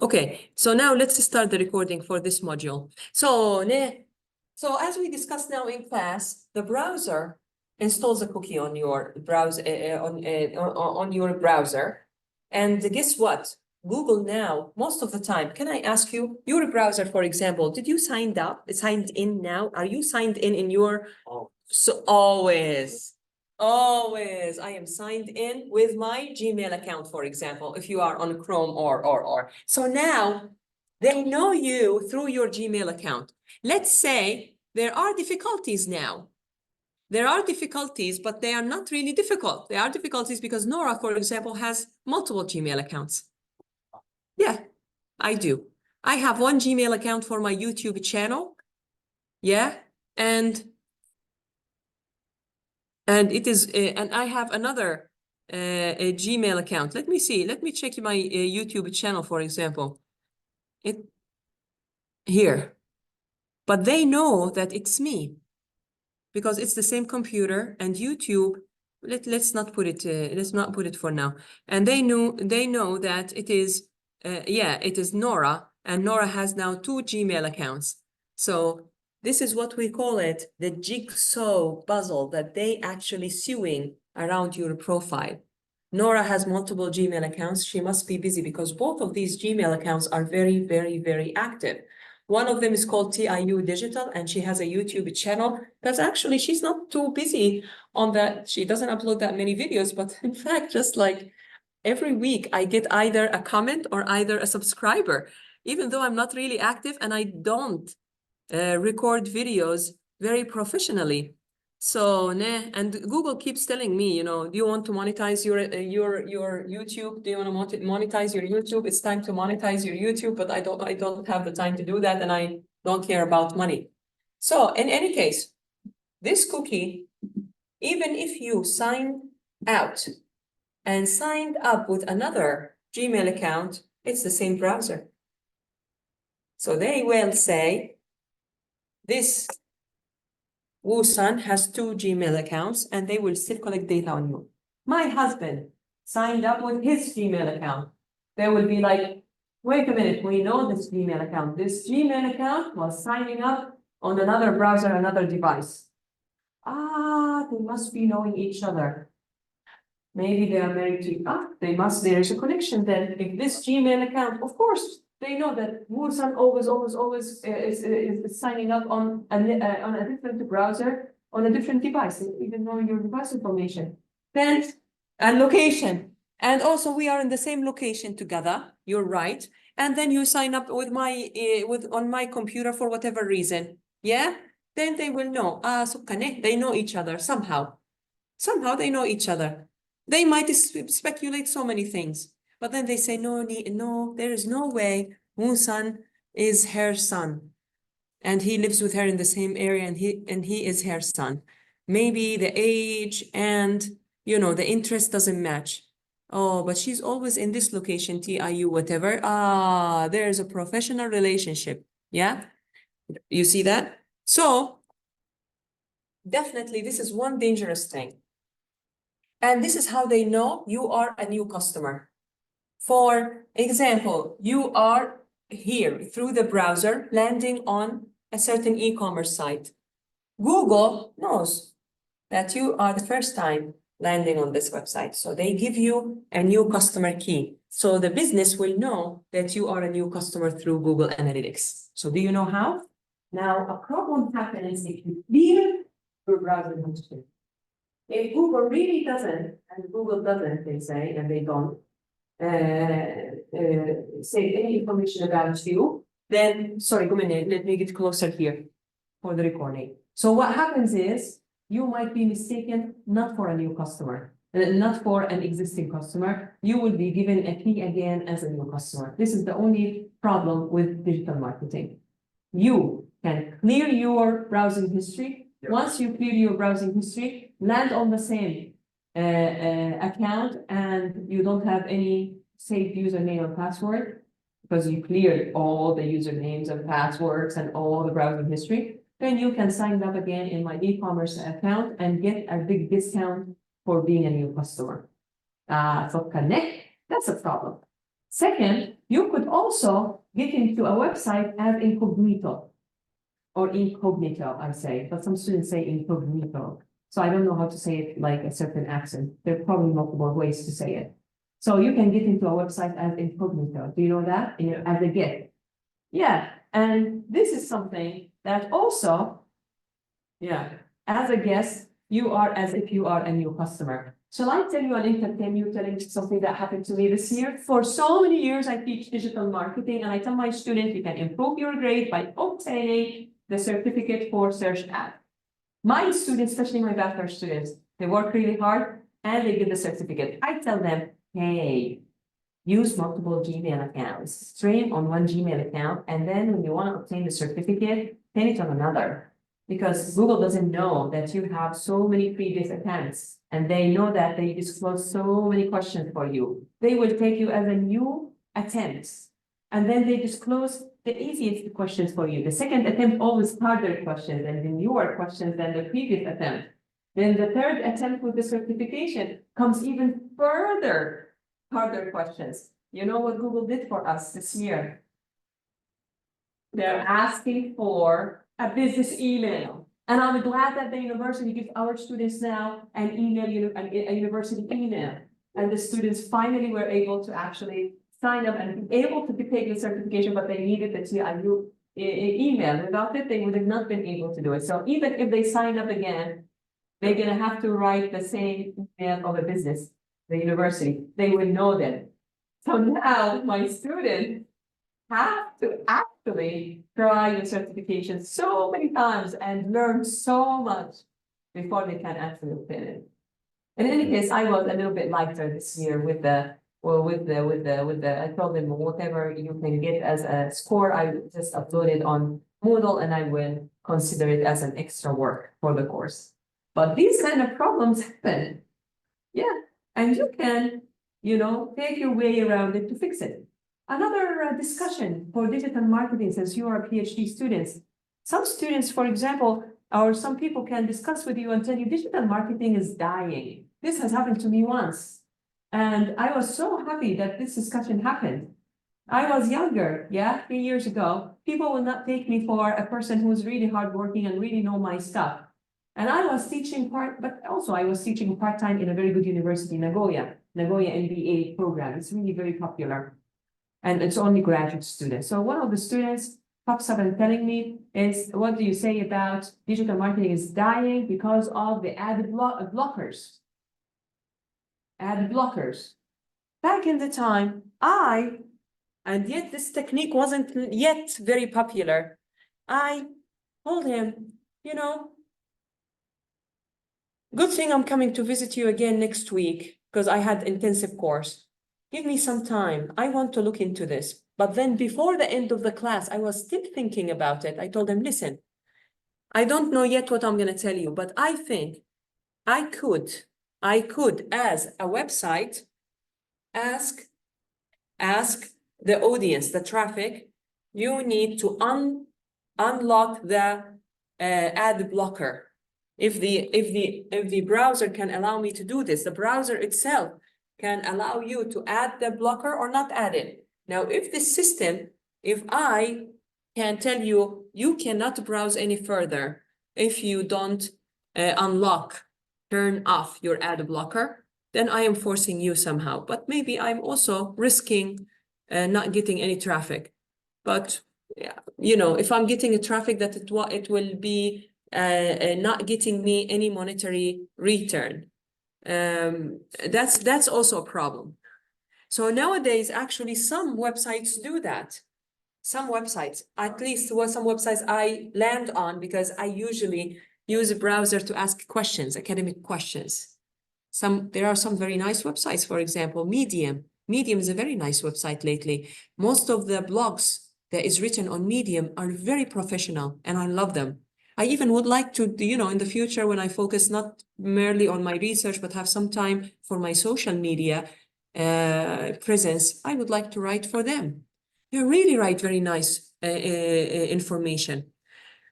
Okay, so now let's start the recording for this module. So as we discussed now in class, the browser installs a cookie on your browser on your browser, and guess what? Google now, most of the time, can I ask you, your browser, for example, did you signed in now? Are you signed in your? So always. Always, I am signed in with my Gmail account, for example, if you are on Chrome or. So now they know you through your Gmail account. Let's say there are difficulties now. There are difficulties, but they are not really difficult. There are difficulties because Nora, for example, has multiple Gmail accounts. Yeah, I do. I have one Gmail account for my YouTube channel. Yeah, and it is, and I have another a Gmail account. Let me see. Let me check my YouTube channel, for example. Here, but they know that it's me because it's the same computer and YouTube. Let's not put it for now. And they know that it is it is Nora, and Nora has now 2 Gmail accounts. So this is what we call it, the jigsaw puzzle that they actually sewing around your profile. Nora has multiple Gmail accounts. She must be busy because both of these Gmail accounts are very, very, very active. One of them is called TIU Digital, and she has a YouTube channel. That's actually, she's not too busy on that. She doesn't upload that many videos, but in fact, just like every week, I get either a comment or either a subscriber, even though I'm not really active and I don't record videos very professionally. So, and Google keeps telling me, do you want to monetize your YouTube? Do you want to monetize your YouTube? It's time to monetize your YouTube, but I don't have the time to do that, and I don't care about money. So, in any case, this cookie, even if you sign out and signed up with another Gmail account, it's the same browser. So they will say, this Woo-san has 2 Gmail accounts, and they will still collect data on you. My husband signed up with his Gmail account. They will be like, wait a minute, we know this Gmail account. This Gmail account was signing up on another browser, another device. They must be knowing each other. Maybe they are married to, there is a connection then. If this Gmail account, of course, they know that Woo-san always is signing up on a different browser, on a different device, even knowing your device information. Then, and location. And also we are in the same location together, you're right. And then you sign up with on my computer for whatever reason. Yeah? Then they will know. So they know each other somehow. Somehow they know each other. They might speculate so many things, but then they say, no, there is no way Woo-san is her son, and he lives with her in the same area, and he is her son. Maybe the age and, the interest doesn't match. Oh, but she's always in this location, TIU, whatever. There's a professional relationship. Yeah, you see that? So definitely this is one dangerous thing. And this is how they know you are a new customer. For example, you are here through the browser landing on a certain e-commerce site. Google knows that you are the first time landing on this website. So they give you a new customer key. So the business will know that you are a new customer through Google Analytics. So do you know how? Now, a problem happens if you clear your browser history. If Google really doesn't, and Google doesn't, they say, and they don't say any information about you, then, sorry, go a minute, let me get closer here for the recording. So what happens is, you might be mistaken not for a new customer, not for an existing customer. You will be given a key again as a new customer. This is the only problem with digital marketing. You can clear your browsing history. Yep. Once you clear your browsing history, land on the same account, and you don't have any saved username or password because you cleared all the usernames and passwords and all the browsing history, then you can sign up again in my e-commerce account and get a big discount for being a new customer. So connect, that's a problem. Second, you could also get into a website as incognito or incognito, I say, but some students say incognito. So I don't know how to say it like a certain accent. There are probably multiple ways to say it. So you can get into a website as incognito. Do you know that? As a gift. Yeah, and this is something that also, yeah, as a guest, you are as if you are a new customer. Shall I tell you an entertain you telling something that happened to me this year? For so many years, I teach digital marketing, and I tell my students you can improve your grade by obtaining the certificate for search ad. My students, especially my bachelor students, they work really hard and they get the certificate. I tell them, hey, use multiple Gmail accounts, train on one Gmail account, and then when you want to obtain the certificate, pin it on another. Because Google doesn't know that you have so many previous attempts, and they know that they disclose so many questions for you. They will take you as a new attempt, and then they disclose the easiest questions for you. The second attempt always harder questions and the newer questions than the previous attempt. Then the third attempt with the certification comes even further harder questions. You know what Google did for us this year? They're asking for a business email. And I'm glad that the university gives our students now an email, a university email. And the students finally were able to actually sign up and be able to take the certification, but they needed the TIU email. Without it, they would have not been able to do it. So even if they sign up again, they're going to have to write the same email of a business, the university. They will know them. So now my students have to actually try the certification so many times and learn so much before they can actually obtain it. In any case, I was a little bit lighter this year with the, I told them whatever you can get as a score, I just upload it on Moodle and I will consider it as an extra work for the course. But these kind of problems happen. Yeah, and you can, take your way around it to fix it. Another discussion for digital marketing, since you are PhD students. Some students, for example, or some people can discuss with you and tell you digital marketing is dying. This has happened to me once. And I was so happy that this discussion happened. I was younger, 3 years ago. People will not take me for a person who's really hardworking and really know my stuff. And I was teaching but also I was teaching part-time in a very good university, Nagoya MBA program. It's really very popular. And it's only graduate students. So one of the students pops up and telling me is, what do you say about digital marketing is dying because of the ad blockers? Ad blockers. Back in the time, and yet this technique wasn't yet very popular. I told him, good thing I'm coming to visit you again next week because I had intensive course. Give me some time. I want to look into this. But then before the end of the class, I was still thinking about it. I told him, listen, I don't know yet what I'm going to tell you, but I think I could, as a website, ask the audience, the traffic, you need to unlock the ad blocker. If the browser can allow me to do this, the browser itself can allow you to add the blocker or not add it. Now, if I can tell you, you cannot browse any further if you don't turn off your ad blocker, then I am forcing you somehow. But maybe I'm also risking not getting any traffic. But, if I'm getting a traffic that it will be not getting me any monetary return. That's also a problem. So nowadays, actually, some websites do that. Some websites, at least some websites I land on because I usually use a browser to ask questions, academic questions. There are some very nice websites, for example, Medium. Medium is a very nice website lately. Most of the blogs that is written on Medium are very professional and I love them. I even would like to, in the future when I focus not merely on my research, but have some time for my social media presence, I would like to write for them. They really write very nice information.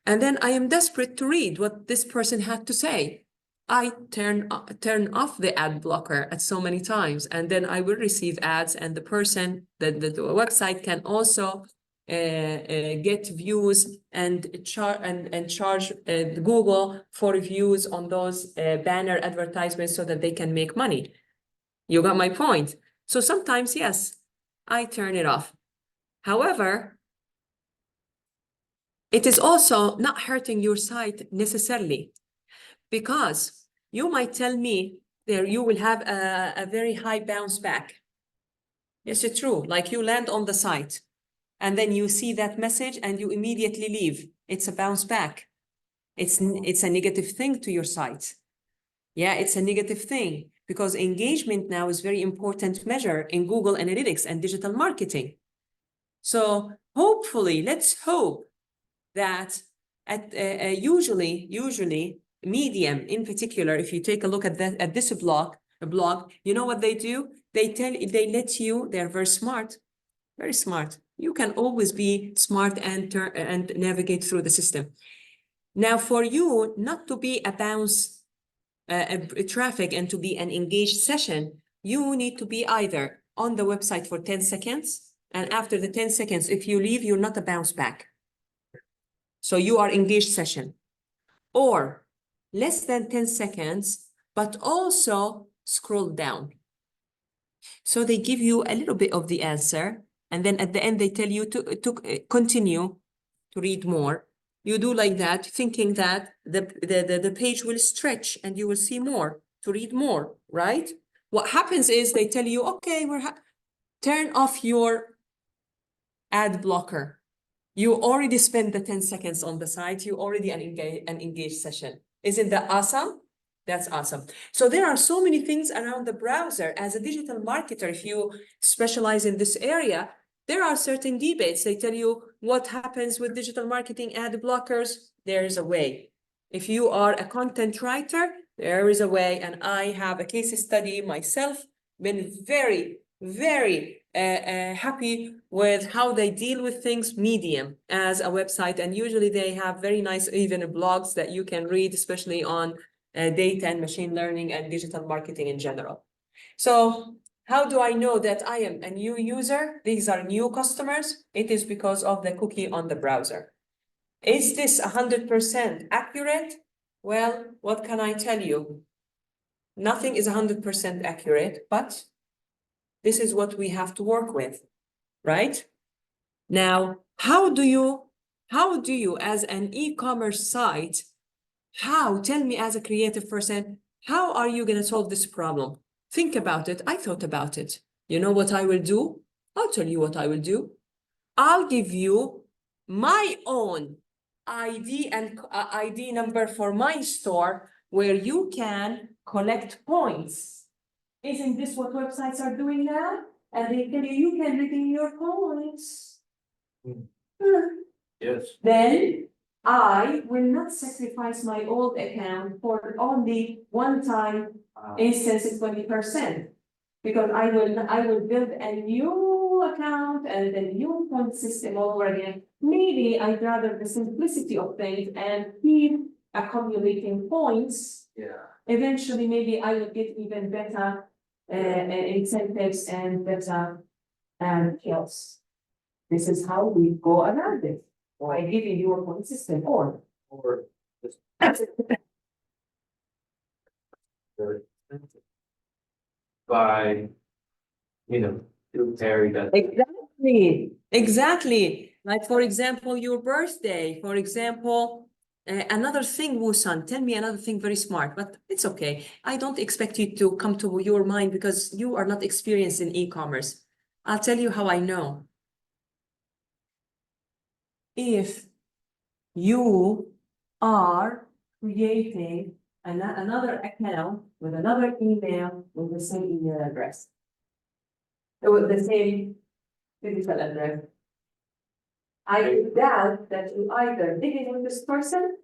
And then I am desperate to read what this person had to say. I turn off the ad blocker at so many times, and then I will receive ads, and the person, the website can also get views and charge Google for views on those banner advertisements so that they can make money. You got my point? So sometimes, yes, I turn it off. However, it is also not hurting your site necessarily, because you might tell me there you will have a very high bounce back. Yes, it's true. Like you land on the site and then you see that message and you immediately leave. It's a bounce back. It's a negative thing to your site. Yeah, it's a negative thing because engagement now is very important measure in Google Analytics and digital marketing. So hopefully, let's hope that usually Medium in particular, if you take a look at that, at this blog, you know what they do? They let you, they're very smart, very smart. You can always be smart and navigate through the system. Now, for you not to be a bounce traffic and to be an engaged session, you need to be either on the website for 10 seconds, and after the 10 seconds, if you leave, you're not a bounce back. So you are engaged session, or less than 10 seconds, but also scroll down. So they give you a little bit of the answer, and then at the end, they tell you to continue to read more. You do like that, thinking that the page will stretch and you will see more, to read more, right? What happens is they tell you, okay, turn off your ad blocker. You already spent the 10 seconds on the site. You already an engaged session. Isn't that awesome? That's awesome. So there are so many things around the browser. As a digital marketer, if you specialize in this area, there are certain debates. They tell you what happens with digital marketing ad blockers. There is a way. If you are a content writer, there is a way. And I have a case study myself, been very, very happy with how they deal with things. Medium as a website, and usually they have very nice even blogs that you can read, especially on data and machine learning and digital marketing in general. So how do I know that I am a new user? These are new customers. It is because of the cookie on the browser. Is this 100% accurate? Well, what can I tell you? Nothing is 100% accurate, but this is what we have to work with, right? Now, how do you as an e-commerce site, tell me as a creative person, how are you going to solve this problem? Think about it. I thought about it. You know what I will do? I'll tell you what I will do. I'll give you my own ID and ID number for my store where you can collect points. Isn't this what websites are doing now? And they tell you, you can redeem your points. Yes. Then I will not sacrifice my old account for only one-time instance of 20%, because I will build a new account and a new point system all over again. Maybe I'd rather the simplicity of things and keep accumulating points. Yeah. Eventually, maybe I will get even better incentives and better kills. This is how we go around it. By giving you a point system or just very expensive. By, to carry that. Exactly. Like, for example, your birthday, for example, another thing, Wusan, tell me another thing very smart, but it's okay. I don't expect you to come to your mind because you are not experienced in e-commerce. I'll tell you how I know. If you are creating another account with another email with the same email address, with the same physical address, I doubt that you either did it with this person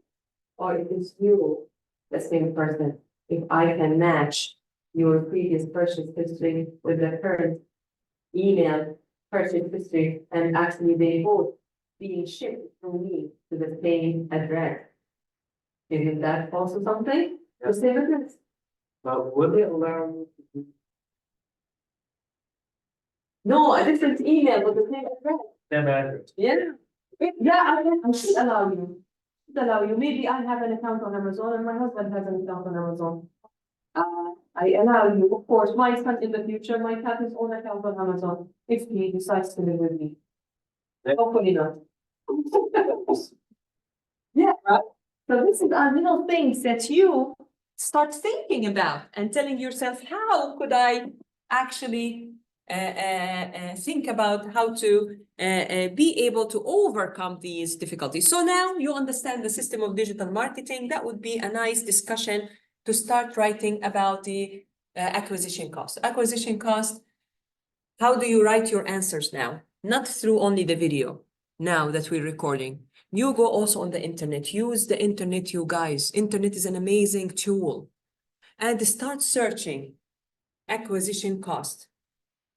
or it is you, the same person. If I can match your previous purchase history with the current email purchase history, and actually they both being shipped through me to the same address. Isn't that also something? The same address. But would they allow me to do No, a different email with the same address. them address? Yeah. Yeah, I should allow you. Should allow you. Maybe I have an account on Amazon and my husband has an account on Amazon. I allow you, of course, my son in the future might have his own account on Amazon if he decides to live with me. Yeah. Hopefully not. Yeah, right. So this is our little things that you start thinking about and telling yourself, how could I actually think about how to be able to overcome these difficulties. So now you understand the system of digital marketing. That would be a nice discussion to start writing about the acquisition cost. Acquisition cost, how do you write your answers now? Not through only the video, now that we're recording. You go also on the internet. Use the internet, you guys. Internet is an amazing tool. And start searching acquisition cost.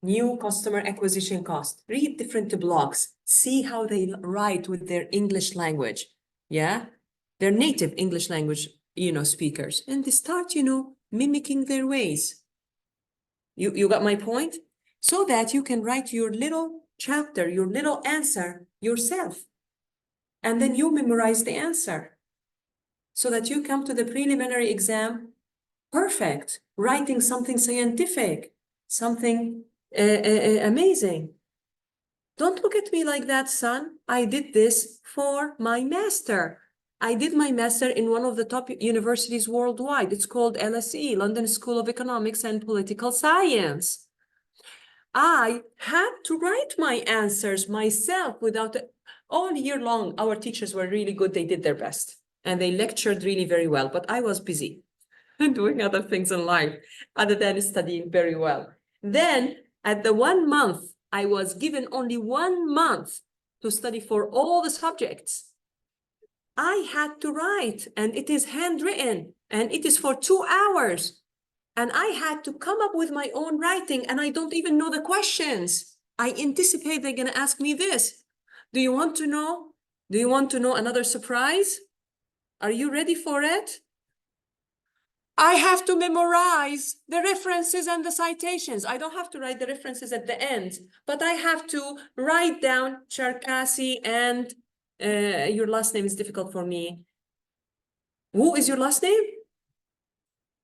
New customer acquisition cost. Read different blogs. See how they write with their English language. Yeah? Their native English language, speakers. And they start, mimicking their ways. You got my point? So that you can write your little chapter, your little answer yourself. And then you memorize the answer. So that you come to the preliminary exam perfect, writing something scientific, something amazing. Don't look at me like that, son. I did this for my master. I did my master in one of the top universities worldwide. It's called LSE, London School of Economics and Political Science. I had to write my answers myself without all year long. Our teachers were really good. They did their best and they lectured really very well, but I was busy and doing other things in life other than studying very well. Then at the 1 month, I was given only 1 month to study for all the subjects. I had to write, and it is handwritten, and it is for 2 hours. And I had to come up with my own writing, and I don't even know the questions. I anticipate they're going to ask me this. Do you want to know? Do you want to know another surprise? Are you ready for it? I have to memorize the references and the citations. I don't have to write the references at the end, but I have to write down Cherkasy and your last name is difficult for me. Who is your last name?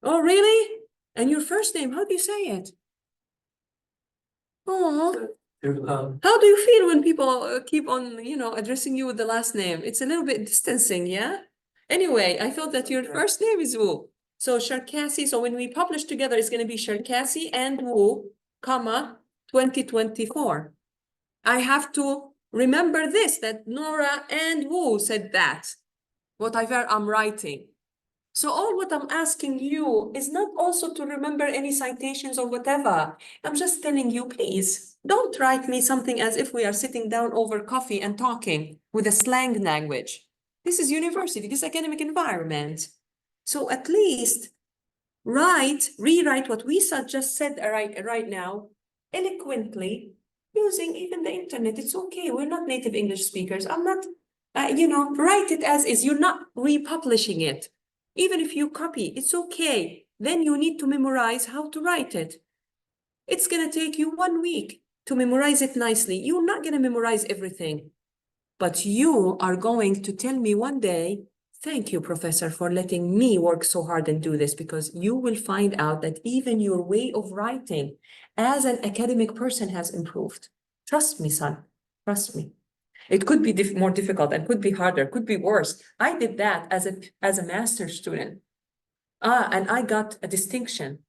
Oh, really? And your first name, how do you say it? Oh, how do you feel when people keep on, addressing you with the last name? It's a little bit distancing, yeah? Anyway, I thought that your first name is Wu. So Cherkasy, so when we publish together, it's going to be Cherkasy and Wu, comma, 2024. I have to remember this, that Nora and Wu said that, whatever I'm writing. So all what I'm asking you is not also to remember any citations or whatever. I'm just telling you, please, don't write me something as if we are sitting down over coffee and talking with a slang language. This is university, this is academic environment. So at least rewrite what we just said right now, eloquently, using even the internet. It's okay, we're not native English speakers. I'm not, write it as is. You're not republishing it. Even if you copy, it's okay. Then you need to memorize how to write it. It's going to take you 1 week to memorize it nicely. You're not going to memorize everything. But you are going to tell me one day, thank you, Professor, for letting me work so hard and do this, because you will find out that even your way of writing as an academic person has improved. Trust me, son. Trust me. It could be more difficult and could be harder, could be worse. I did that as a master's student. And I got a distinction.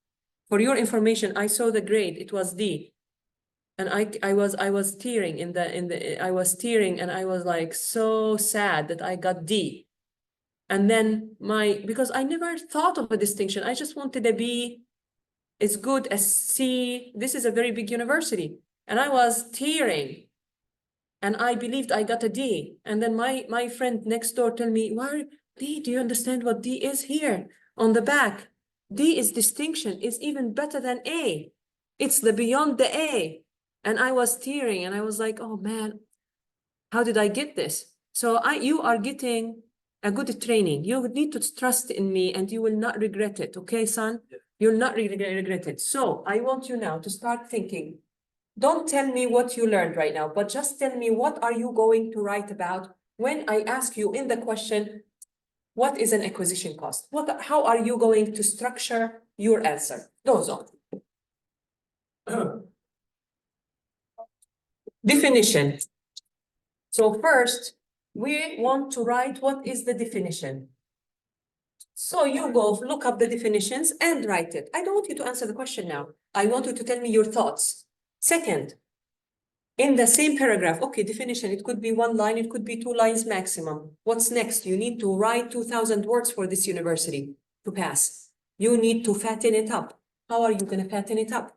For your information, I saw the grade. It was D. And I was tearing I was tearing, and I was like so sad that I got D. And then because I never thought of a distinction. I just wanted a B as good as C. This is a very big university. And I was tearing. And I believed I got a D. And then my friend next door told me, "Why D? Do you understand what D is here on the back? D is distinction. It's even better than A. It's the beyond the A." And I was tearing, and I was like, "Oh man, how did I get this?" So you are getting a good training. You need to trust in me and you will not regret it. Okay, son? Yeah. You'll not regret it. So I want you now to start thinking. Don't tell me what you learned right now, but just tell me what are you going to write about when I ask you in the question, what is an acquisition cost? How are you going to structure your answer? Those on. Definition. So first, we want to write what is the definition. So you go look up the definitions and write it. I don't want you to answer the question now. I want you to tell me your thoughts. Second, in the same paragraph, okay, definition, it could be 1 line, it could be 2 lines maximum. What's next? You need to write 2,000 words for this university to pass. You need to fatten it up. How are you going to fatten it up?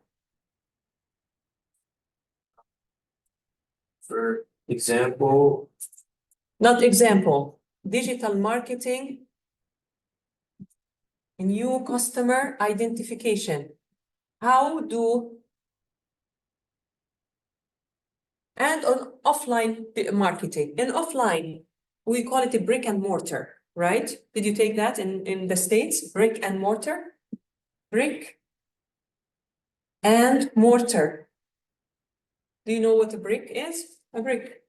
For example, Not example, digital marketing, new customer identification. How do, and on offline marketing. In offline, we call it a brick and mortar, right? Did you take that in the States? Brick and mortar? Brick and mortar. Do you know what a brick is? A brick.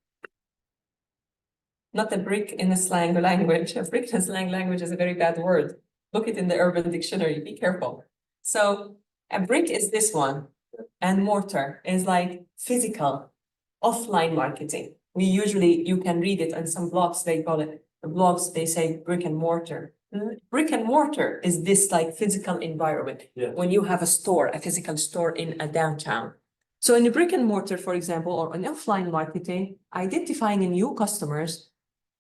Not a brick in the slang language. A brick in the slang language is a very bad word. Look it in the Urban Dictionary, be careful. So a brick is this one, and mortar is like physical, offline marketing. We usually, you can read it on some blogs, they call it, the blogs, they say brick and mortar. Brick and mortar is this like physical environment. Yeah. When you have a store, a physical store in a downtown. So in a brick and mortar, for example, or in offline marketing, identifying new customers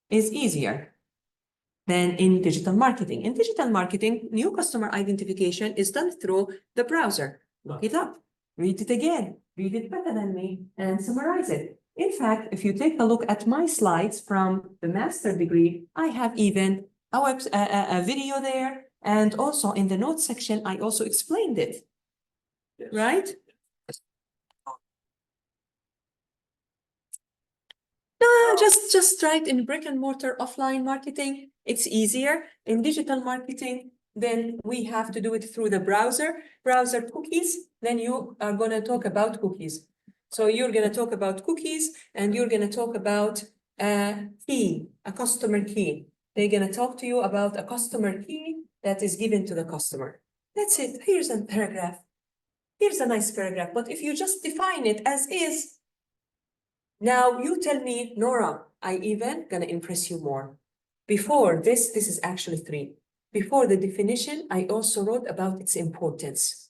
is easier than in digital marketing. In digital marketing, new customer identification is done through the browser. Look it up, read it again, read it better than me, and summarize it. In fact, if you take a look at my slides from the master degree, I have even a video there, and also in the notes section, I also explained it, yes. right? No, just write in brick and mortar offline marketing. It's easier. In digital marketing, then we have to do it through the browser cookies. Then you are going to talk about cookies. So you're going to talk about cookies and you're going to talk about a key, a customer key. They're going to talk to you about a customer key that is given to the customer. That's it. Here's a paragraph. Here's a nice paragraph. But if you just define it as is, now you tell me, Nora, I even gonna impress you more. Before this is actually 3. Before the definition, I also wrote about its importance.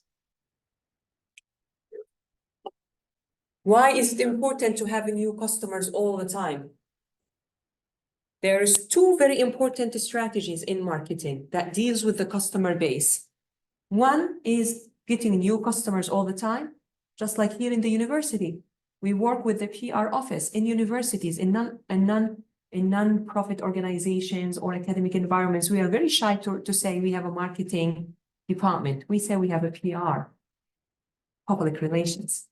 Why is it important to have new customers all the time? There's 2 very important strategies in marketing that deals with the customer base. One is getting new customers all the time, just like here in the university. We work with the PR office in universities, in non-profit organizations or academic environments. We are very shy to say we have a marketing department. We say we have a PR, public relations.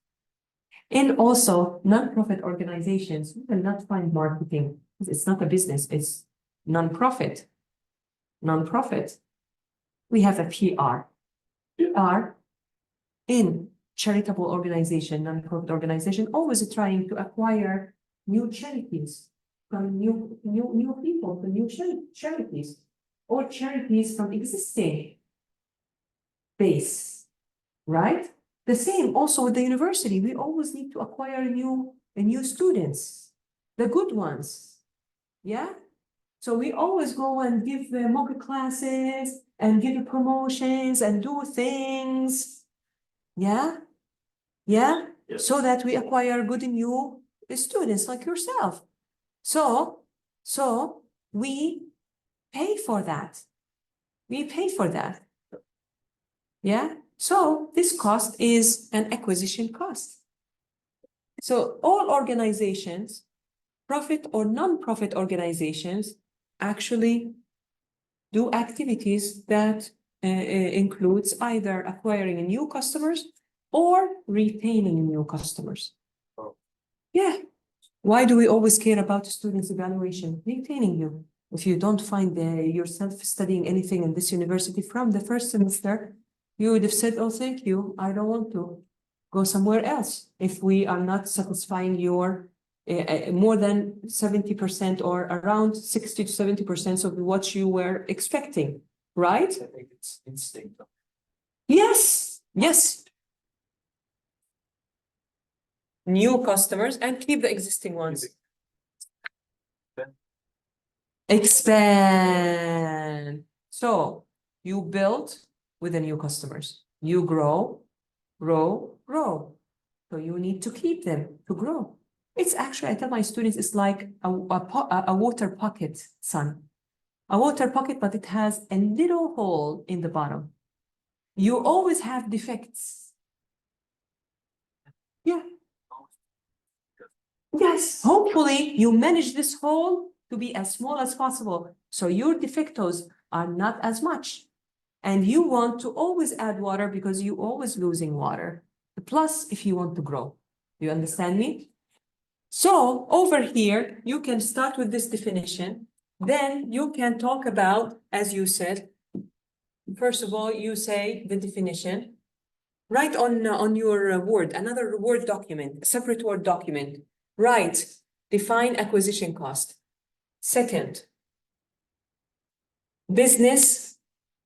And also non-profit organizations, we will not find marketing. It's not a business, it's non-profit. Non-profit. We have a PR. PR in charitable organization, non-profit organization, always trying to acquire new charities from new people, from new charities, or charities from existing base, right? The same also with the university. We always need to acquire new students, the good ones, yeah? So we always go and give mock classes and give promotions and do things, yeah? Yeah, Yes. so that we acquire good new students like yourself. So we pay for that. We pay for that. Yeah, so this cost is an acquisition cost. So all organizations, profit or non-profit organizations, actually do activities that includes either acquiring new customers or retaining new customers. Oh. Yeah. Why do we always care about students' evaluation? Retaining you. If you don't find yourself studying anything in this university from the first semester, you would have said, oh, thank you, I don't want to go somewhere else. If we are not satisfying your more than 70% or around 60 to 70% of what you were expecting, right? I think it's instinct. Yes, yes. New customers and keep the existing ones. Expand. So you build with the new customers. You grow, grow, grow. So you need to keep them to grow. It's actually, I tell my students, it's like a water pocket, son. A water pocket, but it has a little hole in the bottom. You always have defects. Yeah. Yes, hopefully you manage this hole to be as small as possible. So your defectos are not as much. And you want to always add water because you're always losing water. Plus, if you want to grow. You understand me? So over here, you can start with this definition. Then you can talk about, as you said, first of all, you say the definition. Write on your Word, another Word document, a separate Word document. Write, define acquisition cost. Second, business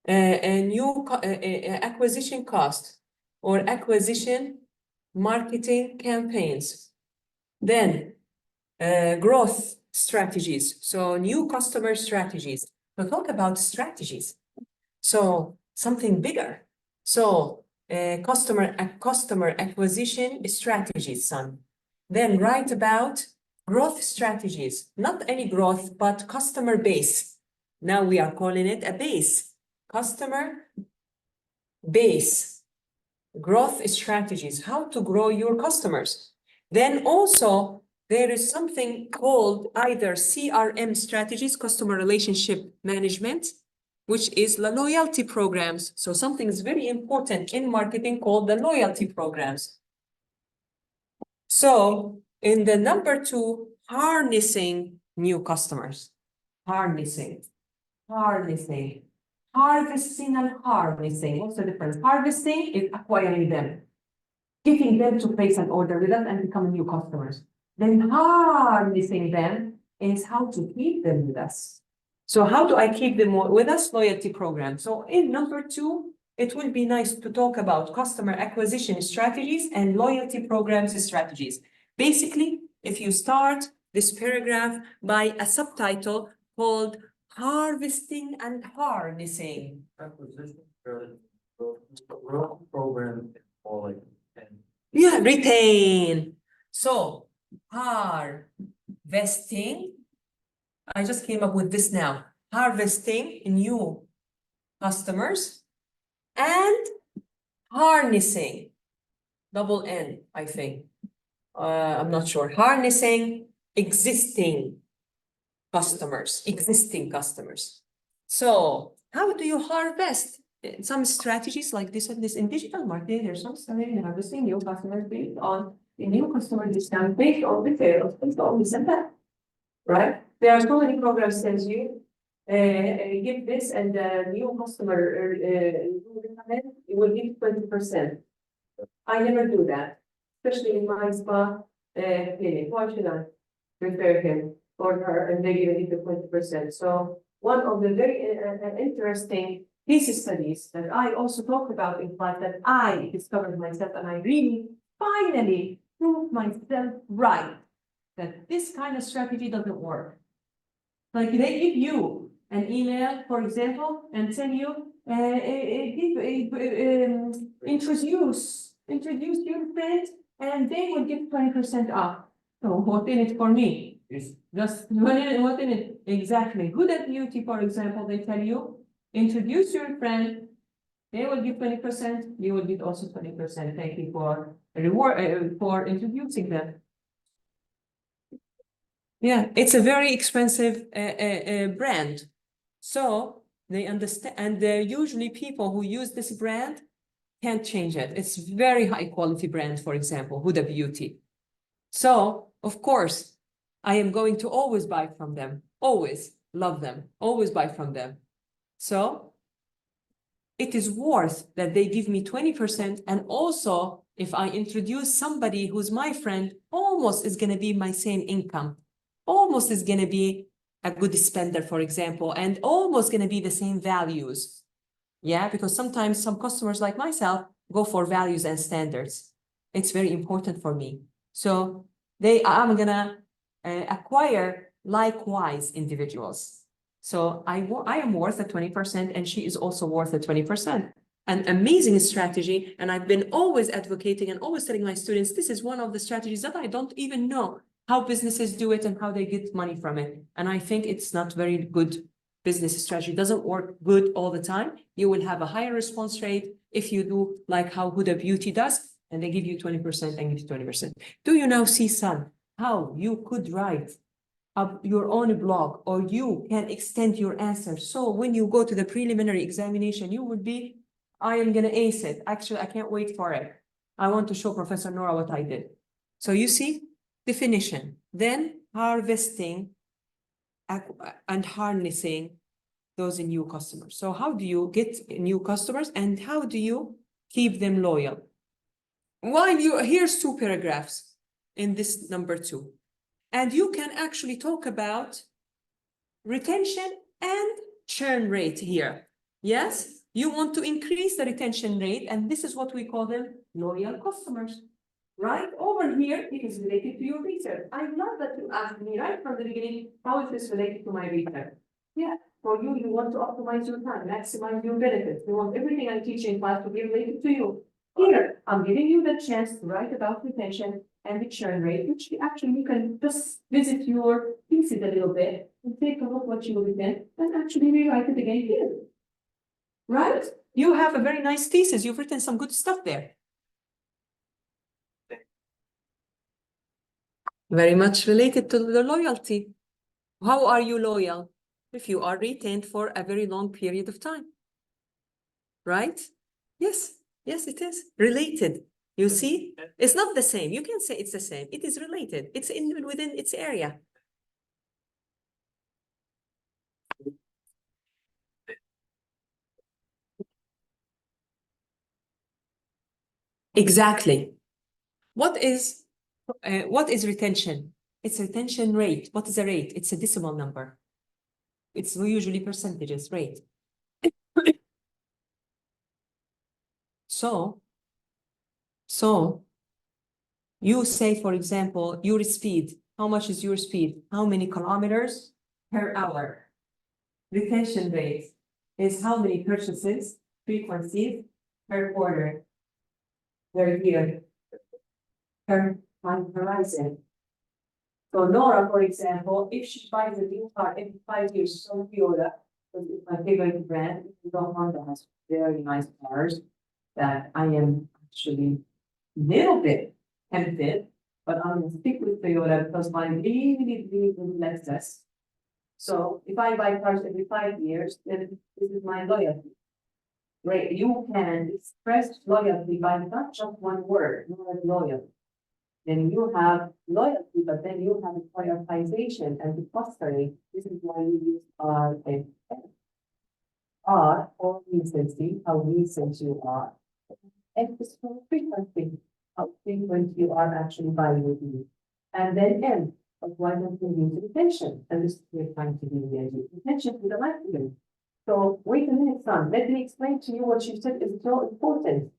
new acquisition cost or acquisition marketing campaigns. Then growth strategies, so new customer strategies. We'll talk about strategies. So something bigger. So customer acquisition strategies, son. Then write about growth strategies, not any growth, but customer base. Now we are calling it a base, customer base, growth strategies, how to grow your customers. Then also there is something called either CRM strategies, customer relationship management, which is the loyalty programs. So something is very important in marketing called the loyalty programs. So in the number 2, harnessing new customers, harnessing, harvesting and harnessing. What's the difference? Harvesting is acquiring them, getting them to place an order with us and become new customers. Then harnessing them is how to keep them with us. So how do I keep them with us? Loyalty program. So in number 2, it will be nice to talk about customer acquisition strategies and loyalty programs strategies. Basically, if you start this paragraph by a subtitle called harvesting and harnessing. Acquisition, growth program, or like, Yeah, retain. So harvesting, I just came up with this now. Harvesting new customers and harnessing, double N, I think. I'm not sure. Harnessing existing customers. So how do you harvest? Some strategies like this and this in digital marketing, there's some strategy in harvesting new customers based on the new customer discount, based on the sales, based on this and that, right? There are so many programs that you give this and the new customer you will give 20%. I never do that, especially in my spa clinic. Why should I refer him or her and they give it 20%? So one of the very interesting case studies that I also talk about in class that I discovered myself and I really finally proved myself right that this kind of strategy doesn't work. Like they give you an email, for example, and tell you introduce your friend and they will give 20% off. So what in it for me? Just what in it? Exactly. Good at Beauty, for example, they tell you introduce your friend, they will give 20%, you will give also 20%. Thank you for reward for introducing them. Yeah, it's a very expensive brand. So they understand, and usually people who use this brand can't change it. It's very high quality brand, for example, Huda Beauty. So, of course, I am going to always buy from them, always. love them, always buy from them. So it is worth that they give me 20%. And also, if I introduce somebody who's my friend, almost is going to be my same income, almost is going to be a good spender, for example, and almost going to be the same values. Yeah, because sometimes some customers like myself go for values and standards. It's very important for me. So I'm going to acquire likewise individuals. So I am worth a 20% and she is also worth a 20%. An amazing strategy. And I've been always advocating and always telling my students, this is one of the strategies that I don't even know how businesses do it and how they get money from it. And I think it's not very good business strategy. It doesn't work good all the time. You will have a higher response rate if you do like how Huda Beauty does, and they give you 20% and give you 20%. Do you now see, son, how you could write your own blog, or you can extend your answer? So when you go to the preliminary examination, you would be, I am going to ace it. Actually, I can't wait for it. I want to show Professor Nora what I did. So you see, definition, then harvesting and harnessing those new customers. So how do you get new customers and how do you keep them loyal? Here's 2 paragraphs in this number 2. And you can actually talk about retention and churn rate here. Yes, you want to increase the retention rate, and this is what we call them loyal customers. Right over here, it is related to your research. I love that you asked me right from the beginning, how is this related to my research? Yeah, for you, you want to optimize your time, maximize your benefits. You want everything I teach in class to be related to you. Here, I'm giving you the chance to write about retention and the churn rate, which actually you can just visit your thesis a little bit and take a look what you written and actually rewrite it again here. Right? You have a very nice thesis. You've written some good stuff there. Very much related to the loyalty. How are you loyal? If you are retained for a very long period of time. Right? Yes, yes, it is related. You see, it's not the same. You can say it's the same. It is related. It's within its area. Exactly. What is retention? It's retention rate. What is a rate? It's a decimal number. It's usually percentages rate. So you say, for example, your speed. How much is your speed? How many kilometers per hour? Retention rate is how many purchases, frequencies per quarter, per year, per time horizon. So Nora, for example, if she buys a new car every 5 years, so Toyota, because it's my favorite brand, Honda has very nice cars that I am actually little bit tempted, but I'm gonna stick with Toyota because my really good Lexus. So if I buy cars every 5 years, then this is my loyalty. Right, you can express loyalty by not just one word, loyal. Then you have loyalty, but then you have prioritization and the clustering. This is why we use R and N. R for recency, how recent you are. F is for frequency, how frequent you are actually buying with me. And then M, but why don't we use retention? And this is what we're trying to do here. Retention to the maximum. So wait a minute, son. Let me explain to you what you said is so important.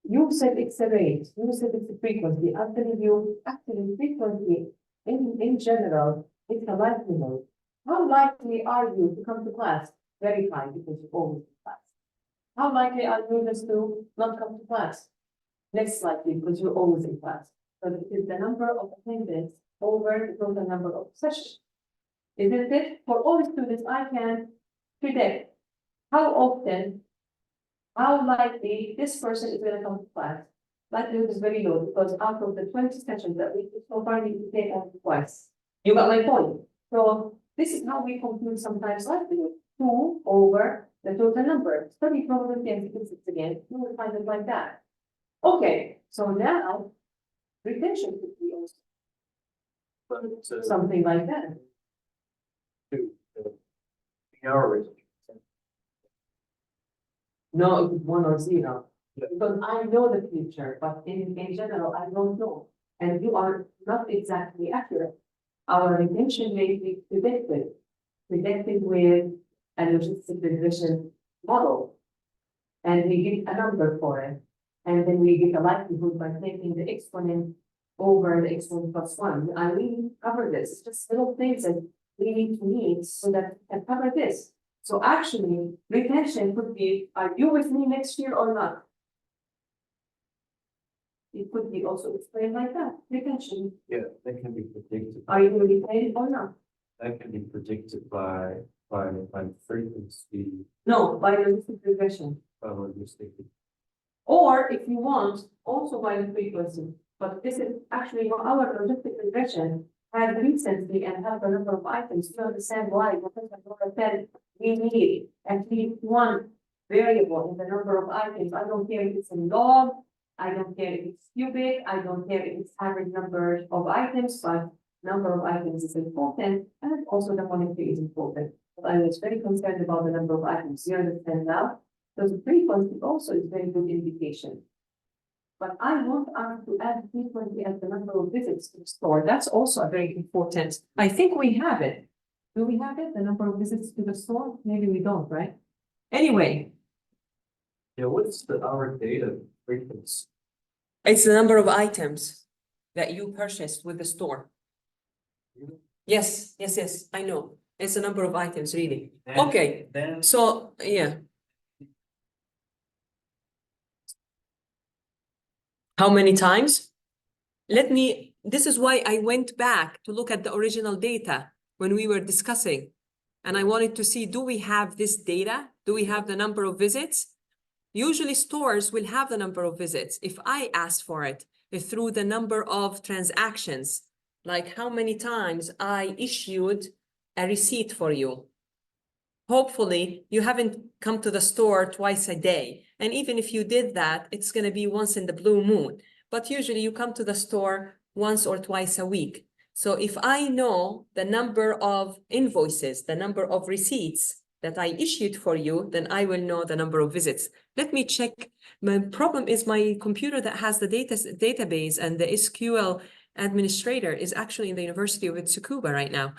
You said it's a rate, you said it's a frequency. I'm telling you, actually, frequency in general, it's a likelihood. How likely are you to come to class? Very high, because you're always in class. How likely are you just to not come to class? Less likely, because you're always in class. So it is the number of attendance over the total number of sessions. Isn't it? For all the students, I can predict how often, how likely this person is going to come to class. Likelihood is very low because out of the 20 sessions that we did so far, you take only twice. You got my point. So this is how we compute sometimes likelihood. 2 over the total number. Study probability and statistics again. You will find it like that. Okay, so now retention could be also something like that. Hours. No, it's 1 or 0. Yeah. Because I know the future, but in general, I don't know. And you are not exactly accurate. Our retention rate is predicted with a logistic regression model. And we get a number for it. And then we get a likelihood by taking the exponent over the exponent plus 1. And we cover this. It's just little things that we need to meet so that we can cover this. So actually, retention could be, are you with me next year or not? It could be also explained like that, retention. Yeah, that can be predicted. Are you retained or not? That can be predicted by frequency, No, by logistic regression. logistic. Or if you want, also by the frequency. But this is actually what our logistic regression has recently and have a number of items. You understand why? Professor Laura said we need at least one variable in the number of items. I don't care if it's in log, I don't care if it's cubic, I don't care if it's average number of items, but number of items is important, and also the monetary is important. But I was very concerned about the number of items. You understand now? So the frequency also is very good indication. But I want us to add frequency as the number of visits to the store. That's also a very important. I think we have it. Do we have it? The number of visits to the store? Maybe we don't, right? Anyway, Yeah, what's our data frequency? It's the number of items that you purchased with the store. Yes, yes, yes, I know. It's the number of items, really. And Okay, Then so, yeah. How many times? This is why I went back to look at the original data when we were discussing. And I wanted to see, do we have this data? Do we have the number of visits? Usually stores will have the number of visits. If I ask for it, through the number of transactions, like how many times I issued a receipt for you. Hopefully you haven't come to the store twice a day. And even if you did that, it's going to be once in the blue moon. But usually you come to the store once or twice a week. So if I know the number of invoices, the number of receipts that I issued for you, then I will know the number of visits. Let me check. My problem is my computer that has the database and the SQL administrator is actually in the University of Tsukuba right now.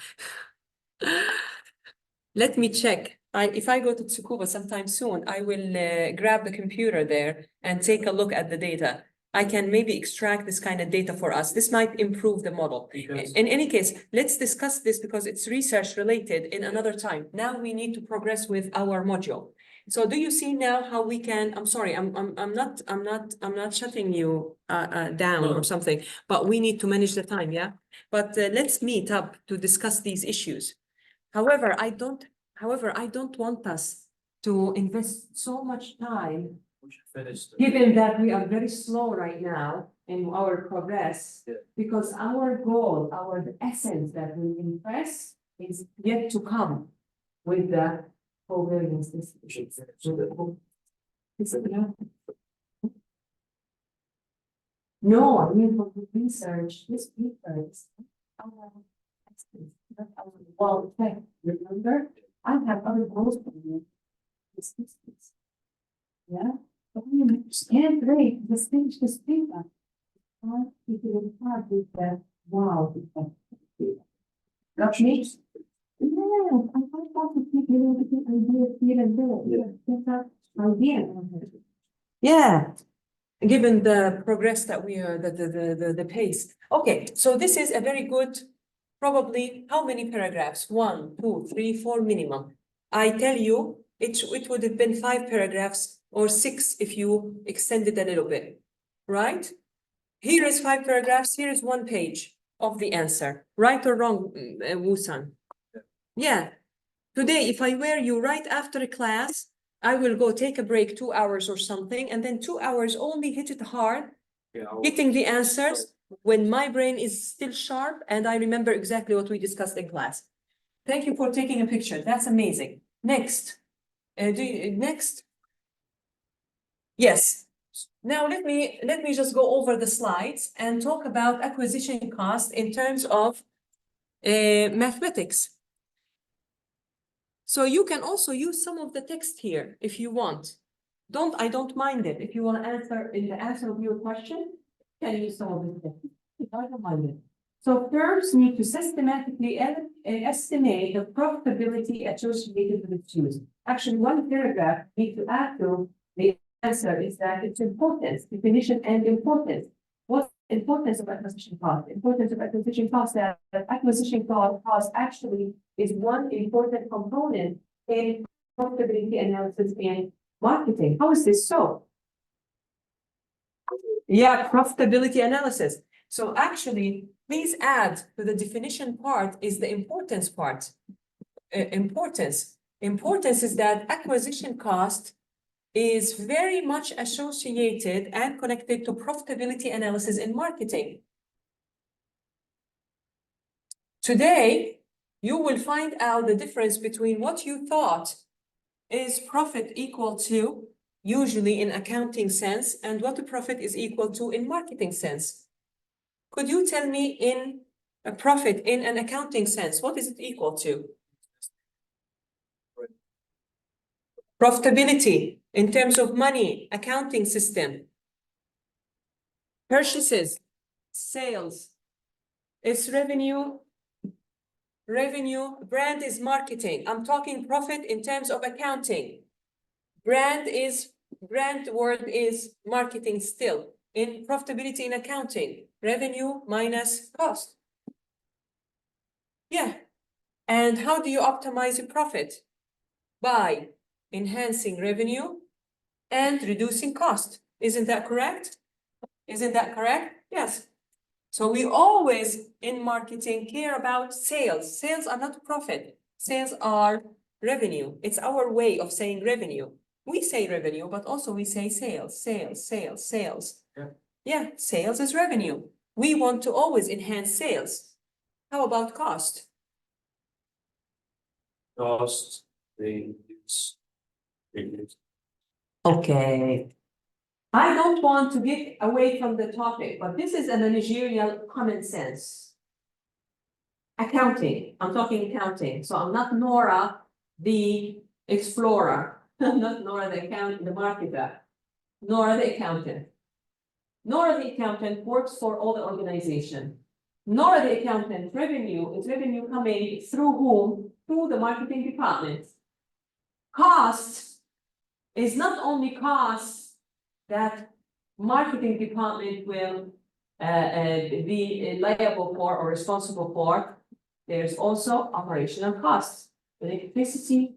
Let me check. If I go to Tsukuba sometime soon, I will grab the computer there and take a look at the data. I can maybe extract this kind of data for us. This might improve the model. Because- In any case, let's discuss this because it's research related in another time. Now we need to progress with our module. So do you see now how we can, I'm sorry, I'm not shutting you down No. or something, but we need to manage the time, yeah? But let's meet up to discuss these issues. However, I don't want us to invest so much time, we should finish. given that we are very slow right now in our progress. Yeah. Because our goal, our essence that we impress is yet to come with the covariance We distribution. should finish that. No, I mean for the research, this research. Well, okay, remember, I have other goals for you. Yeah, but you can't wait, just finish this paper. If you start with that, wow. Got me? Yeah, I want to keep you the idea here and there. Get that idea. yeah, given the progress that we are, the pace. Okay, so this is a very good, probably, how many paragraphs? 1, 2, 3, 4 minimum. I tell you, it would have been 5 paragraphs or 6 if you extended a little bit, right? Here is 5 paragraphs, here is 1 page of the answer. Right or wrong, Wusan? Yeah. Today, if I were you right after a class, I will go take a break 2 hours or something, and then 2 hours only hit it hard, Yeah, getting the answers when my brain is still sharp and I remember exactly what we discussed in class. Thank you for taking a picture. That's amazing. Next. Next. Yes. Now let me just go over the slides and talk about acquisition cost in terms of mathematics. So you can also use some of the text here if you want. I don't mind it. If you want to answer in the answer of your question, you can use some of the text. I don't mind it. So firms need to systematically estimate the profitability associated with its use. Actually, one paragraph need to add to the answer is that its importance, definition and importance. What's the importance of acquisition cost? Importance of acquisition cost, that acquisition cost actually is one important component in profitability analysis and marketing. How is this so? Yeah, profitability analysis. So actually, please add to the definition part is the importance part. Importance. Importance is that acquisition cost is very much associated and connected to profitability analysis in marketing. Today, you will find out the difference between what you thought is profit equal to, usually in accounting sense, and what the profit is equal to in marketing sense. Could you tell me in a profit in an accounting sense, what is it equal to? Profitability in terms of money, accounting system. Purchases, sales, it's revenue. Revenue, brand is marketing. I'm talking profit in terms of accounting. Brand word is marketing still. In profitability in accounting, revenue minus cost. Yeah. And how do you optimize your profit? By enhancing revenue and reducing cost. Isn't that correct? Isn't that correct? Yes. So we always in marketing care about sales. Sales are not profit. Sales are revenue. It's our way of saying revenue. We say revenue, but also we say sales, sales, sales, sales. Yeah. Yeah, sales is revenue. We want to always enhance sales. How about cost? Cost, they use. Okay. I don't want to get away from the topic, but this is a managerial common sense. Accounting, I'm talking accounting, so I'm not Nora, the explorer. I'm not Nora, the marketer. Nora, the accountant. Nora, the accountant works for all the organization. Nora, the accountant, revenue is revenue coming through whom? Through the marketing department. Cost is not only costs that marketing department will be liable for or responsible for. There's also operational costs, electricity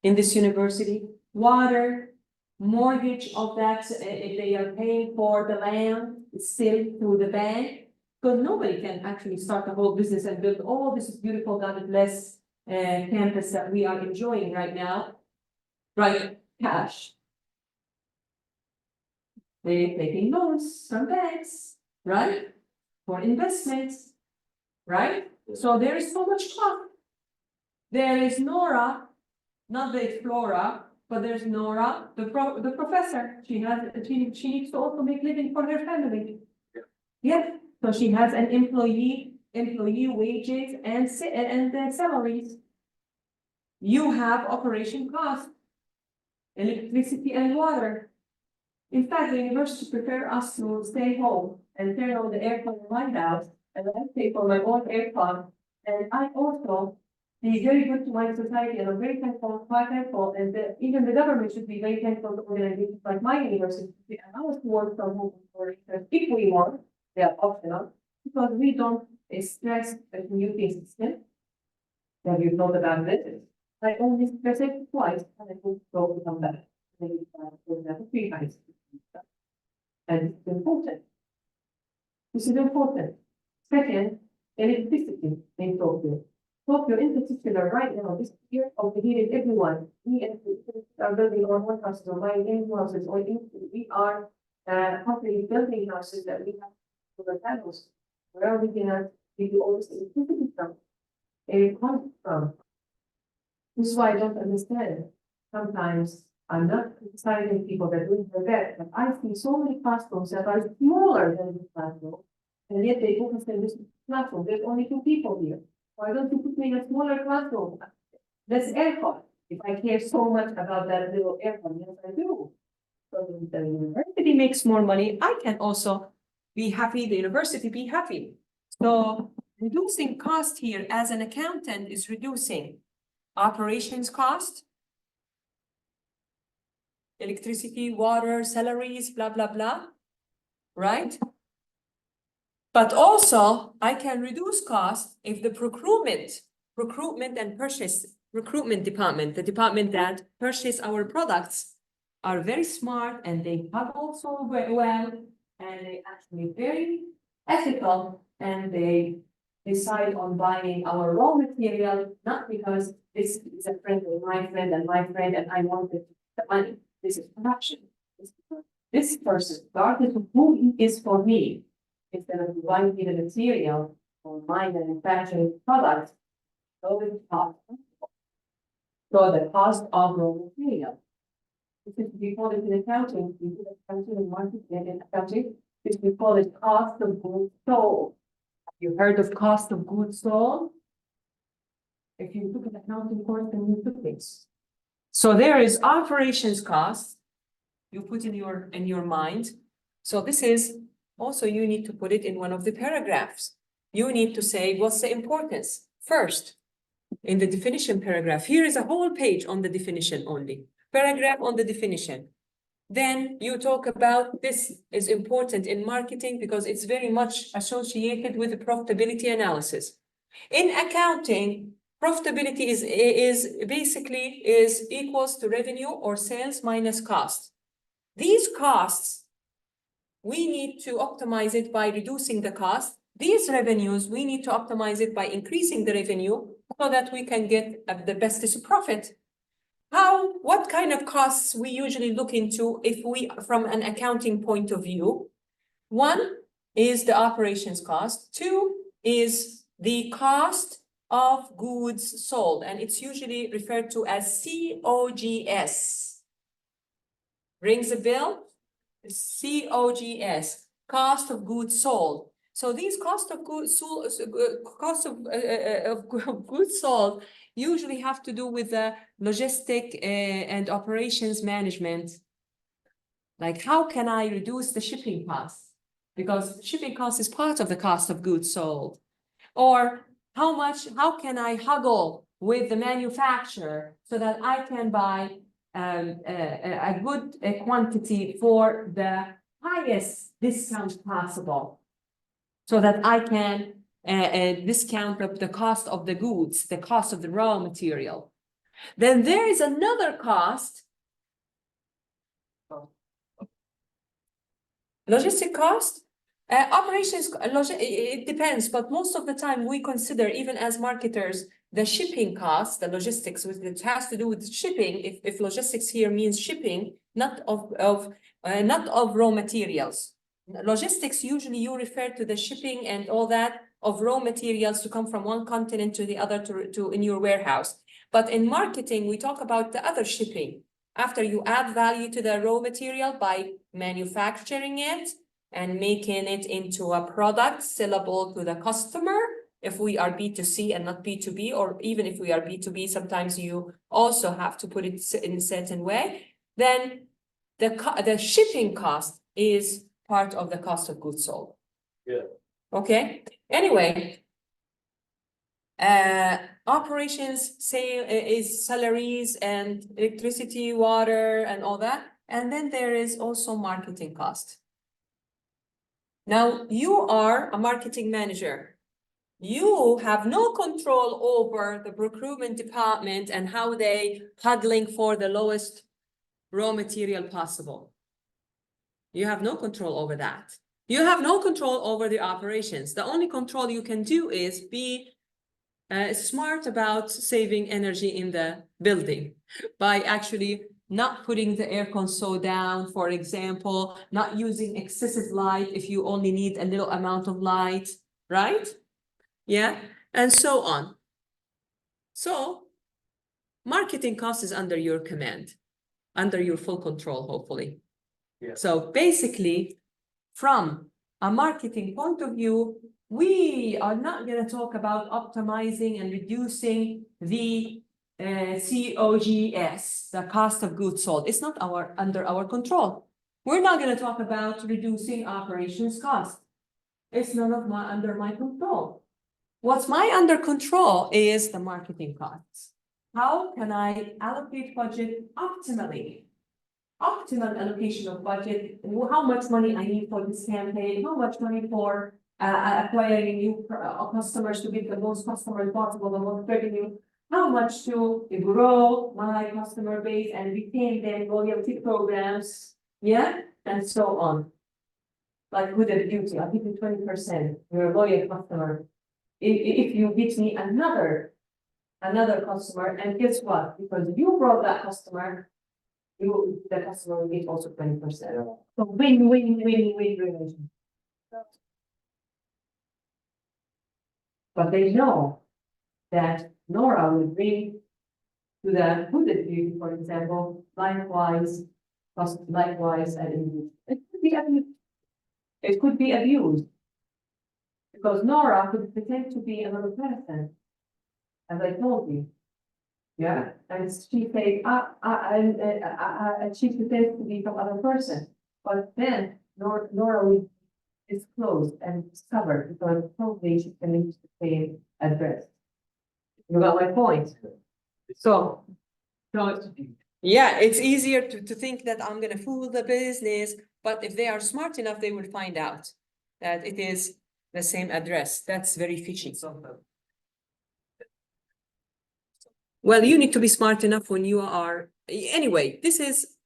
in this university, water, mortgage of that, if they are paying for the land, it's still through the bank. Because nobody can actually start a whole business and build all this beautiful, God bless campus that we are enjoying right now. Right, cash. They're taking loans from banks, right? For investments, right? So there is so much cost. There is Nora, not the explorer, but there's Nora, the professor. She needs to also make living for her family. Yeah, so she has an employee wages and salaries. You have operation costs, electricity and water. In fact, the university prefer us to stay home and turn on the aircon in my house, and I pay for my own aircon. And I also be very good to my society, and I'm very thankful, quite thankful, and even the government should be very thankful to organizations like my university to allow us to work from home for if we want, they are optional, because we don't stress the commuting system. Have you thought about this? I only stress it twice, and I will go to come back. Maybe for example, 3 times. And it's important. This is important. Second, electricity in Tokyo. Tokyo in particular, right now, this year overheated everyone. We are building our own houses or buying any houses, or we are company building houses that we have solar panels. Where are we gonna give you all this electricity from? It comes from. This is why I don't understand. Sometimes I'm not criticizing people that are doing their best, but I see so many classrooms that are smaller than this classroom, and yet they focus on this classroom. There's only 2 people here. Why don't you put me in a smaller classroom? Less aircon. If I care so much about that little aircon, yes, I do. So the university makes more money, I can also be happy, the university be happy. So reducing cost here as an accountant is reducing operations cost, electricity, water, salaries, blah, blah, blah, right? But also I can reduce cost if the procurement and recruitment department, the department that purchase our products, are very smart and they hustle so very well and they actually very ethical and they decide on buying our raw material, not because this is a friend of my friend and my friend and I wanted the money. This is production. This person, regardless of who he is for me, instead of buying me the material or my manufacturing product, so the cost. So the cost of raw material. This is, we call it in accounting, we do accounting and marketing and in accounting, this we call it cost of goods sold. Have you heard of cost of goods sold? If you look at accounting course, then you took this. So there is operations cost, you put in your mind. So this is also, you need to put it in one of the paragraphs. You need to say, what's the importance? First, in the definition paragraph, here is a whole page on the definition only. Paragraph on the definition. Then you talk about this is important in marketing because it's very much associated with the profitability analysis. In accounting, profitability is basically equals to revenue or sales minus cost. These costs, we need to optimize it by reducing the cost. These revenues, we need to optimize it by increasing the revenue so that we can get the bestest profit. What kind of costs we usually look into if we, from an accounting point of view? One is the operations cost. Two is the cost of goods sold, and it's usually referred to as COGS. Rings a bell? COGS, cost of goods sold. So these cost of goods sold usually have to do with the logistic and operations management. Like, how can I reduce the shipping costs? Because shipping cost is part of the cost of goods sold. Or how can I haggle with the manufacturer so that I can buy a good quantity for the highest discount possible, so that I can discount the cost of the goods, the cost of the raw material. Then there is another cost, logistic cost, operations, it depends, but most of the time we consider, even as marketers, the shipping costs, the logistics, it has to do with shipping. If logistics here means shipping, not of raw materials. Logistics, usually you refer to the shipping and all that of raw materials to come from one continent to the other to in your warehouse. But in marketing, we talk about the other shipping. After you add value to the raw material by manufacturing it and making it into a product sellable to the customer, if we are B2C and not B2B, or even if we are B2B, sometimes you also have to put it in a certain way, then the shipping cost is part of the cost of goods sold. Yeah. Okay. Anyway, operations sale is salaries and electricity, water, and all that. And then there is also marketing cost. Now you are a marketing manager. You have no control over the procurement department and how they haggling for the lowest raw material possible. You have no control over that. You have no control over the operations. The only control you can do is be smart about saving energy in the building by actually not putting the air console down, for example, not using excessive light if you only need a little amount of light, right? Yeah, and so on. So marketing cost is under your command, under your full control, hopefully. Yeah. So basically, from a marketing point of view, we are not going to talk about optimizing and reducing the COGS, the cost of goods sold. It's not under our control. We're not going to talk about reducing operations cost. It's none of under my control. What's under control is the marketing costs. How can I allocate budget optimally? Optimal allocation of budget, how much money I need for this campaign, how much money for acquiring new customers to get the most customers possible, the most revenue, how much to grow my customer base and retain them, loyalty programs, yeah, and so on. Like with the beauty, I'll give you 20%, you're a loyal customer. If you get me another customer, and guess what? Because you brought that customer, the customer will get also 20%. So win-win relationship. But they know that Nora will bring to the hooded view, for example, likewise, and it could be abused. It could be abused. Because Nora could pretend to be another person, as I told you. Yeah, and she said, and she pretends to be some other person. But then Nora will disclose and discover because probably she can use the same address. You got my point? So yeah, it's easier to think that I'm gonna fool the business, but if they are smart enough, they will find out that it is the same address. That's very fishy. Well, you need to be smart enough when you are, anyway, this is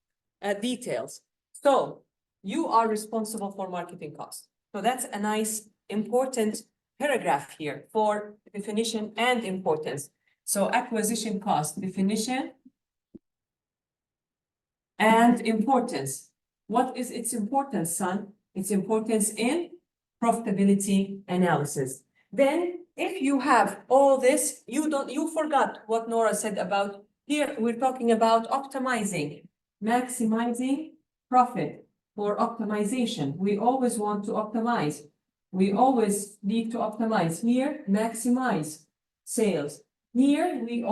details. So you are responsible for marketing costs. So that's a nice, important paragraph here for definition and importance. So acquisition cost, definition and importance. What is its importance, son? Its importance in profitability analysis. Then if you have all this, you forgot what Nora said about here. We're talking about optimizing, maximizing profit for optimization. We always want to optimize. We always need to optimize. Here, maximize sales. Here, we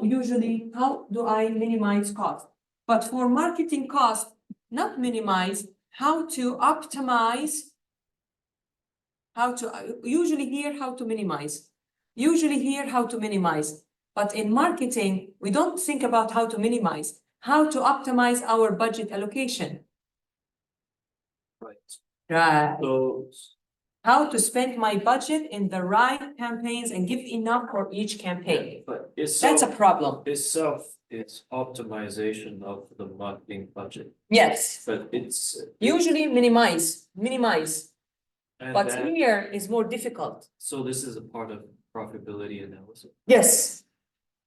usually, how do I minimize cost? But for marketing cost, not minimize, how to optimize. Usually here, how to minimize. Usually here, how to minimize. But in marketing, we don't think about how to minimize, how to optimize our budget allocation. Right. So How to spend my budget in the right campaigns and give enough for each campaign. but That's a problem. itself, it's optimization of the marketing budget, Yes. but it's. Usually minimize. And But then- here is more difficult. So this is a part of profitability analysis. Yes.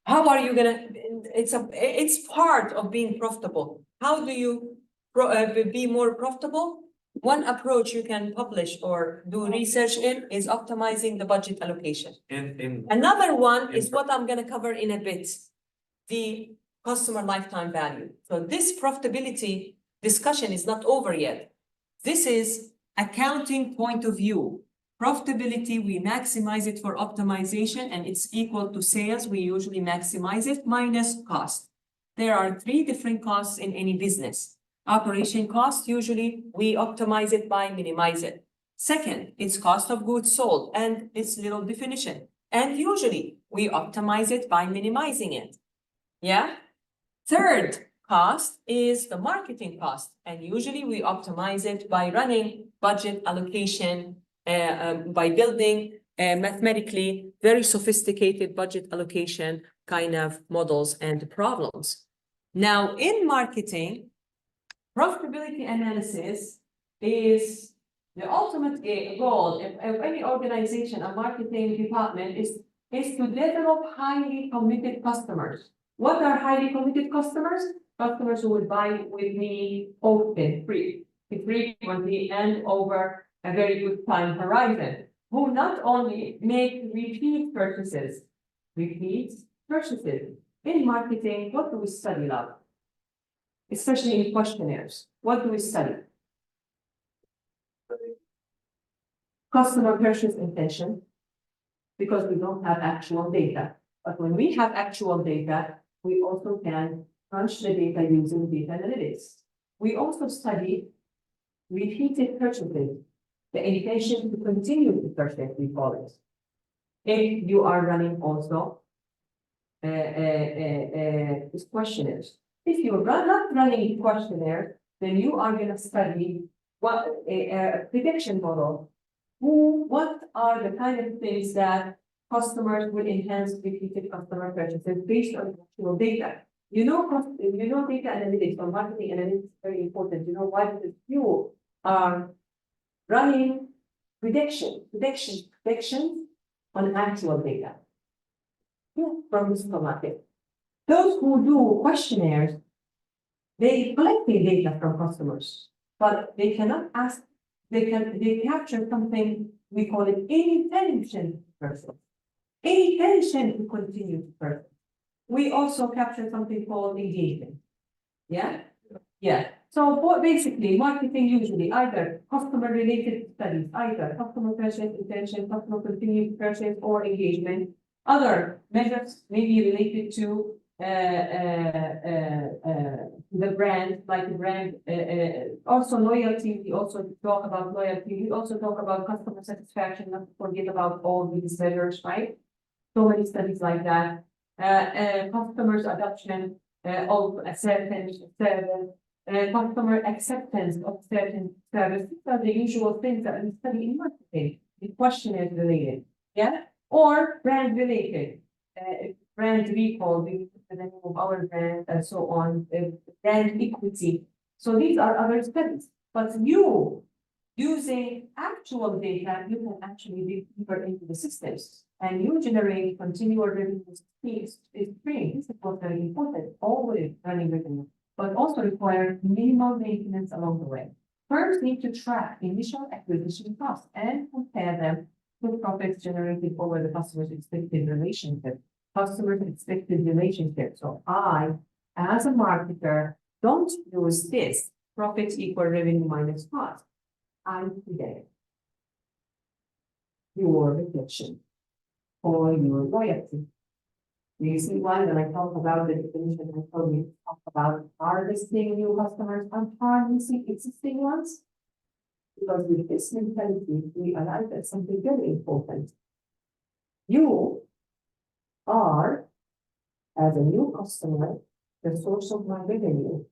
How are you gonna, it's part of being profitable. How do you be more profitable? One approach you can publish or do research in is optimizing the budget allocation. In Another one is what I'm gonna cover in a bit, the customer lifetime value. So this profitability discussion is not over yet. This is accounting point of view. Profitability, we maximize it for optimization and it's equal to sales. We usually maximize it minus cost. There are 3 different costs in any business. Operation cost, usually we optimize it by minimize it. Second, it's cost of goods sold and its little definition. And usually we optimize it by minimizing it. Yeah. Third cost is the marketing cost. And usually we optimize it by running budget allocation, by building mathematically very sophisticated budget allocation kind of models and problems. Now in marketing, profitability analysis is the ultimate goal of any organization, a marketing department is to develop highly committed customers. What are highly committed customers? Customers who will buy with me often, frequently, and over a very good time horizon, who not only make repeat purchases. In marketing, what do we study, love? Especially in questionnaires, what do we study? Customer purchase intention, because we don't have actual data. But when we have actual data, We also can crunch the data using data analytics. We also study repeated purchases, the intention to continue to purchase, we call it. If you are running also these questionnaires. If you're not running questionnaire, then you are going to study what a prediction model. What are the kind of things that customers will enhance repeated customer purchases based on actual data? You know, data analytics or marketing analytics is very important. You know why? Because you are running predictions on actual data. From the supermarket. Those who do questionnaires, they collect the data from customers, but they cannot ask, they capture something, we call it intelligent person. Intelligent to continue to person. We also capture something called engagement. Yeah? Yeah. So what basically marketing usually either customer related studies, either customer purchase intention, customer continued purchase or engagement. Other measures may be related to the brand, like the brand, also loyalty. We also talk about loyalty. We also talk about customer satisfaction, not to forget about all these measures, right? So many studies like that. Customers adoption of a certain service, customer acceptance of certain service. These are the usual things that we study in marketing. The question is related, yeah? Or brand related, brand recall, the name of our brand, and so on, brand equity. So these are other studies. But you, using actual data, you can actually dig deeper into the systems, and you generate continual revenue streams. This is what's very important, always running revenue, but also require minimal maintenance along the way. Firms need to track initial acquisition costs and compare them with profits generated over the customer's expected relationship. So I, as a marketer, don't use this profit equal revenue minus cost. I predict your retention or your loyalty. You see why when I talk about the definition, I told you talk about harvesting new customers and harnessing existing ones? Because with this mentality, we arrive at something very important. You are, as a new customer, the source of my revenue.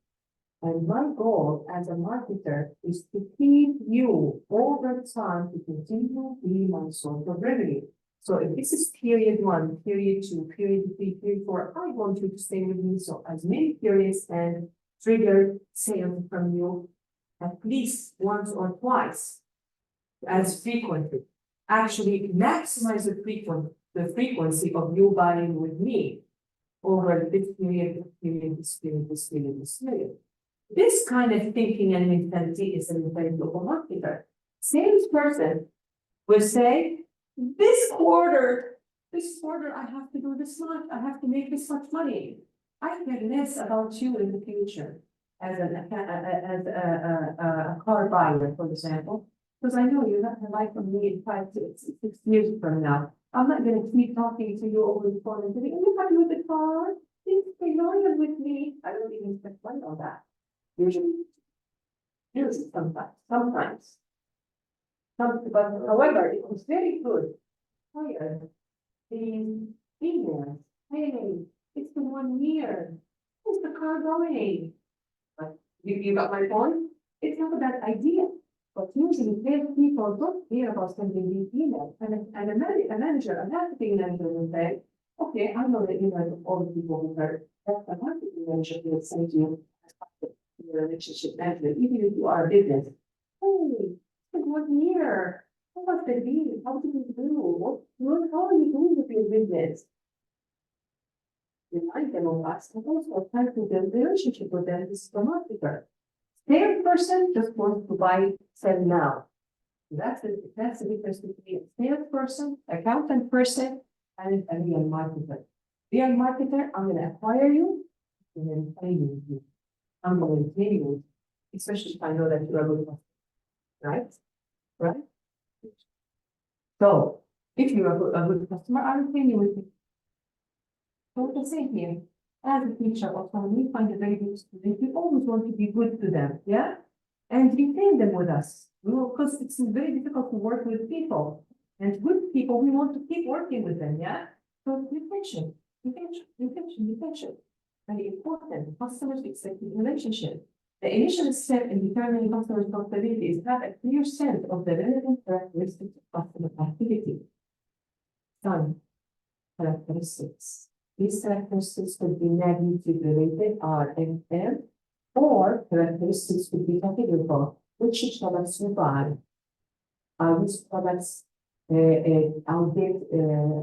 And my goal as a marketer is to keep you over time to continue being my source of revenue. So if this is period 1, period 2, period 3, period 4, I want you to stay with me. So as many periods and trigger sales from you at least once or twice as frequently. Actually maximize the frequency of you buying with me over this period, this period. This kind of thinking and mentality is the mentality of a marketer. Salesperson will say, this quarter, I have to do this much, I have to make this much money. I care less about you in the future as a car buyer, for example, because I know you're not going to buy from me in 5 to 6 years from now. I'm not going to keep talking to you over the phone and saying, are you happy with the car? Please stay loyal with me. I don't even spend money on that. Usually, sometimes. But however, it was very good. Higher the emails. Hey, it's been 1 year. How's the car going? You got my point? It's not a bad idea. But usually people don't care about sending these emails. And a manager, a marketing manager will say, okay, I know the emails of all the people who heard. That's a marketing manager who will send you as part of your relationship management, even if you are a business. Hey, it's been 1 year. What was the deal? How did you do? How are you doing with your business? Remind them of us and also try to build a relationship with them. This is the marketer. Salesperson just wants to buy, sell now. That's the difference between a salesperson, accountant person, and a real marketer. Real marketer, I'm going to acquire you and then pay you. I'm going to pay you, especially if I know that you're a good customer. Right? Right? So, if you're a good customer, I'll pay you with it. So the same here. as a teacher or someone, we find a very good student, we always want to be good to them, yeah? And retain them with us, because it's very difficult to work with people. And good people, we want to keep working with them, yeah? So retention. Very important. Customers expect a relationship. The initial step in determining customer profitability is to have a clear sense of the relevant characteristics of customer activity. Some characteristics. These characteristics could be negatively related, RMM, or characteristics could be categorical. Which products you buy? Are these products outdated,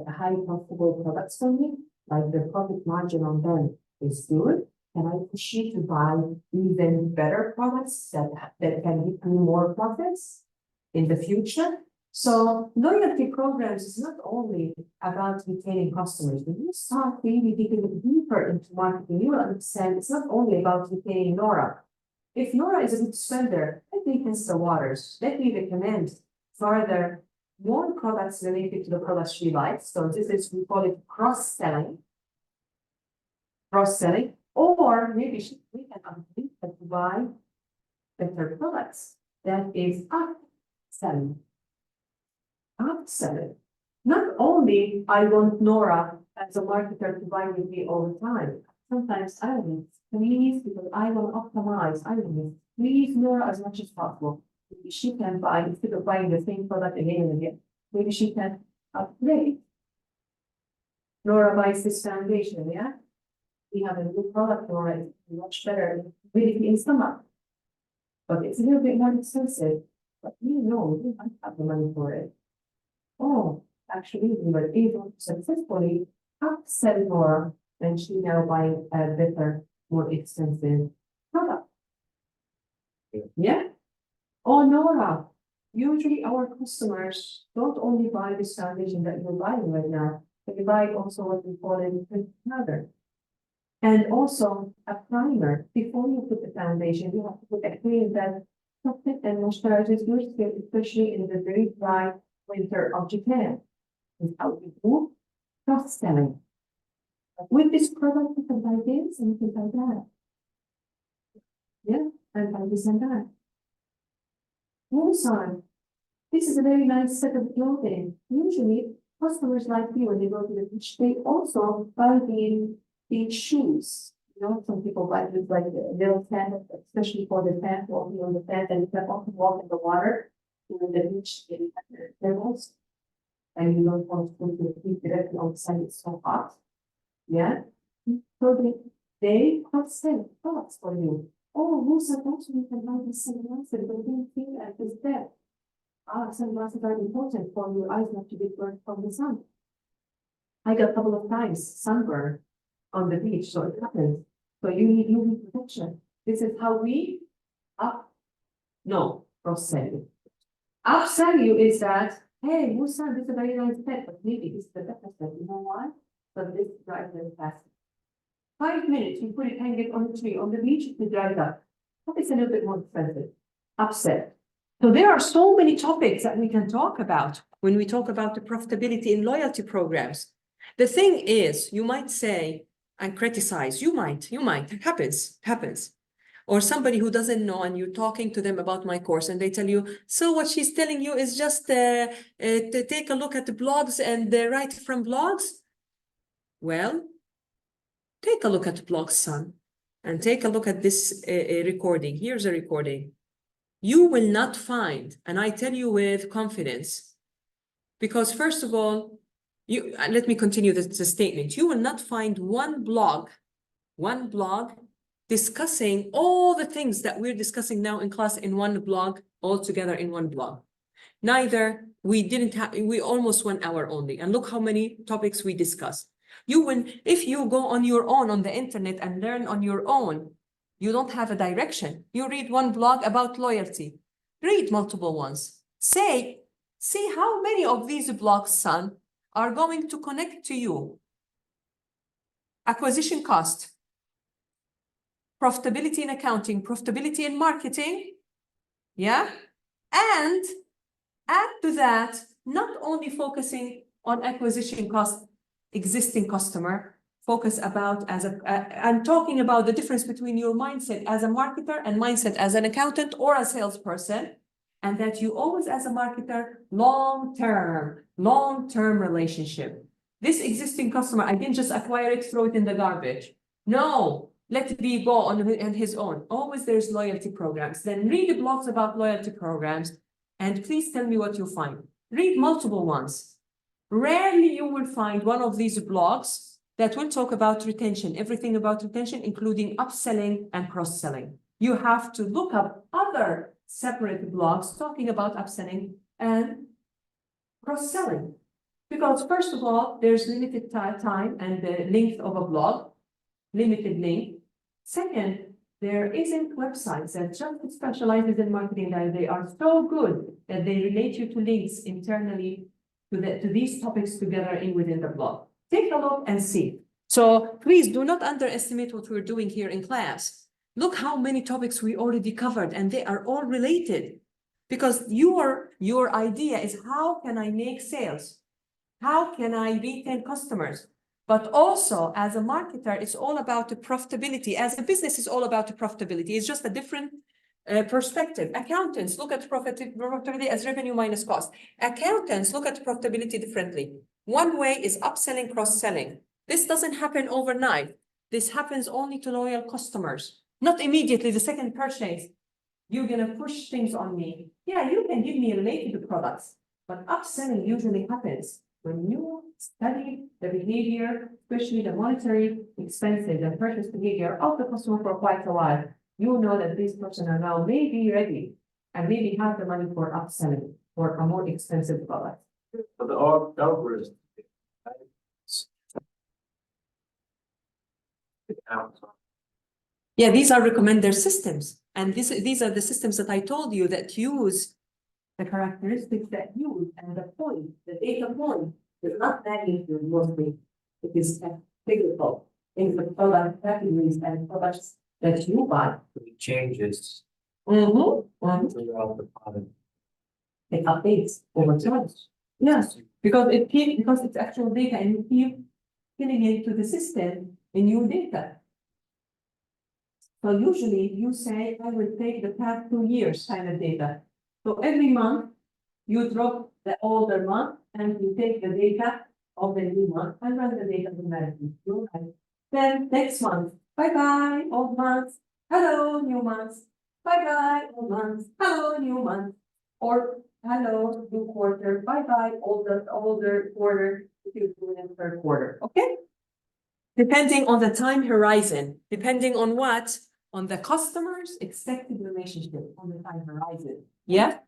high profitable products for me? Like the profit margin on them is good. Can I push you to buy even better products that can give me more profits in the future? So loyalty programs is not only about retaining customers. When you start really digging deeper into marketing, you will understand it's not only about retaining Nora. If Nora is a good spender, let me test the waters. Let me recommend further more products related to the products she likes. So this is, we call it cross-selling. Or maybe we can agree to buy better products. That is upselling. Not only I want Nora as a marketer to buy with me all the time. Sometimes I will please, because I will optimize. I will please Nora as much as possible. Maybe she can buy, instead of buying the same product again and again, maybe she can upgrade. Nora buys this foundation, yeah? We have a new product, Nora, it's much better, really in summer. But it's a little bit more expensive. But we know we don't have the money for it. Oh, actually, we were able to successfully upsell Nora, and she now buying a better, more expensive product. Yeah? Oh, Nora, usually our customers don't only buy this foundation that you're buying right now, but they buy also what we call it powder. And also a primer. Before you put the foundation, you have to put a cream that softens and moisturizes your skin, especially in the very dry winter of Japan. And how we do cross-selling. With this product, you can buy this and you can buy that. Yeah, and buy this and that. Also, this is a very nice set of clothing. Usually, customers like you, when they go to the beach, they also buy the shoes. You know, some people buy this like a little tent, especially for the tent, walking on the tent, and you can often walk in the water. In the beach, they have their thermals. And you don't want to put your feet directly outside, it's so hot. Yeah. So they cross-sell products for you. Oh, Musa, also you can buy these sunglasses, but they don't feel at this depth. Sunglasses are important for your eyes not to get burned from the sun. I got a couple of times sunburn on the beach, so it happens. So you need UV protection. This is how we cross-sell you. Upsell you is that, hey, Musa, this is a very nice pet, but maybe this is the better pet. You know why? But this dries very fast. 5 minutes, you put it hanging on the tree on the beach, it dries up. But it's a little bit more expensive. Upsell. So there are so many topics that we can talk about when we talk about the profitability in loyalty programs. The thing is, you might say and criticize, you might, it happens. Or somebody who doesn't know and you're talking to them about my course and they tell you, so what she's telling you is just to take a look at the blogs and write from blogs? Well, take a look at the blogs, son, and take a look at this recording. Here's a recording. You will not find, and I tell you with confidence, because first of all, let me continue the statement. You will not find one blog discussing all the things that we're discussing now in class in one blog, all together in one blog. Neither, we almost 1 hour only. And look how many topics we discussed. If you go on your own on the internet and learn on your own, you don't have a direction. You read one blog about loyalty, read multiple ones. See how many of these blogs, son, are going to connect to you. Acquisition cost, profitability in accounting, profitability in marketing, yeah? And add to that, not only focusing on acquisition cost, existing customer, focus about as a, I'm talking about the difference between your mindset as a marketer and mindset as an accountant or a salesperson. And that you always, as a marketer, long-term relationship. This existing customer, I didn't just acquire it, throw it in the garbage. No, let it be go on his own. Always there's loyalty programs. Then read the blogs about loyalty programs and please tell me what you find. Read multiple ones. Rarely you will find one of these blogs that will talk about retention, everything about retention, including upselling and cross-selling. You have to look up other separate blogs talking about upselling and cross-selling. Because first of all, there's limited time and the length of a blog, limited length. Second, there isn't websites that just specializes in marketing that they are so good that they relate you to links internally to these topics together within the blog. Take a look and see. So please do not underestimate what we're doing here in class. Look how many topics we already covered and they are all related. Because your idea is how can I make sales? How can I retain customers? But also as a marketer, it's all about the profitability. As a business, it's all about the profitability. It's just a different perspective. Accountants look at profitability as revenue minus cost. Accountants look at profitability differently. One way is upselling, cross-selling. This doesn't happen overnight. This happens only to loyal customers. Not immediately, the second purchase. You're going to push things on me. Yeah, you can give me related products, but upselling usually happens when you study the behavior, especially the monetary expenses and purchase behavior of the customer for quite a while. You know that this person are now maybe ready and maybe have the money for upselling for a more expensive product. But the algorithm. Yeah, these are recommender systems. And these are the systems that I told you that use the characteristics that use and the point, the data point is not magnitude mostly. It is physical in the product categories and products that you buy. It changes Throughout the product. It updates over time. Yes, because it's actual data and you keep filling it to the system in new data. So usually you say, I will take the past 2 years kind of data. So every month you drop the older month and you take the data of the new month and run the data automatically. Then next month, bye-bye, old month, hello, new month, bye-bye, old month, hello, new month, or hello, new quarter, bye-bye, older quarter, if you're doing the third quarter, okay? Depending on the time horizon, depending on what? On the customer's expected relationship on the time horizon. Yeah?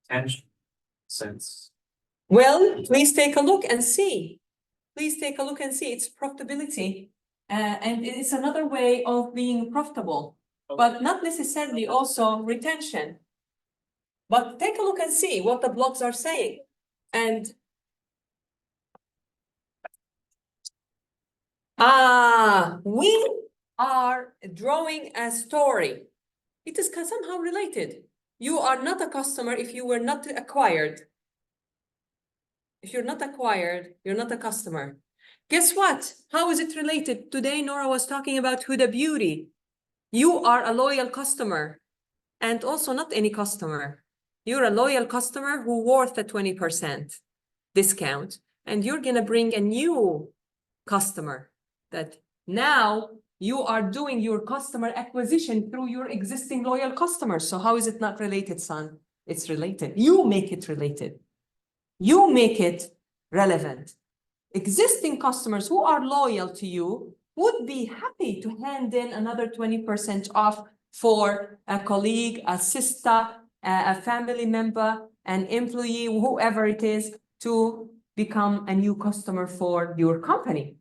Tension, sense. Well, please take a look and see. Please take a look and see. It's profitability. And it's another way of being profitable, but not necessarily also retention. But take a look and see what the blogs are saying. And we are drawing a story. It is somehow related. You are not a customer if you were not acquired. If you're not acquired, you're not a customer. Guess what? How is it related? Today, Nora was talking about Huda Beauty. You are a loyal customer and also not any customer. You're a loyal customer who worth a 20% discount. And you're going to bring a new customer that now you are doing your customer acquisition through your existing loyal customers. So how is it not related, son? It's related. You make it related. You make it relevant. Existing customers who are loyal to you would be happy to hand in another 20% off for a colleague, a sister, a family member, an employee, whoever it is, to become a new customer for your company.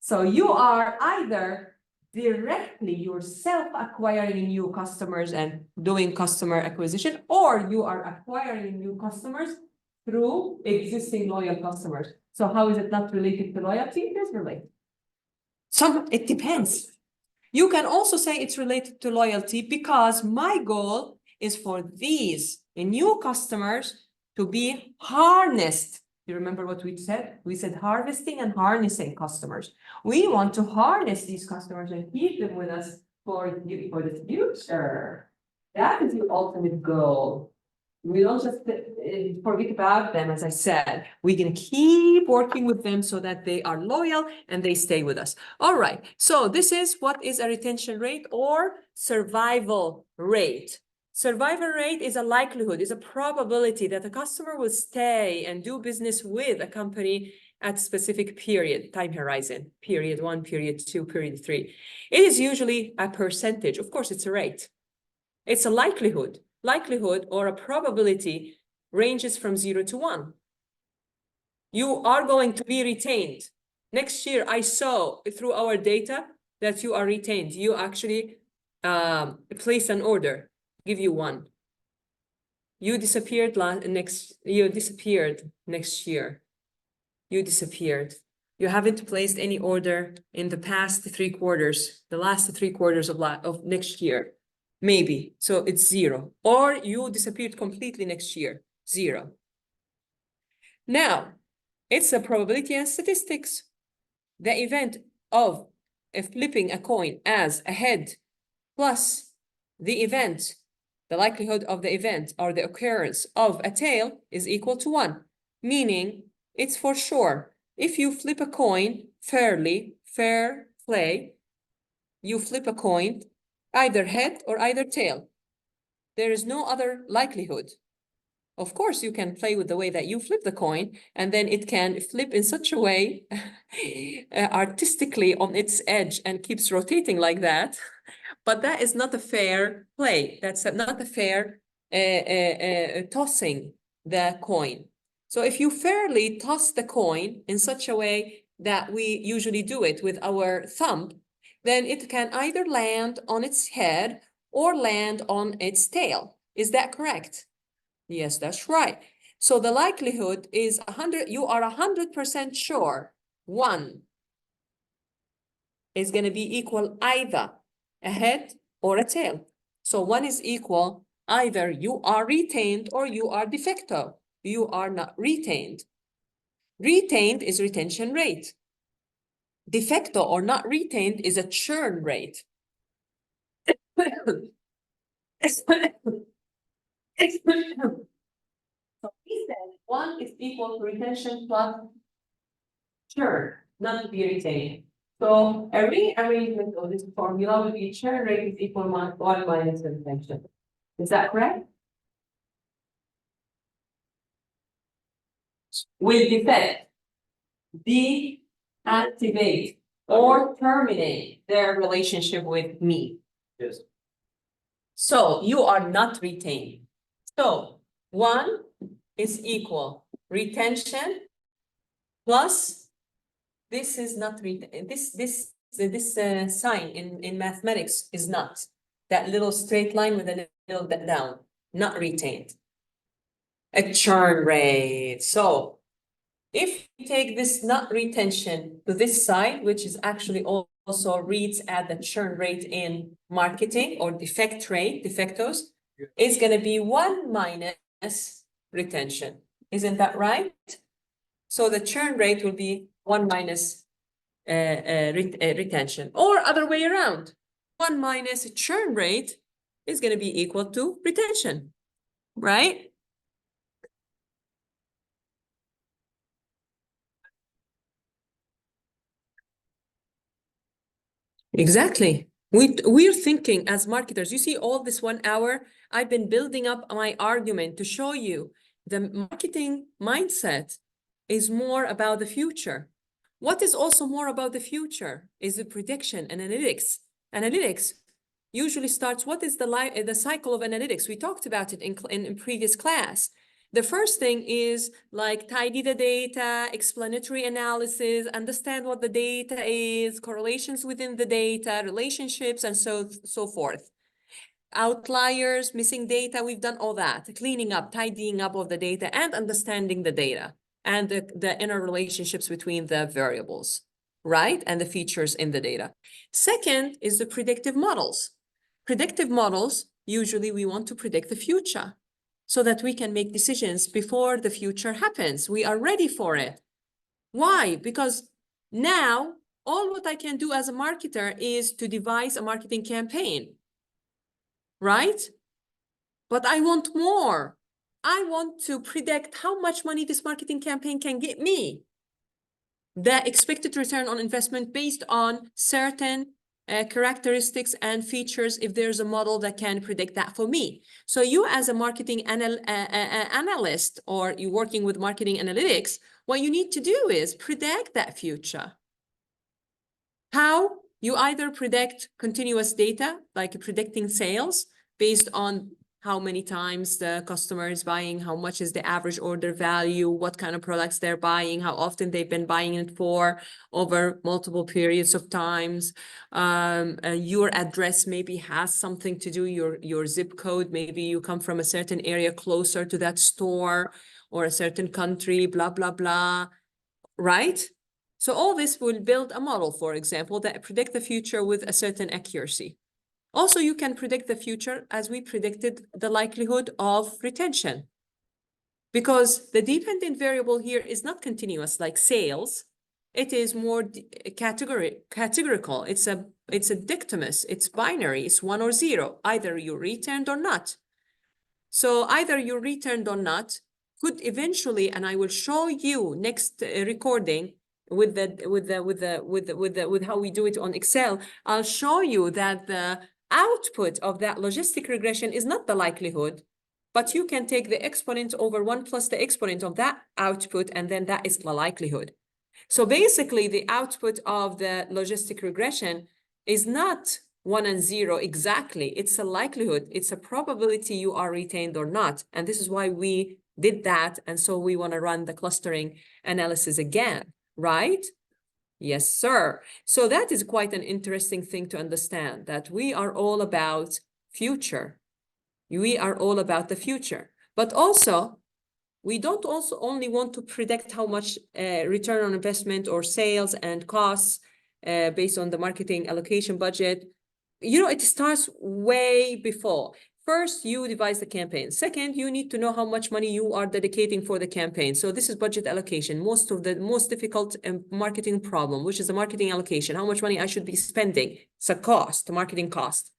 So you are either directly yourself acquiring new customers and doing customer acquisition, or you are acquiring new customers through existing loyal customers. So how is it not related to loyalty? It is related. It depends. You can also say it's related to loyalty because my goal is for these in new customers to be harnessed. You remember what we said? We said harvesting and harnessing customers. We want to harness these customers and keep them with us for the future. That is the ultimate goal. We don't just forget about them, as I said. We're going to keep working with them so that they are loyal and they stay with us. All right. So this is what is a retention rate or survival rate. Survival rate is a likelihood, is a probability that a customer will stay and do business with a company at specific period, time horizon, period 1, period 2, period 3. It is usually a percentage. Of course, it's a rate. It's a likelihood. Likelihood or a probability ranges from 0 to 1. You are going to be retained. Next year, I saw through our data that you are retained. You actually place an order, give you 1. You disappeared next year. You disappeared. You haven't placed any order in the past 3 quarters, the last 3 quarters of next year. Maybe, so it's 0. Or you disappeared completely next year, 0. Now, it's a probability and statistics. The event of flipping a coin as a head plus the event, the likelihood of the event or the occurrence of a tail is equal to 1, meaning it's for sure. If you flip a coin fairly, fair play, you flip a coin, either head or either tail. There is no other likelihood. Of course, you can play with the way that you flip the coin, and then it can flip in such a way artistically on its edge and keeps rotating like that. But that is not a fair play. That's not a fair tossing the coin. So if you fairly toss the coin in such a way that we usually do it with our thumb, then it can either land on its head or land on its tail. Is that correct? Yes, that's right. So the likelihood is 100, you are 100% sure 1 is going to be equal either a head or a tail. So 1 is equal either you are retained or you are de facto. You are not retained. Retained is retention rate. De facto or not retained is a churn rate. So we said 1 is equal to retention plus churn, not to be retained. So a rearrangement of this formula would be churn rate is equal to 1 minus the retention. Is that correct? Will defect, deactivate, or terminate their relationship with me. Yes. So you are not retained. So 1 is equal retention plus this is not this sign in mathematics is not that little straight line with a little down, not retained. A churn rate. So if you take this not retention to this side, which is actually also reads at the churn rate in marketing or defect rate, defectos, is going to be 1 minus retention. Isn't that right? So the churn rate will be 1 minus retention, or other way around. 1 minus churn rate is going to be equal to retention, right? Exactly. We're thinking as marketers, you see all this 1 hour, I've been building up my argument to show you the marketing mindset is more about the future. What is also more about the future is the prediction and analytics. Analytics usually starts, what is the cycle of analytics? We talked about it in previous class. The first thing is like tidy the data, explanatory analysis, understand what the data is, correlations within the data, relationships, and so forth. Outliers, missing data, we've done all that. Cleaning up, tidying up of the data and understanding the data and the inner relationships between the variables, right? And the features in the data. Second is the predictive models. Predictive models, usually we want to predict the future. so that we can make decisions before the future happens. We are ready for it. Why? Because now all what I can do as a marketer is to devise a marketing campaign, right? But I want more. I want to predict how much money this marketing campaign can get me. The expected return on investment based on certain characteristics and features, if there's a model that can predict that for me. So you as a marketing analyst, or you're working with marketing analytics, what you need to do is predict that future. How? You either predict continuous data, like predicting sales based on how many times the customer is buying, how much is the average order value, what kind of products they're buying, how often they've been buying it for over multiple periods of times. Your address maybe has something to do, your zip code, maybe you come from a certain area closer to that store or a certain country, blah, blah, blah, right? So all this will build a model, for example, that predict the future with a certain accuracy. Also, you can predict the future as we predicted the likelihood of retention, because the dependent variable here is not continuous like sales. It is more categorical. It's a dichotomous. It's binary. It's 1 or 0. Either you returned or not. So either you returned or not could eventually, and I will show you next recording with how we do it on Excel. I'll show you that the output of that logistic regression is not the likelihood, but you can take the exponent over 1 plus the exponent of that output, and then that is the likelihood. So basically, the output of the logistic regression is not 1 and 0 exactly. It's a likelihood. It's a probability you are retained or not. And this is why we did that. And so we want to run the clustering analysis again, right? Yes, sir. So that is quite an interesting thing to understand, that we are all about future. We are all about the future. But also, we don't also only want to predict how much return on investment or sales and costs based on the marketing allocation budget. You know, it starts way before. First, you devise the campaign. Second, you need to know how much money you are dedicating for the campaign. So this is budget allocation, most difficult marketing problem, which is the marketing allocation, how much money I should be spending. It's a cost, marketing cost.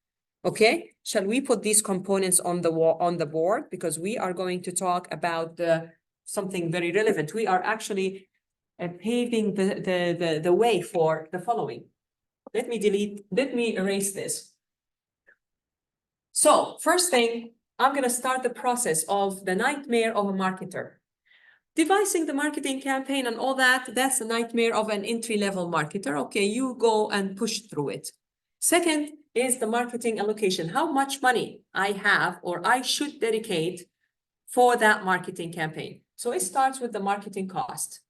Okay, shall we put these components on the wall, on the board? Because we are going to talk about something very relevant. We are actually paving the way for the following. Let me erase this. So first thing, I'm going to start the process of the nightmare of a marketer. Devising the marketing campaign and all that, that's a nightmare of an entry-level marketer. Okay, you go and push through it. Second is the marketing allocation. How much money I have or I should dedicate for that marketing campaign. So it starts with the marketing cost.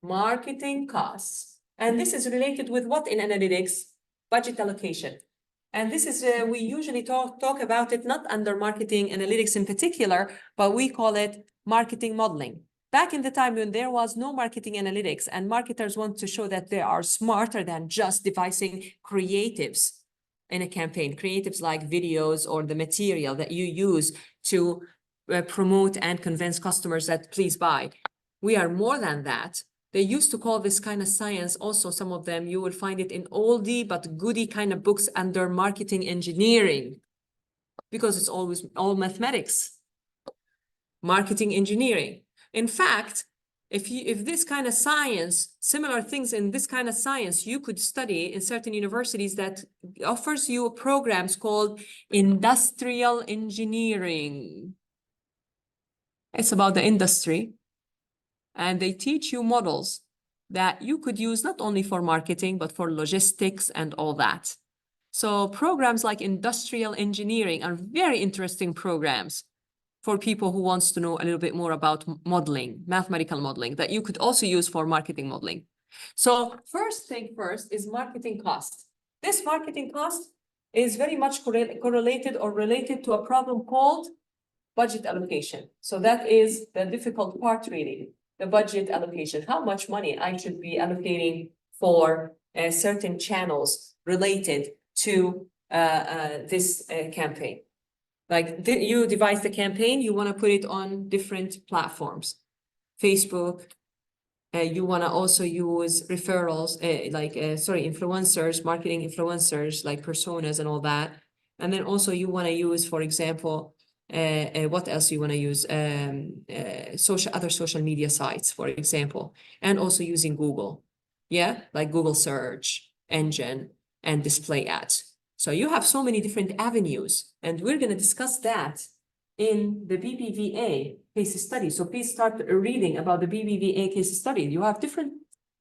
Marketing costs. And this is related with what in analytics? Budget allocation. And this is, we usually talk about it not under marketing analytics in particular, but we call it marketing modeling. Back in the time when there was no marketing analytics and marketers want to show that they are smarter than just devising creatives in a campaign, creatives like videos or the material that you use to promote and convince customers that please buy. We are more than that. They used to call this kind of science, also some of them, you will find it in oldie but goodie kind of books under marketing engineering, because it's always all mathematics. Marketing engineering. In fact, if this kind of science, similar things in this kind of science, you could study in certain universities that offers you programs called industrial engineering. It's about the industry. And they teach you models that you could use not only for marketing, but for logistics and all that. So programs like industrial engineering are very interesting programs for people who wants to know a little bit more about modeling, mathematical modeling, that you could also use for marketing modeling. So first thing first is marketing cost. This marketing cost is very much correlated or related to a problem called budget allocation. So that is the difficult part really. The budget allocation, how much money I should be allocating for certain channels related to this campaign. Like you devise the campaign, you want to put it on different platforms. Facebook, you want to also use referrals, influencers, marketing influencers, like personas and all that. And then also you want to use, for example, what else you want to use? Other social media sites, for example, and also using Google. Yeah, like Google search engine and display ads. So you have so many different avenues, and we're going to discuss that in the BBVA case study. So please start reading about the BBVA case study. You have different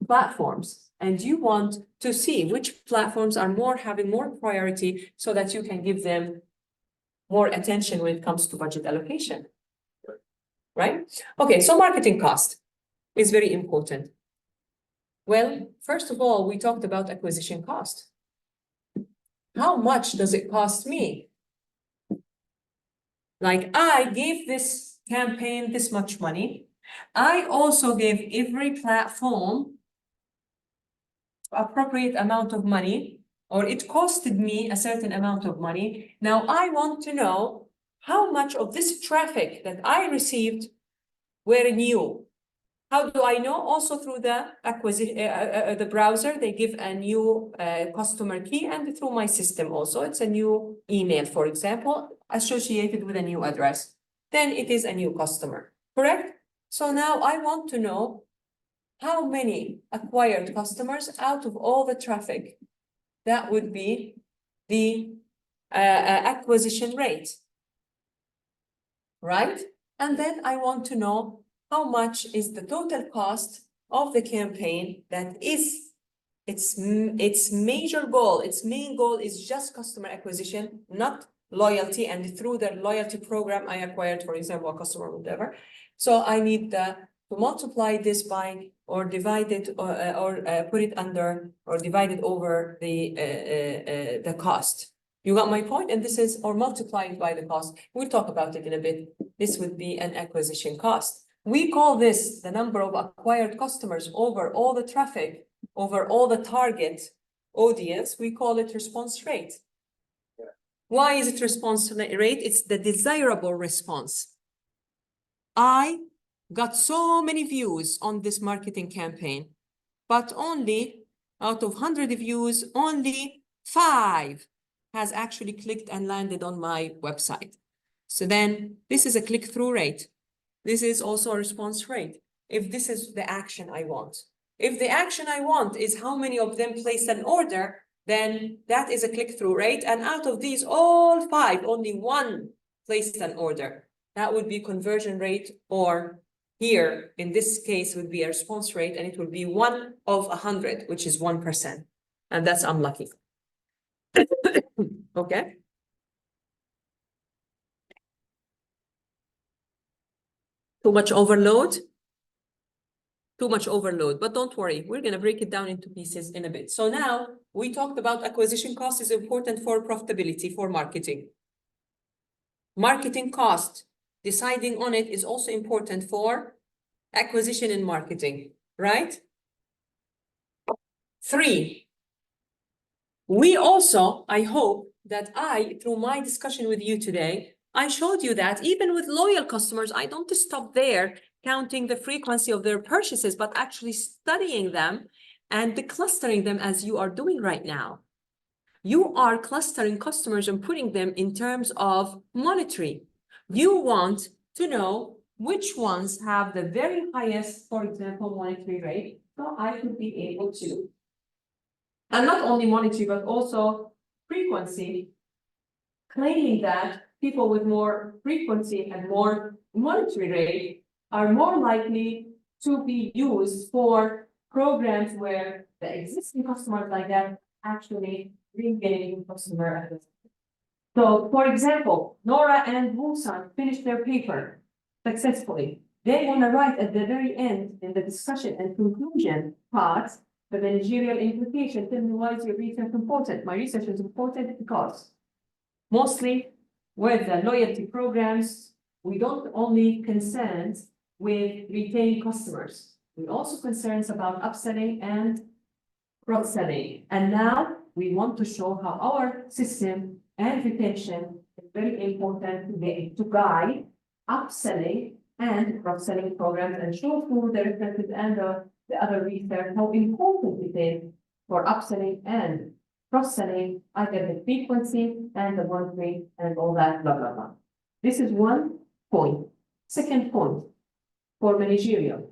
platforms, and you want to see which platforms are having more priority so that you can give them more attention when it comes to budget allocation. Right? Okay, so marketing cost is very important. Well, first of all, we talked about acquisition cost. How much does it cost me? Like, I gave this campaign this much money. I also gave every platform appropriate amount of money, or it costed me a certain amount of money. Now I want to know how much of this traffic that I received were new. How do I know? Also through the acquisition, the browser, they give a new customer key, and through my system also, it's a new email, for example, associated with a new address. Then it is a new customer, correct? So now I want to know how many acquired customers out of all the traffic. That would be the acquisition rate, right? And then I want to know how much is the total cost of the campaign that is its major goal, its main goal is just customer acquisition, not loyalty. And through the loyalty program, I acquired, for example, a customer, whatever. So I need to multiply this by, or divide it, or put it under, or divide it over the cost. You got my point? And this is, or multiplied by the cost. We'll talk about it in a bit. This would be an acquisition cost. We call this the number of acquired customers over all the traffic, over all the target audience. We call it response rate. Yeah. Why is it response rate? It's the desirable response. I got so many views on this marketing campaign, but only out of 100 views, only 5 has actually clicked and landed on my website. So then this is a click-through rate. This is also a response rate. If this is the action I want. If the action I want is how many of them placed an order, then that is a click-through rate. And out of these, all 5, only 1 placed an order. That would be conversion rate, or here, in this case, would be a response rate, and it would be 1 of 100, which is 1%. And that's unlucky. Okay. Too much overload? Too much overload, but don't worry, we're going to break it down into pieces in a bit. So now we talked about acquisition cost is important for profitability, for marketing. Marketing cost, deciding on it, is also important for acquisition and marketing, right? 3, we also, I hope that through my discussion with you today, I showed you that even with loyal customers, I don't stop there counting the frequency of their purchases, but actually studying them and clustering them as you are doing right now. You are clustering customers and putting them in terms of monetary. You want to know which ones have the very highest, for example, monetary rate. So I could be able to, and not only monetary, but also frequency, claiming that people with more frequency and more monetary rate are more likely to be used for programs where the existing customers like that actually regain customer acquisition. So, for example, Nora and Busan finished their paper successfully. They want to write at the very end, in the discussion and conclusion part, the managerial implication. Tell me, why is your research important? My research is important because mostly with the loyalty programs, we don't only concerned with retaining customers. We also concerns about upselling and cross-selling. And now we want to show how our system and retention It's very important to guide upselling and cross-selling programs and show through the references and the other research how important it is for upselling and cross-selling, either the frequency and the monthly and all that, blah, blah, blah. This is one point. Second point, for managerial.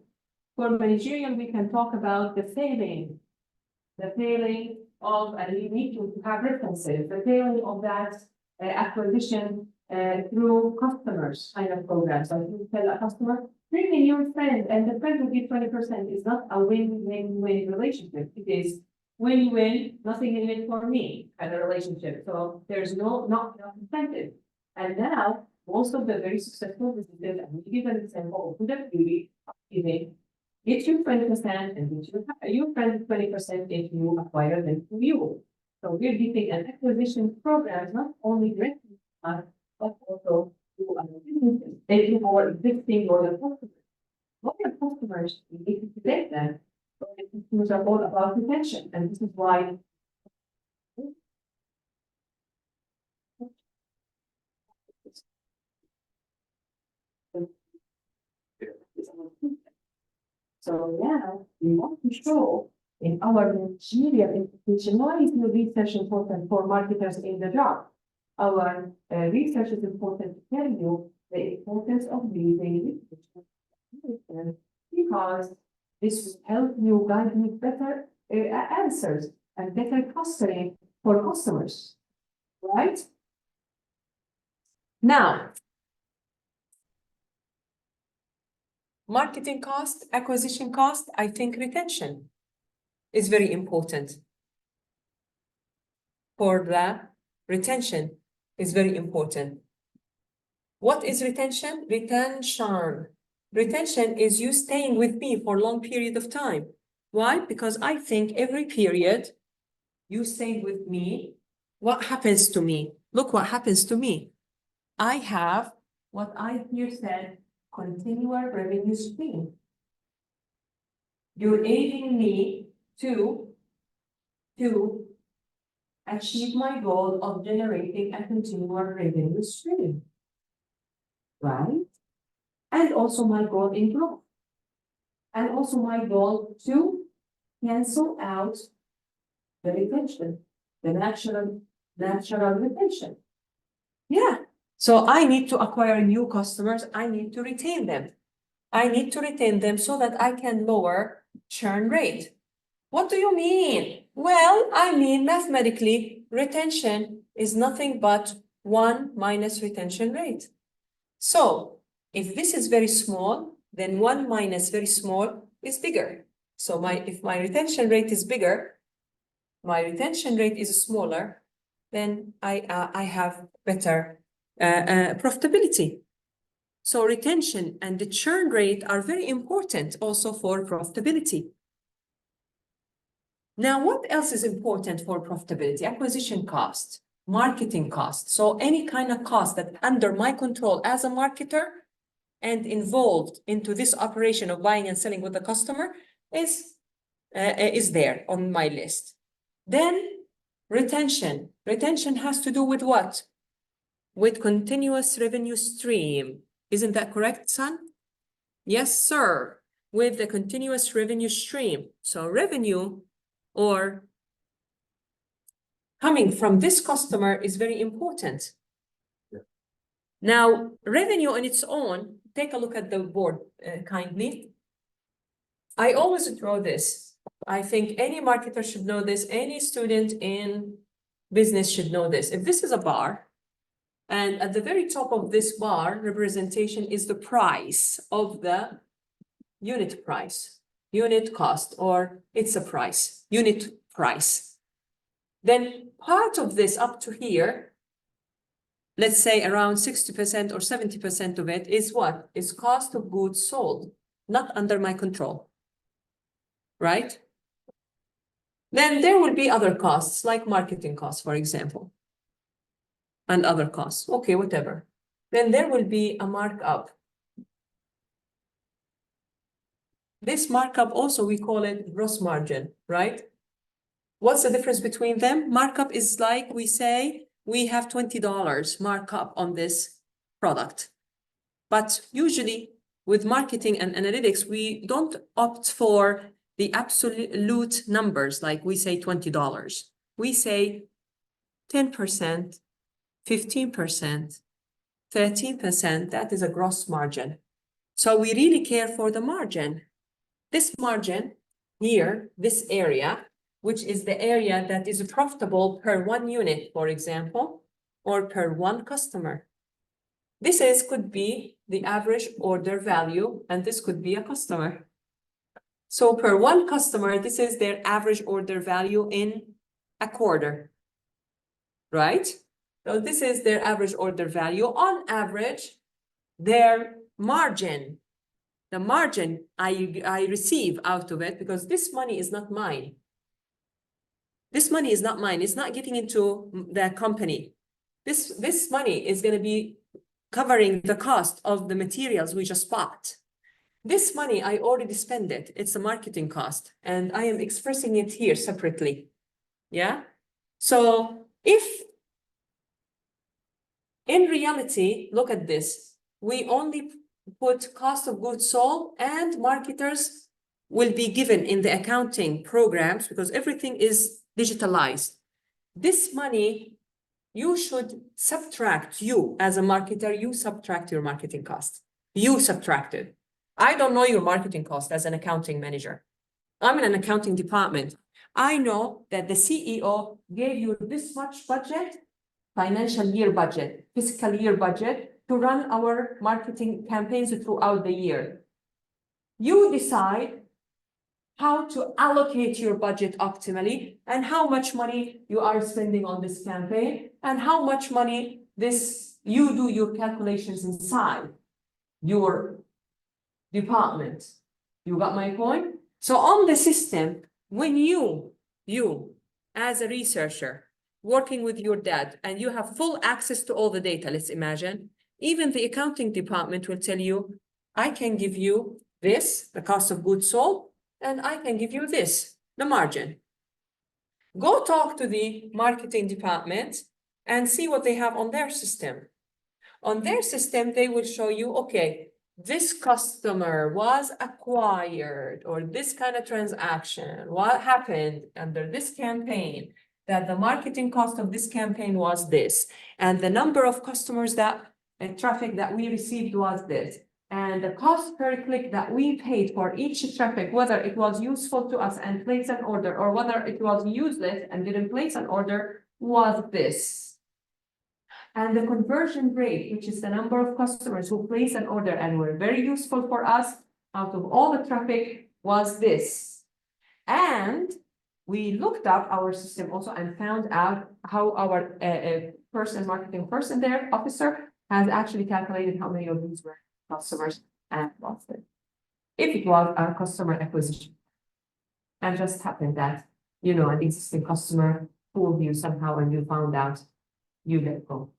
For managerial, we can talk about the failing of, and you need to have references, the failing of that acquisition through customers kind of programs. So if you tell a customer, bring in your friend, and the friend will give 20%, is not a win-win-win relationship. It is win-win, nothing in it for me kind of relationship. So there's not enough incentive. And now, most of the very successful businesses, and we give an example of the beauty giving, get you 20% and get your friend 20% if you acquire them through you. So we're giving an acquisition program, not only directly, but also to other businesses, taking our existing loyal customers. Loyal customers, we need to protect them. Loyal customers are all about retention, and this is why so now we want to show in our managerial implication why is the research important for marketers in the job. Our research is important to tell you the importance of using research because this will help you guide me better answers and better clustering for customers, right? Now, Marketing cost, acquisition cost, I think retention is very important. For the retention is very important. What is retention? Retention is you staying with me for a long period of time. Why? Because I think every period you stay with me, what happens to me? Look what happens to me. I have what I here said, continual revenue stream. You're aiding me to achieve my goal of generating a continual revenue stream, right? And also my goal in growth. And also my goal to cancel out the retention, the natural retention. Yeah. So I need to acquire new customers. I need to retain them. I need to retain them so that I can lower churn rate. What do you mean? Well, I mean mathematically, retention is nothing but 1 minus retention rate. So if this is very small, then 1 minus very small is bigger. So if my retention rate is bigger, my retention rate is smaller, then I have better profitability. So retention and the churn rate are very important also for profitability. Now, what else is important for profitability? Acquisition cost, marketing cost. So any kind of cost that under my control as a marketer and involved into this operation of buying and selling with the customer is there on my list. Then retention. Retention has to do with what? With continuous revenue stream. Isn't that correct, son? Yes, sir. With the continuous revenue stream. So revenue or coming from this customer is very important. Yeah. Now, revenue on its own, take a look at the board kindly. I always draw this. I think any marketer should know this. Any student in business should know this. If this is a bar, and at the very top of this bar representation is the price of the unit price, unit cost, or it's a price, unit price. Then part of this up to here, let's say around 60% or 70% of it is what? Is cost of goods sold, not under my control, right? Then there will be other costs like marketing costs, for example, and other costs. Okay, whatever. Then there will be a markup. This markup also, we call it gross margin, right? What's the difference between them? Markup is like we say we have $20 markup on this product. But usually with marketing and analytics, we don't opt for the absolute numbers, like we say $20. We say 10%, 15%, 13%, that is a gross margin. So we really care for the margin. This margin here, this area, which is the area that is profitable per one unit, for example, or per one customer. This could be the average order value, and this could be a customer. So per one customer, this is their average order value in a quarter, right? So this is their average order value. On average, their margin, the margin I receive out of it, because this money is not mine. This money is not mine. It's not getting into the company. This money is going to be covering the cost of the materials we just bought. This money, I already spent it. It's a marketing cost, and I am expressing it here separately. Yeah. So if in reality, look at this, we only put cost of goods sold, and marketers will be given in the accounting programs because everything is digitalized. This money, you should subtract, you as a marketer, you subtract your marketing cost. You subtract it. I don't know your marketing cost as an accounting manager. I'm in an accounting department. I know that the CEO gave you this much budget, financial year budget, fiscal year budget, to run our marketing campaigns throughout the year. You decide how to allocate your budget optimally and how much money you are spending on this campaign and how much money you do your calculations inside your department. You got my point? So on the system, when you as a researcher working with your dad and you have full access to all the data, let's imagine, even the accounting department will tell you, I can give you this, the cost of goods sold, and I can give you this, the margin. Go talk to the marketing department and see what they have on their system. On their system, they will show you, okay, this customer was acquired, or this kind of transaction, what happened under this campaign, that the marketing cost of this campaign was this, and the number of customers traffic that we received was this, and the cost per click that we paid for each traffic, whether it was useful to us and place an order, or whether it was useless and didn't place an order, was this. And the conversion rate, which is the number of customers who place an order and were very useful for us out of all the traffic, was this. And we looked up our system also and found out how our marketing person there, officer, has actually calculated how many of these were customers and lost it. If it was a customer acquisition. And just happened that, an existing customer fooled you somehow and you found out, you let go.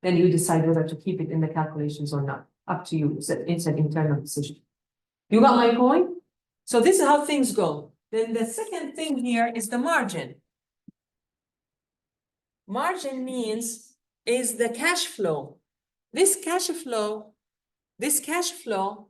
Then you decide whether to keep it in the calculations or not. Up to you. It's an internal decision. You got my point? So this is how things go. Then the second thing here is the margin. Margin is the cash flow. This cash flow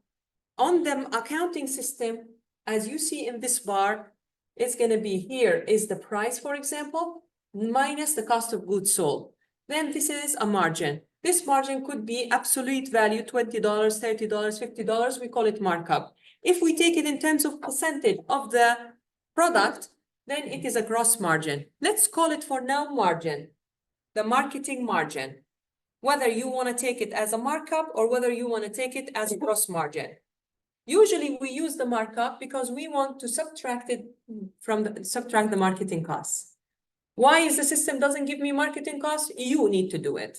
on the accounting system, as you see in this bar, it's going to be here is the price, for example, minus the cost of goods sold. Then this is a margin. This margin could be absolute value, $20, $30, $50. We call it markup. If we take it in terms of percentage of the product, then it is a gross margin. Let's call it for now margin, the marketing margin. Whether you want to take it as a markup or whether you want to take it as a gross margin. Usually we use the markup because we want to subtract the marketing costs. Why is the system doesn't give me marketing costs? You need to do it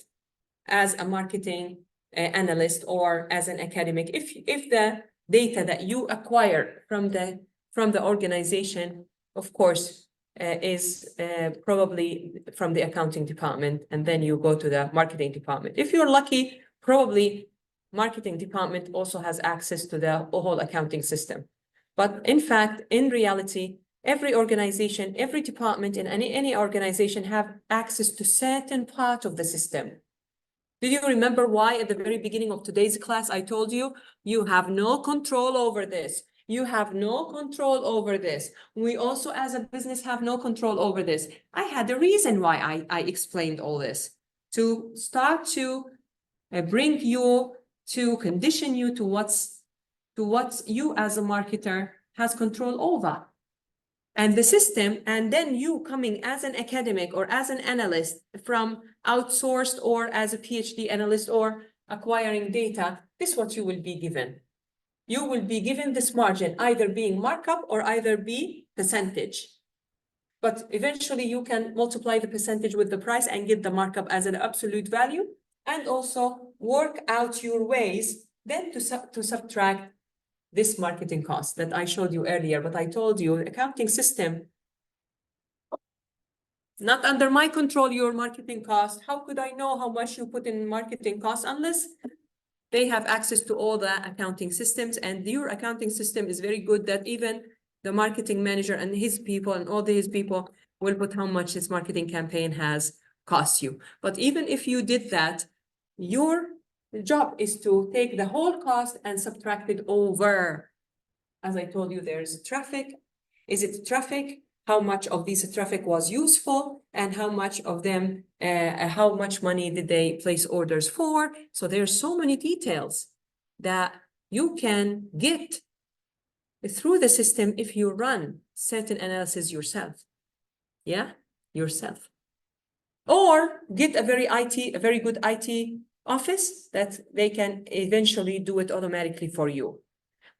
as a marketing analyst or as an academic. If the data that you acquire from the organization, of course, is probably from the accounting department, and then you go to the marketing department. If you're lucky, probably marketing department also has access to the whole accounting system. But in fact, in reality, every organization, every department in any organization have access to certain part of the system. Did you remember why at the very beginning of today's class, I told you, you have no control over this. You have no control over this. We also, as a business, have no control over this. I had a reason why I explained all this, to start to bring you, to condition you to what you as a marketer has control over. And the system, and then you coming as an academic or as an analyst from outsourced or as a PhD analyst or acquiring data, this is what you will be given. You will be given this margin, either being markup or either be percentage. But eventually you can multiply the percentage with the price and get the markup as an absolute value, and also work out your ways then to subtract this marketing cost that I showed you earlier. But I told you, accounting system, not under my control, your marketing cost. How could I know how much you put in marketing costs unless they have access to all the accounting systems? And your accounting system is very good that even the marketing manager and his people and all his people will put how much his marketing campaign has cost you. But even if you did that, your job is to take the whole cost and subtract it over. As I told you, there's traffic. Is it traffic? How much of this traffic was useful, and how much of them, how much money did they place orders for? So there's so many details that you can get through the system if you run certain analysis yourself. Yeah, yourself. Or get a very good IT office that they can eventually do it automatically for you.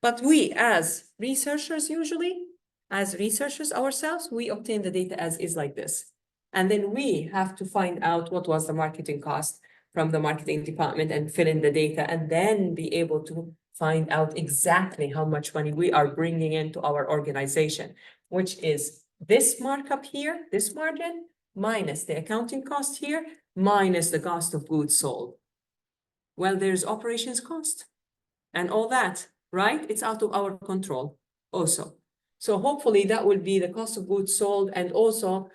But we as researchers, usually, as researchers ourselves, we obtain the data as is like this. And then we have to find out what was the marketing cost from the marketing department and fill in the data, and then be able to find out exactly how much money we are bringing into our organization, which is this markup here, this margin, minus the accounting cost here, minus the cost of goods sold. Well, there's operations cost and all that, right? It's out of our control also. So hopefully that will be the cost of goods sold, and also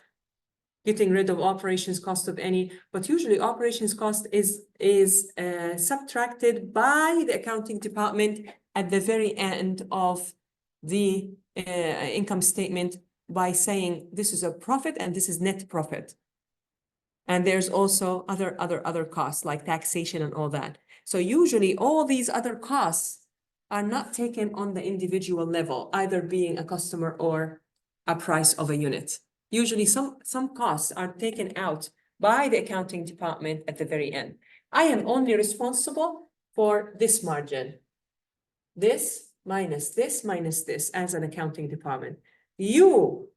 getting rid of operations cost of any, but usually operations cost is subtracted by the accounting department at the very end of the income statement by saying this is a profit and this is net profit. And there's also other costs like taxation and all that. So usually all these other costs are not taken on the individual level, either being a customer or a price of a unit. Usually some costs are taken out by the accounting department at the very end. I am only responsible for this margin. This minus this as an accounting department. You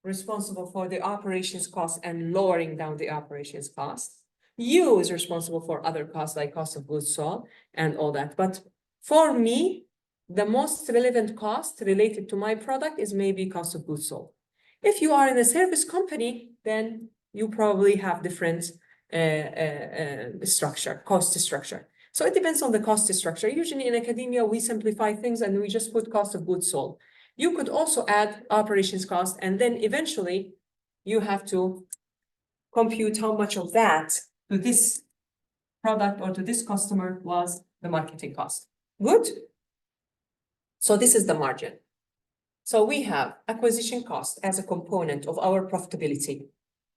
responsible for the operations cost and lowering down the operations cost. You is responsible for other costs like cost of goods sold and all that. But for me, the most relevant cost related to my product is maybe cost of goods sold. If you are in a service company, then you probably have different cost structure. So it depends on the cost structure. Usually in academia, we simplify things and we just put cost of goods sold. You could also add operations cost, and then eventually you have to compute how much of that to this product or to this customer was the marketing cost. Good? So this is the margin. So we have acquisition cost as a component of our profitability,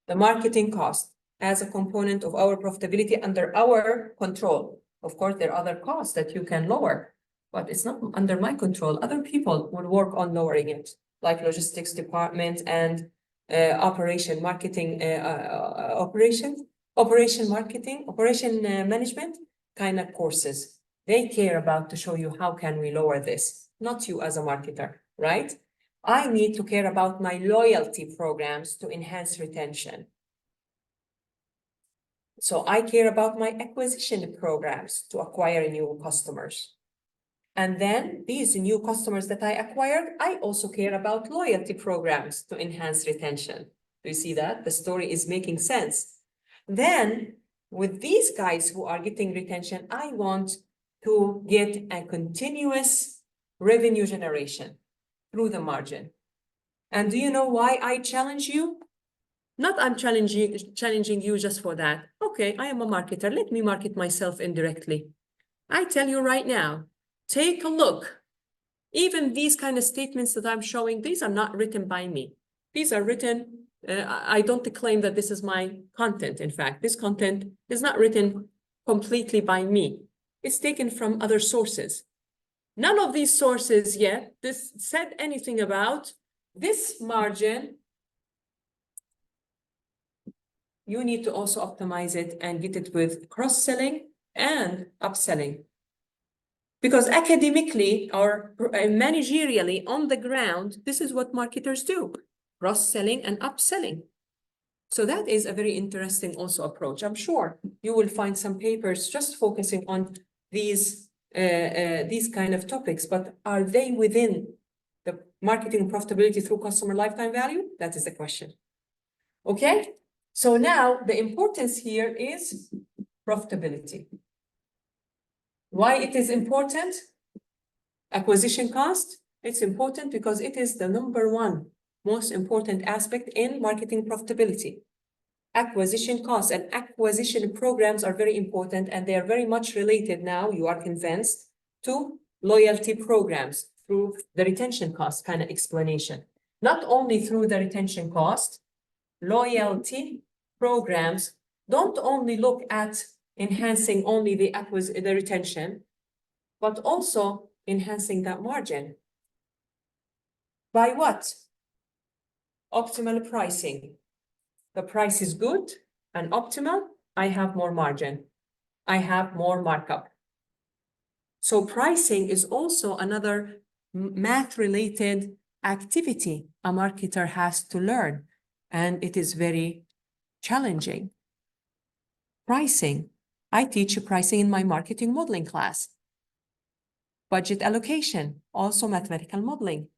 the marketing cost as a component of our profitability under our control. Of course, there are other costs that you can lower, but it's not under my control. Other people will work on lowering it, like logistics department and operation management kind of courses. They care about to show you how can we lower this, not you as a marketer, right? I need to care about my loyalty programs to enhance retention. So I care about my acquisition programs to acquire new customers. And then these new customers that I acquired, I also care about loyalty programs to enhance retention. Do you see that? The story is making sense. Then with these guys who are getting retention, I want to get a continuous revenue generation through the margin. And do you know why I challenge you? Not I'm challenging you just for that. Okay, I am a marketer. Let me market myself indirectly. I tell you right now, take a look. Even these kind of statements that I'm showing, these are not written by me. These are written, I don't claim that this is my content. In fact, this content is not written completely by me. It's taken from other sources. None of these sources yet this said anything about this margin. You need to also optimize it and get it with cross-selling and upselling. Because academically or managerially on the ground, this is what marketers do, cross-selling and upselling. So that is a very interesting also approach. I'm sure you will find some papers just focusing on these kind of topics, but are they within the marketing profitability through customer lifetime value? That is the question. Okay, so now the importance here is profitability. Why it is important? Acquisition cost, it's important because it is the #1 most important aspect in marketing profitability. Acquisition costs and acquisition programs are very important, and they are very much related now, you are convinced, to loyalty programs through the retention cost kind of explanation. Not only through the retention cost, loyalty programs don't only look at enhancing only the retention, but also enhancing that margin. By what? Optimal pricing. The price is good and optimal, I have more margin. I have more markup. So pricing is also another math-related activity a marketer has to learn, and it is very challenging. Pricing. I teach pricing in my marketing modeling class. Budget allocation, also mathematical modeling.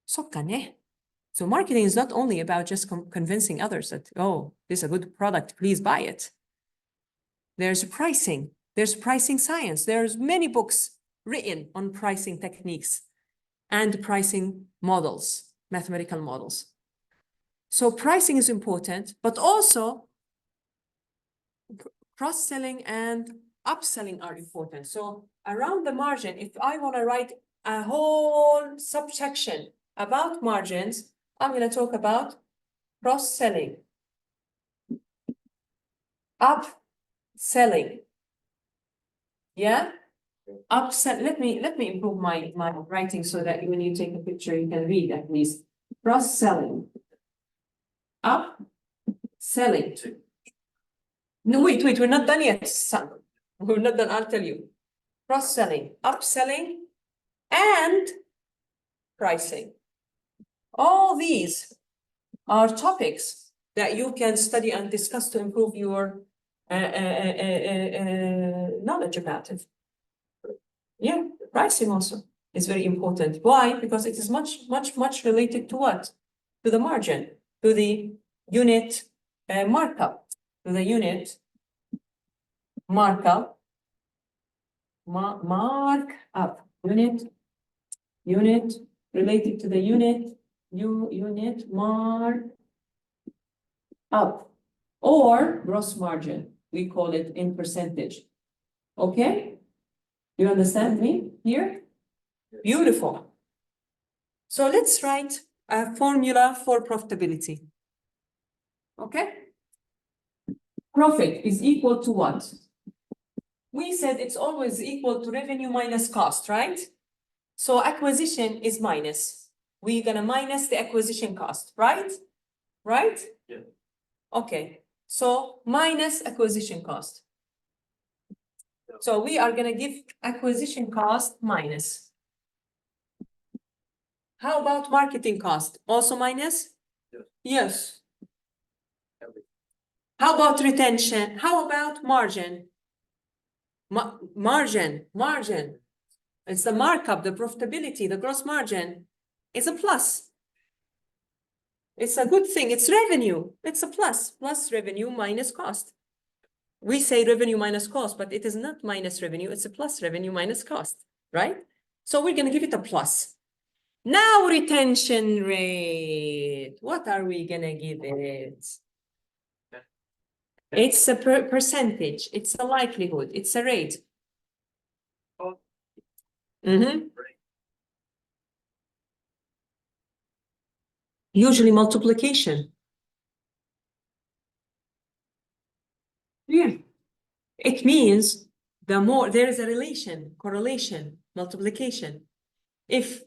So marketing is not only about just convincing others that, oh, this is a good product, please buy it. There's pricing, there's pricing science. There's many books written on pricing techniques and pricing models, mathematical models. So pricing is important, but also cross-selling and upselling are important. So around the margin, if I want to write a whole subsection about margins, I'm going to talk about cross-selling, upselling. Yeah, upsell. Let me improve my writing so that when you take a picture, you can read at least. Cross-selling, upselling. No, wait, we're not done yet, son. We're not done, I'll tell you. Cross-selling, upselling, and pricing. All these are topics that you can study and discuss to improve your knowledge about it. Yeah, pricing also is very important. Why? Because it is much related to what? To the margin, to the unit markup, to the unit markup, markup, unit related to the unit markup or gross margin. We call it in percentage. Okay? You understand me here? Beautiful. So let's write a formula for profitability. Okay? Profit is equal to what? We said it's always equal to revenue minus cost, right? So acquisition is minus. We're gonna minus the acquisition cost, right? Right? Yeah. Okay. So minus acquisition cost. So we are gonna give acquisition cost minus. How about marketing cost? Also minus? Yes. Yes. How about retention? How about margin? Margin. It's the markup, the profitability, the gross margin. It's a plus. It's a good thing. It's revenue. It's a plus. Plus revenue minus cost. We say revenue minus cost, but it is not minus revenue. It's a plus revenue minus cost, right? So we're going to give it a plus. Now retention rate. What are we gonna give it? It's a percentage. It's a likelihood. It's a rate. Usually multiplication. Yeah. It means the more there is a relation, correlation, multiplication. If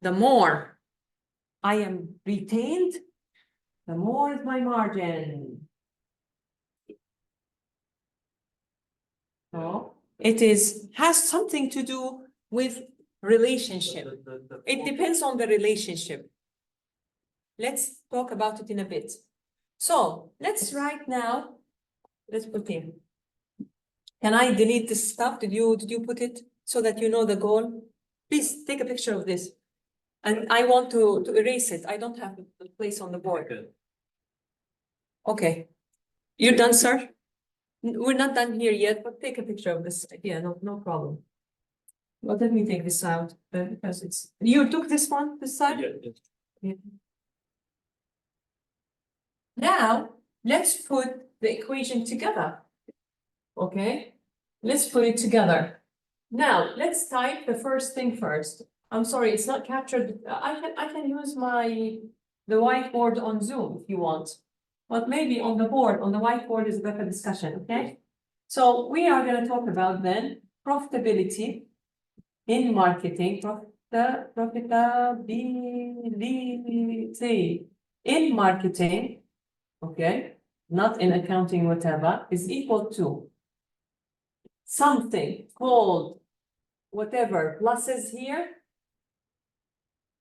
the more I am retained, the more is my margin. No, it has something to do with relationship. It depends on the relationship. Let's talk about it in a bit. So let's write now. Let's put in. Can I delete this stuff? Did you put it so that you know the goal? Please take a picture of this. And I want to erase it. I don't have the place on the board. Okay. You're done, sir? We're not done here yet, but take a picture of this. Yeah, no problem. Well, let me take this out because it's, you took this one, this side? Yeah. Now, let's put the equation together. Okay, let's put it together. Now, let's type the first thing first. I'm sorry, it's not captured. I can use the whiteboard on Zoom if you want. But maybe on the board, on the whiteboard is a better discussion, okay? So we are going to talk about then profitability in marketing, profitability in marketing, okay, not in accounting, whatever, is equal to something called whatever pluses here,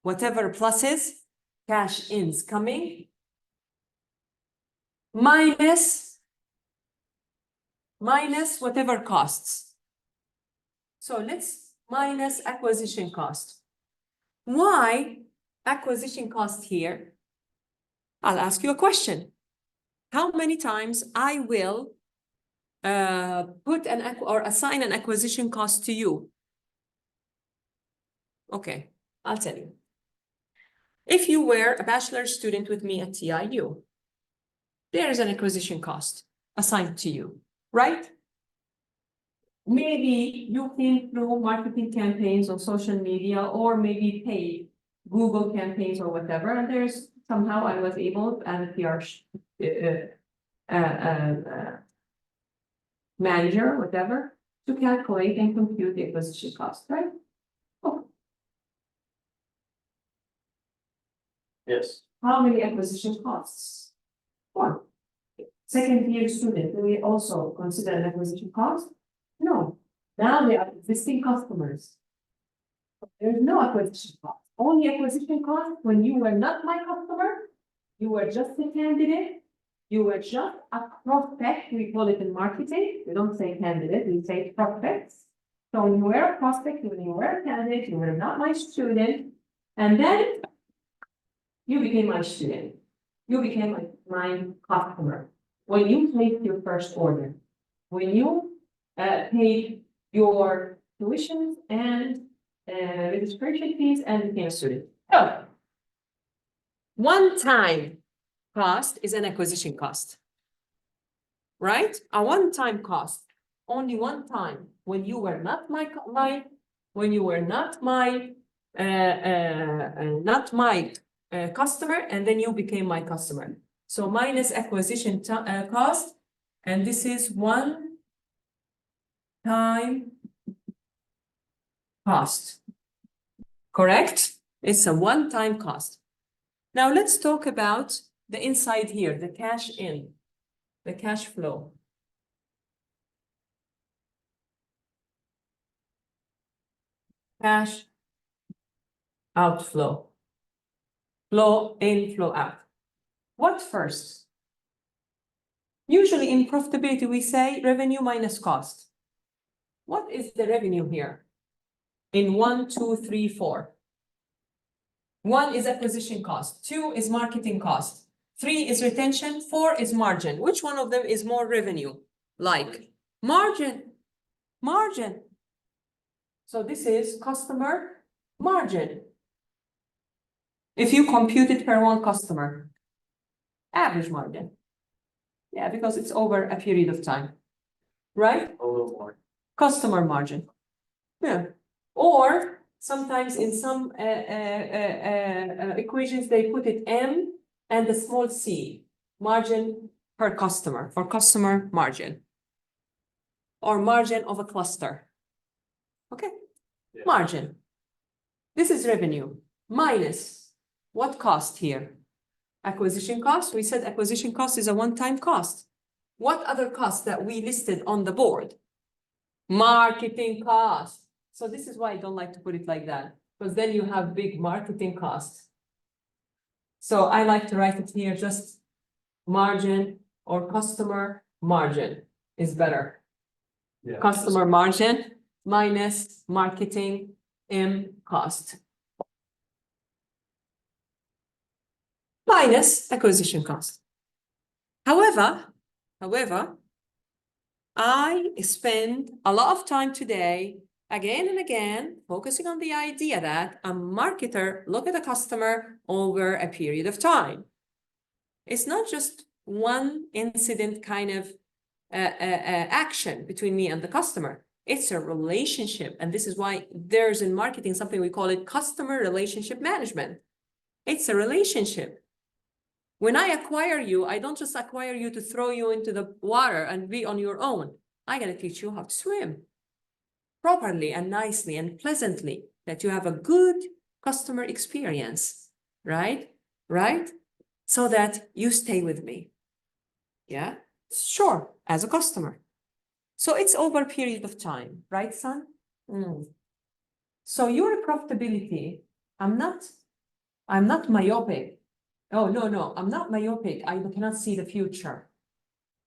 whatever pluses, cash ins coming, minus whatever costs. So let's minus acquisition cost. Why acquisition cost here? I'll ask you a question. How many times I will put or assign an acquisition cost to you? Okay, I'll tell you. If you were a bachelor's student with me at TIU, there is an acquisition cost assigned to you, right? Maybe you came through marketing campaigns on social media or maybe paid Google campaigns or whatever, and there's somehow I was able, as a PR manager, whatever, to calculate and compute the acquisition cost, right? Oh. Yes. How many acquisition costs? One. Second year student, do we also consider an acquisition cost? No. Now they are existing customers. There's no acquisition cost. Only acquisition cost when you were not my customer, you were just a candidate, you were just a prospect, we call it in marketing. We don't say candidate, we say prospects. So when you were a prospect, when you were a candidate, you were not my student, and then you became my student. You became my customer. When you placed your first order, when you paid your tuitions and registration fees and became a student. So, one-time cost is an acquisition cost, right? A one-time cost, only one time when you were not my customer, and then you became my customer. So minus acquisition cost, and this is one-time cost, correct? It's a one-time cost. Now let's talk about the inside here, the cash in, the cash flow. Cash outflow. Flow in, flow out. What first? Usually in profitability, we say revenue minus cost. What is the revenue here? In 1, 2, 3, 4. 1 is acquisition cost. 2 is marketing cost. 3 is retention. 4 is margin. Which one of them is more revenue? Like margin. Margin. So this is customer margin. If you compute it per one customer, average margin. Yeah, because it's over a period of time, right? A little more. Customer margin. Yeah. Or sometimes in some equations, they put it M and the small c, margin per customer, or customer margin. Or margin of a cluster. Okay, Yeah. margin. This is revenue minus what cost here? Acquisition cost. We said acquisition cost is a one-time cost. What other costs that we listed on the board? Marketing cost. So this is why I don't like to put it like that, because then you have big marketing costs. So I like to write it here, just margin or customer margin is better. Yeah. Customer margin minus marketing cost. Minus acquisition cost. However, I spend a lot of time today, again and again, focusing on the idea that a marketer look at a customer over a period of time. It's not just one incident kind of action between me and the customer. It's a relationship. And this is why there's in marketing something we call it customer relationship management. It's a relationship. When I acquire you, I don't just acquire you to throw you into the water and be on your own. I gotta teach you how to swim properly and nicely and pleasantly, that you have a good customer experience, right? Right? So that you stay with me. Yeah, sure, as a customer. So it's over a period of time, right, son? So your profitability, I'm not myopic. Oh, no, I'm not myopic. I cannot see the future.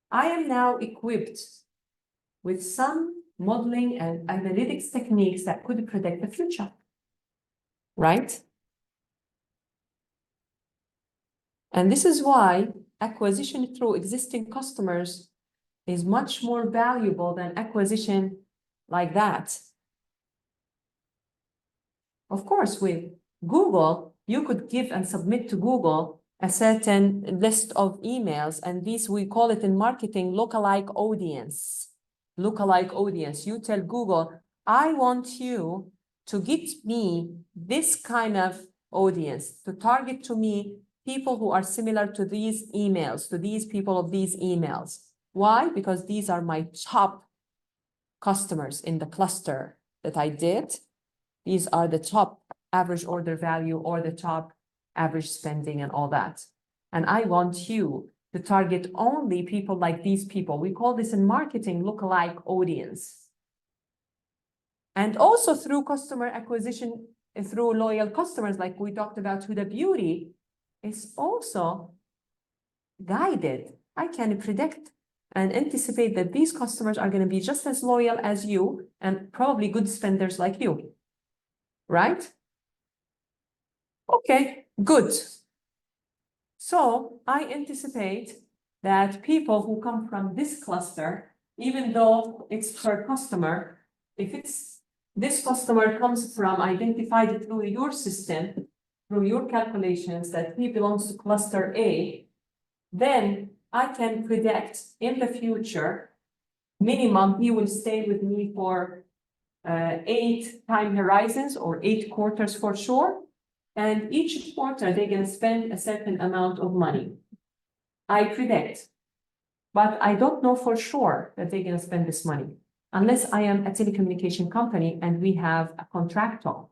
I am now equipped with some modeling and analytics techniques that could predict the future, right? And this is why acquisition through existing customers is much more valuable than acquisition like that. Of course, with Google, you could give and submit to Google a certain list of emails, and these, we call it in marketing, lookalike audience. Lookalike audience. You tell Google, I want you to get me this kind of audience, to target to me people who are similar to these emails, to these people of these emails. Why? Because these are my top customers in the cluster that I did. These are the top average order value or the top average spending and all that. And I want you to target only people like these people. We call this in marketing lookalike audience. And also through customer acquisition, through loyal customers, like we talked about Huda Beauty, is also guided. I can predict and anticipate that these customers are going to be just as loyal as you and probably good spenders like you. Right? Okay, good. So I anticipate that people who come from this cluster, even though it's per customer, if it's this customer comes from identified through your system, through your calculations that he belongs to cluster A, then I can predict in the future, minimum, he will stay with me for 8 time horizons or 8 quarters for sure. And each quarter, they're going to spend a certain amount of money. I predict, but I don't know for sure that they're going to spend this money unless I am a telecommunication company and we have a contractor.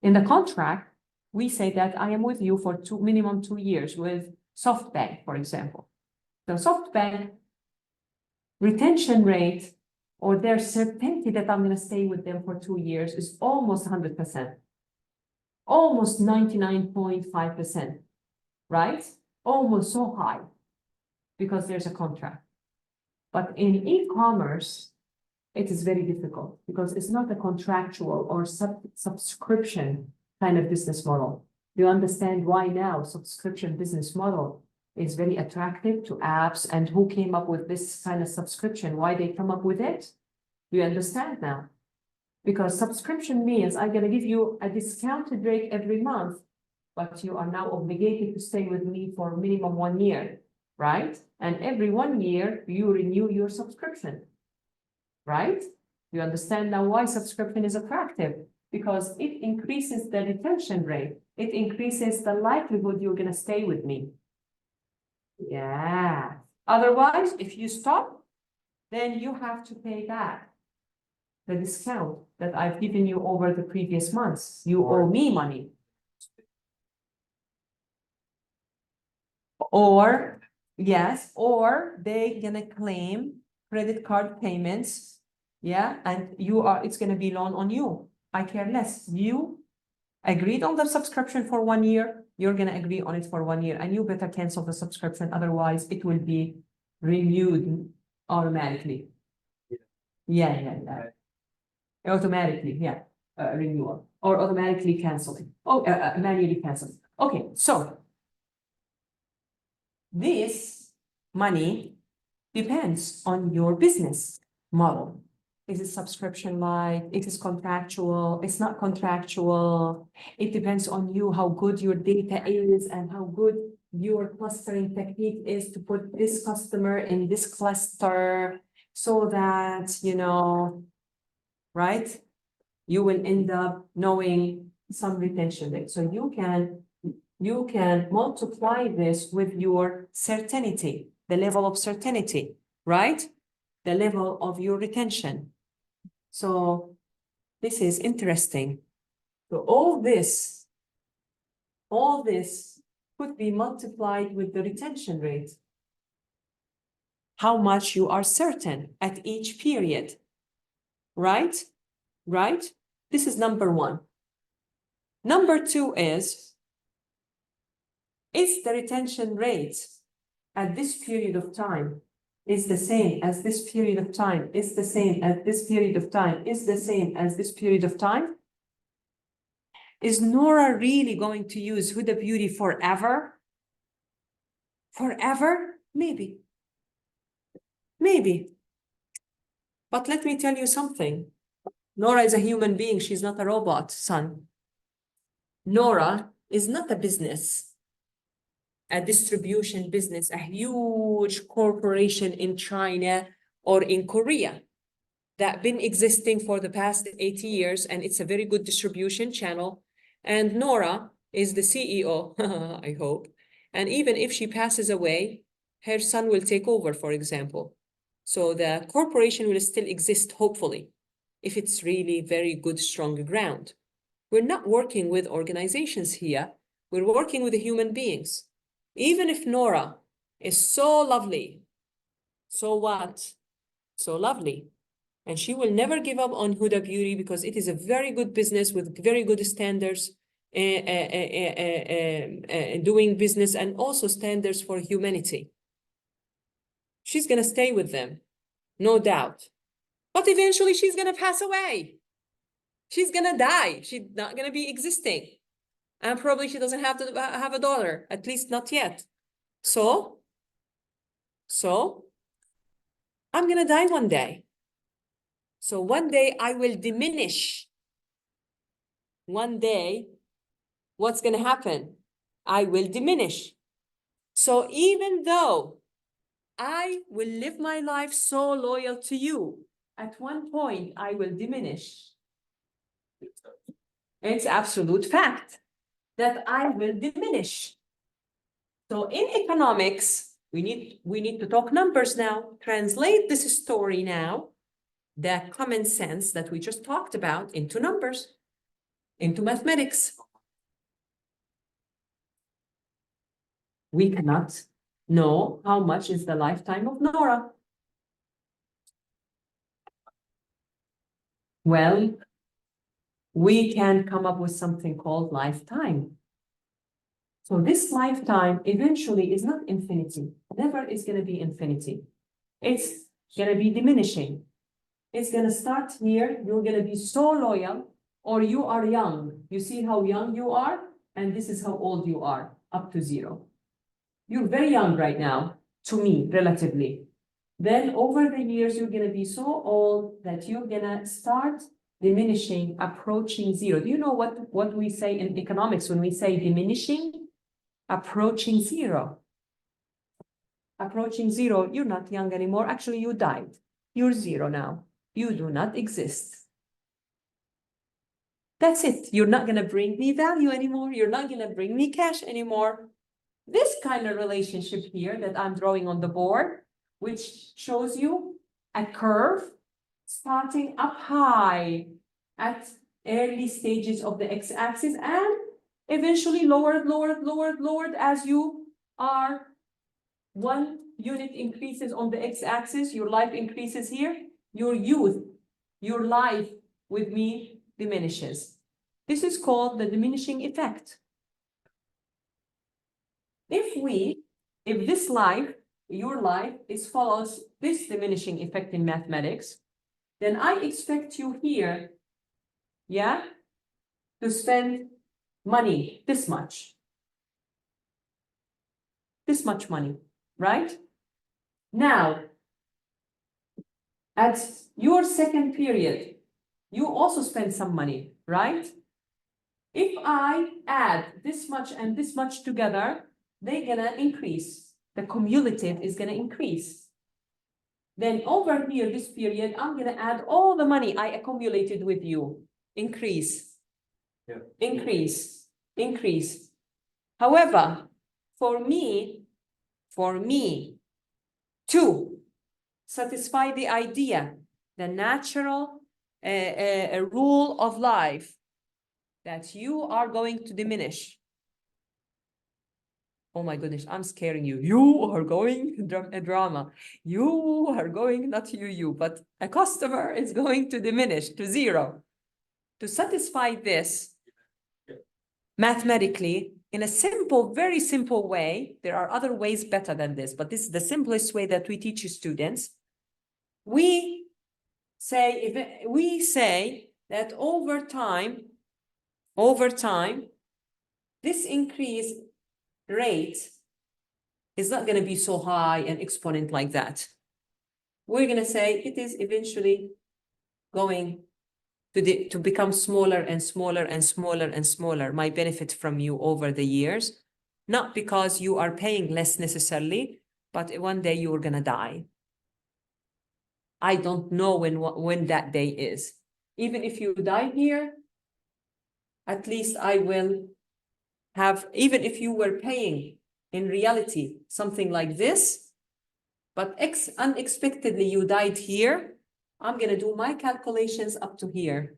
In the contract, we say that I am with you for minimum 2 years with SoftBank, for example. So SoftBank retention rate or their certainty that I'm going to stay with them for 2 years is almost 100%. Almost 99.5%, right? Almost so high because there's a contract. But in e-commerce, it is very difficult because it's not a contractual or subscription kind of business model. You understand why now subscription business model is very attractive to apps and who came up with this kind of subscription, why they come up with it? You understand now? Because subscription means I'm going to give you a discounted rate every month, but you are now obligated to stay with me for minimum 1 year, right? And every 1 year, you renew your subscription, right? You understand now why subscription is attractive, because it increases the retention rate. It increases the likelihood you're gonna stay with me. Yeah. Otherwise, if you stop, then you have to pay back the discount that I've given you over the previous months. You owe me money. Or, yes, or they gonna claim credit card payments. Yeah, and it's gonna be loan on you. I care less. You agreed on the subscription for 1 year, you're gonna agree on it for 1 year, and you better cancel the subscription, otherwise it will be renewed automatically. Yeah. Automatically, yeah, renewal, or automatically canceling. Oh, manually canceling. Okay, so this money depends on your business model. Is it subscription-like? It is contractual? It's not contractual. It depends on you, how good your data is and how good your clustering technique is to put this customer in this cluster so that, you know, right? You will end up knowing some retention rate. So you can multiply this with your certainty, the level of certainty, right? The level of your retention. So this is interesting. So all this could be multiplied with the retention rate. How much you are certain at each period, right? Right? This is number one. Number two is the retention rate at this period of time is the same as this period of time, is the same as this period of time, is the same as this period of time? Is Nora really going to use Huda Beauty forever? Forever? Maybe. Maybe. But let me tell you something. Nora is a human being. She's not a robot, son. Nora is not a business, a distribution business, a huge corporation in China or in Korea that been existing for the past 80 years, and it's a very good distribution channel. And Nora is the CEO, I hope. And even if she passes away, her son will take over, for example. So the corporation will still exist, hopefully, if it's really very good, strong ground. We're not working with organizations here. We're working with the human beings. Even if Nora is so lovely, so what? So lovely. And she will never give up on Huda Beauty because it is a very good business with very good standards, doing business and also standards for humanity. She's going to stay with them, no doubt. But eventually she's going to pass away. She's going to die. She's not going to be existing. And probably she doesn't have to have a daughter, at least not yet. So I'm going to die one day. So one day I will diminish. One day, what's going to happen? I will diminish. So even though I will live my life so loyal to you, at one point I will diminish. It's absolute fact that I will diminish. So in economics, we need to talk numbers now. Translate this story now, the common sense that we just talked about, into numbers, into mathematics. We cannot know how much is the lifetime of Nora. Well, we can come up with something called lifetime. So this lifetime eventually is not infinity. Never is going to be infinity. It's going to be diminishing. It's going to start here. You're going to be so loyal, or you are young. You see how young you are? And this is how old you are, up to 0. You're very young right now, to me, relatively. Then over the years, you're going to be so old that you're going to start diminishing, approaching zero. Do you know what we say in economics when we say diminishing, approaching zero? Approaching zero, you're not young anymore. Actually, you died. You're zero now. You do not exist. That's it. You're not going to bring me value anymore. You're not going to bring me cash anymore. This kind of relationship here that I'm drawing on the board, which shows you a curve starting up high at early stages of the x-axis and eventually lowered as you are 1 unit increases on the x-axis, your life increases here, your youth, your life with me diminishes. This is called the diminishing effect. If this life, your life, follows this diminishing effect in mathematics, then I expect you here, yeah, to spend money, this much money, right? Now, at your second period, you also spend some money, right? If I add this much and this much together, they're gonna increase. The cumulative is gonna increase. Then over here, this period, I'm gonna add all the money I accumulated with you. Increase, Yeah. increase. However, for me to satisfy the idea, the natural rule of life, that you are going to diminish. Oh my goodness, I'm scaring you. You are going, a drama. You are going, not you, but a customer is going to diminish to zero. To satisfy this mathematically, in a simple, very simple way, there are other ways better than this, but this is the simplest way that we teach students. We say that over time, this increase rate is not going to be so high and exponent like that. We're going to say it is eventually going to become smaller and smaller. My benefit from you over the years, not because you are paying less necessarily, but one day you are going to die. I don't know when that day is. Even if you die here, at least I will have, even if you were paying in reality something like this, but unexpectedly you died here, I'm going to do my calculations up to here.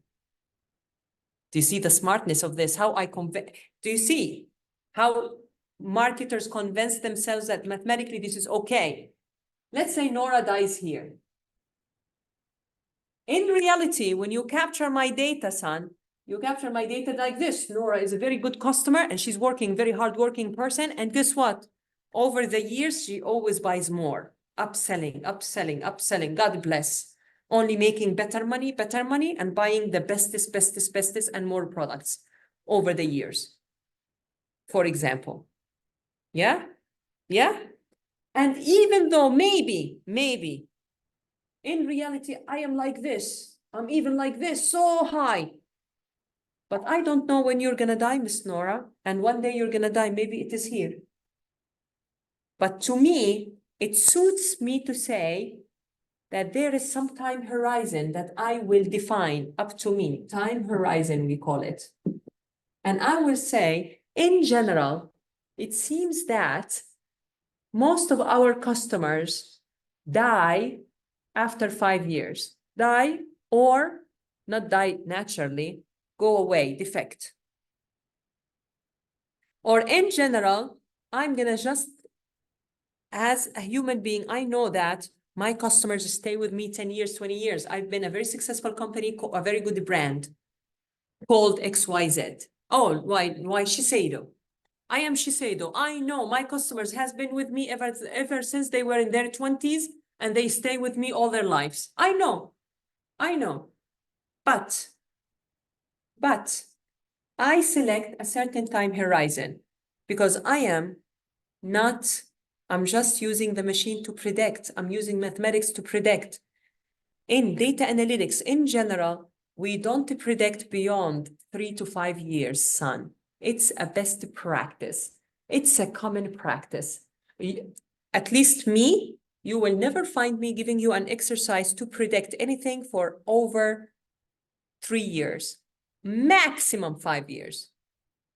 Do you see the smartness of this? How do you see how marketers convince themselves that mathematically this is okay? Let's say Nora dies here. In reality, when you capture my data, son, you capture my data like this. Nora is a very good customer and she's working, very hardworking person. And guess what? Over the years, she always buys more. Upselling. God bless. Only making better money, and buying the bestest, and more products over the years. For example. Yeah? And even though maybe, in reality, I am like this. I'm even like this, so high. But I don't know when you're going to die, Miss Nora. And one day you're going to die. Maybe it is here. But to me, it suits me to say that there is some time horizon that I will define up to me. Time horizon, we call it. And I will say, in general, it seems that most of our customers die after 5 years. Die or not die naturally, go away, defect. Or in general, I'm going to just, as a human being, I know that my customers stay with me 10 years, 20 years. I've been a very successful company, a very good brand called XYZ. Oh, why Shiseido? I am Shiseido. I know my customers has been with me ever since they were in their 20s and they stay with me all their lives. I know. But I select a certain time horizon because I'm just using the machine to predict. I'm using mathematics to predict. In data analytics, in general, we don't predict beyond 3 to 5 years, son. It's a best practice. It's a common practice. At least me, you will never find me giving you an exercise to predict anything for over 3 years, maximum 5 years.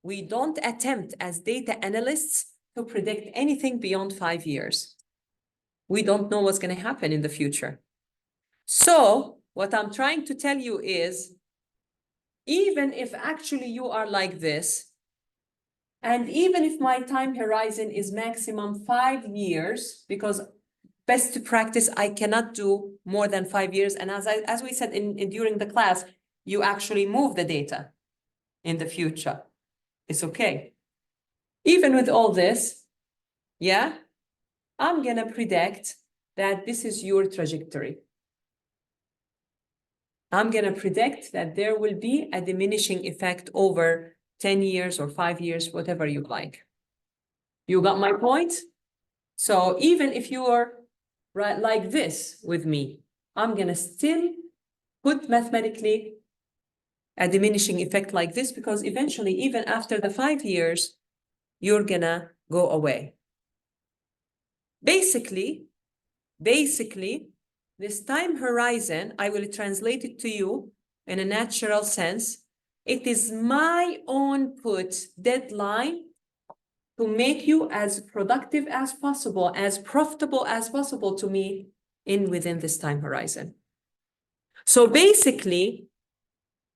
We don't attempt as data analysts to predict anything beyond 5 years. We don't know what's going to happen in the future. So what I'm trying to tell you is, even if actually you are like this, and even if my time horizon is maximum 5 years, because best practice, I cannot do more than 5 years. And as we said during the class, you actually move the data in the future. It's okay. Even with all this, yeah, I'm going to predict that this is your trajectory. I'm going to predict that there will be a diminishing effect over 10 years or 5 years, whatever you like. You got my point? So even if you're right like this with me, I'm going to still put mathematically a diminishing effect like this, because eventually, even after the 5 years, you're going to go away. Basically, this time horizon, I will translate it to you in a natural sense. It is my own put deadline to make you as productive as possible, as profitable as possible to me within this time horizon. So basically,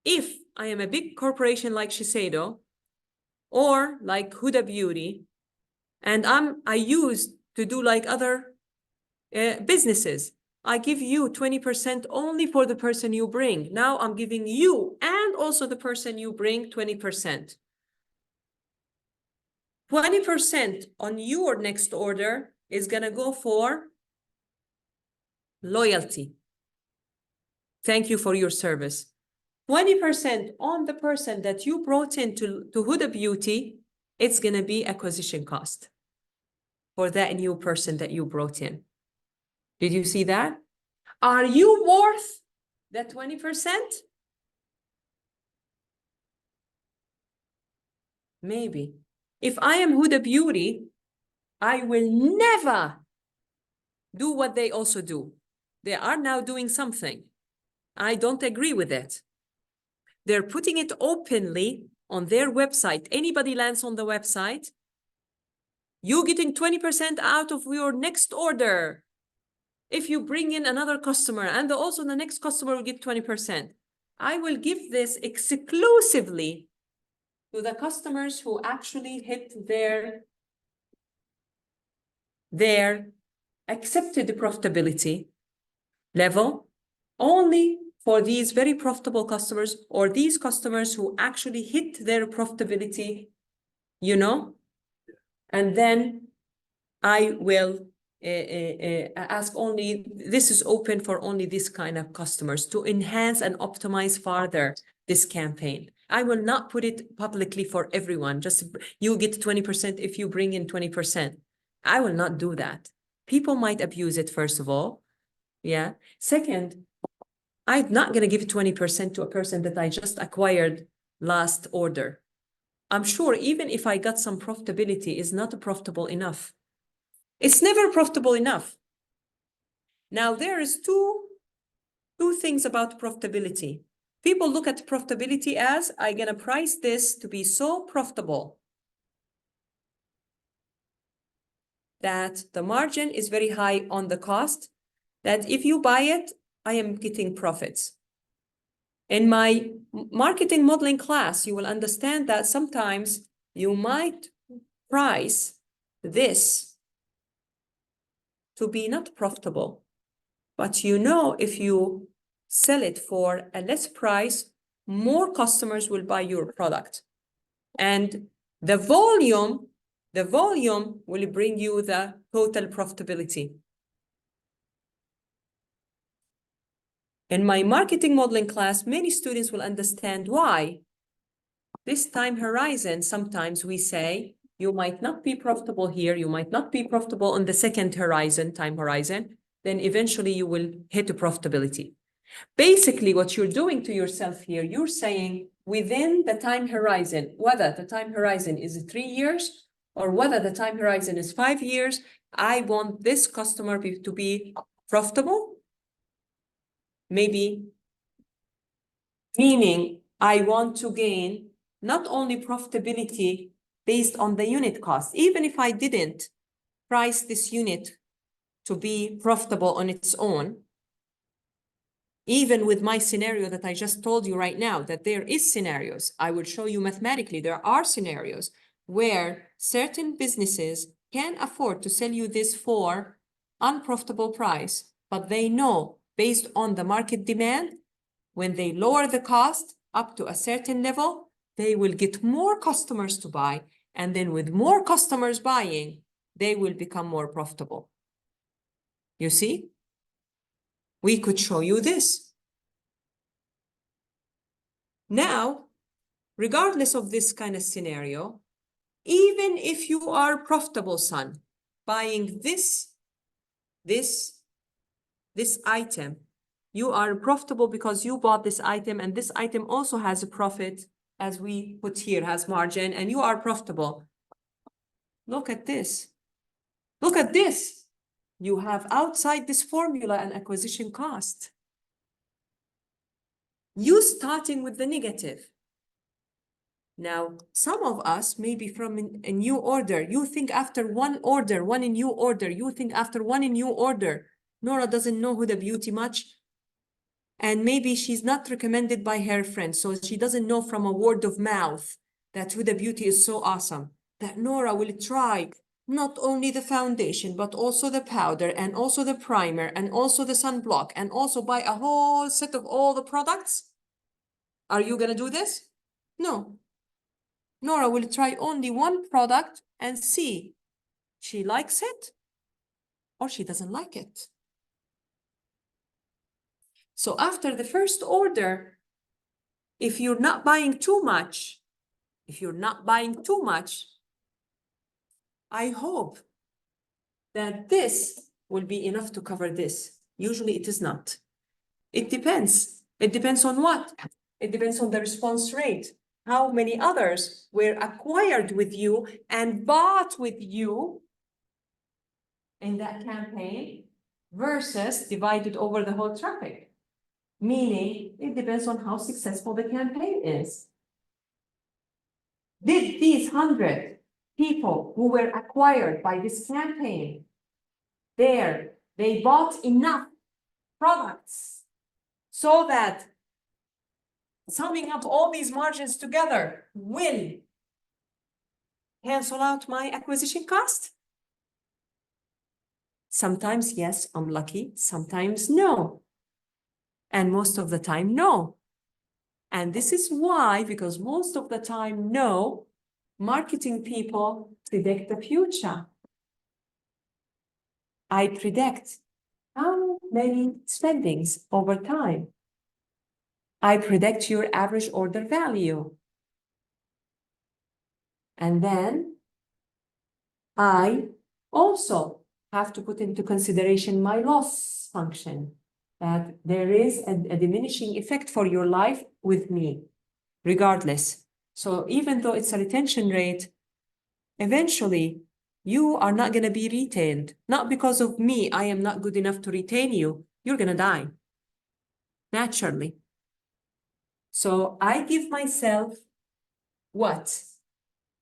if I am a big corporation like Shiseido or like Huda Beauty, and I used to do like other businesses, I give you 20% only for the person you bring. Now I'm giving you and also the person you bring 20%. 20% on your next order is going to go for loyalty. Thank you for your service. 20% on the person that you brought in to Huda Beauty, it's going to be acquisition cost for that new person that you brought in. Did you see that? Are you worth that 20%? Maybe. If I am Huda Beauty, I will never do what they also do. They are now doing something. I don't agree with it. They're putting it openly on their website. Anybody lands on the website, you're getting 20% out of your next order. If you bring in another customer, and also the next customer will get 20%. I will give this exclusively to the customers who actually hit their accepted profitability level, only for these very profitable customers, or these customers who actually hit their profitability, you know, and then I will ask only, this is open for only this kind of customers to enhance and optimize further this campaign. I will not put it publicly for everyone. Just you get 20% if you bring in 20%. I will not do that. People might abuse it, first of all. Yeah. Second, I'm not going to give 20% to a person that I just acquired last order. I'm sure even if I got some profitability, it's not profitable enough. It's never profitable enough. Now, there is two things about profitability. People look at profitability as, I'm going to price this to be so profitable that the margin is very high on the cost, that if you buy it, I am getting profits. In my marketing modeling class, you will understand that sometimes you might price this to be not profitable, but you know, if you sell it for a less price, more customers will buy your product. And the volume will bring you the total profitability. In my marketing modeling class, many students will understand why this time horizon, sometimes we say, you might not be profitable here, you might not be profitable on the second horizon, time horizon, then eventually you will hit a profitability. Basically, what you're doing to yourself here, you're saying within the time horizon, whether the time horizon is 3 years or whether the time horizon is 5 years, I want this customer to be profitable. Maybe meaning I want to gain not only profitability based on the unit cost, even if I didn't price this unit to be profitable on its own, even with my scenario that I just told you right now, that there is scenarios, I will show you mathematically, there are scenarios where certain businesses can afford to sell you this for unprofitable price, but they know based on the market demand, when they lower the cost up to a certain level, they will get more customers to buy. And then with more customers buying, they will become more profitable. You see? We could show you this. Now, regardless of this kind of scenario, even if you are profitable, son, buying this item, you are profitable because you bought this item, and this item also has a profit, as we put here, has margin, and you are profitable. Look at this. Look at this. You have outside this formula an acquisition cost. You starting with the negative. Now, some of us, maybe from a new order, you think after one in new order, you think after one in new order, Nora doesn't know Huda Beauty much, and maybe she's not recommended by her friends, so she doesn't know from a word of mouth that Huda Beauty is so awesome, that Nora will try not only the foundation, but also the powder, and also the primer, and also the sunblock, and also buy a whole set of all the products. Are you gonna do this? No. Nora will try only one product and see she likes it or she doesn't like it. So after the first order, if you're not buying too much, I hope that this will be enough to cover this. Usually it is not. It depends. It depends on what? It depends on the response rate. How many others were acquired with you and bought with you in that campaign versus divided over the whole traffic. Meaning, it depends on how successful the campaign is. Did these 100 people who were acquired by this campaign, they bought enough products so that summing up all these margins together will cancel out my acquisition cost? Sometimes yes, I'm lucky. Sometimes no. And most of the time, no. And this is why, because most of the time, no, marketing people predict the future. I predict how many spendings over time. I predict your average order value. And then I also have to put into consideration my loss function, that there is a diminishing effect for your life with me, regardless. So even though it's a retention rate, eventually you are not going to be retained. Not because of me, I am not good enough to retain you. You're going to die, naturally. So I give myself what?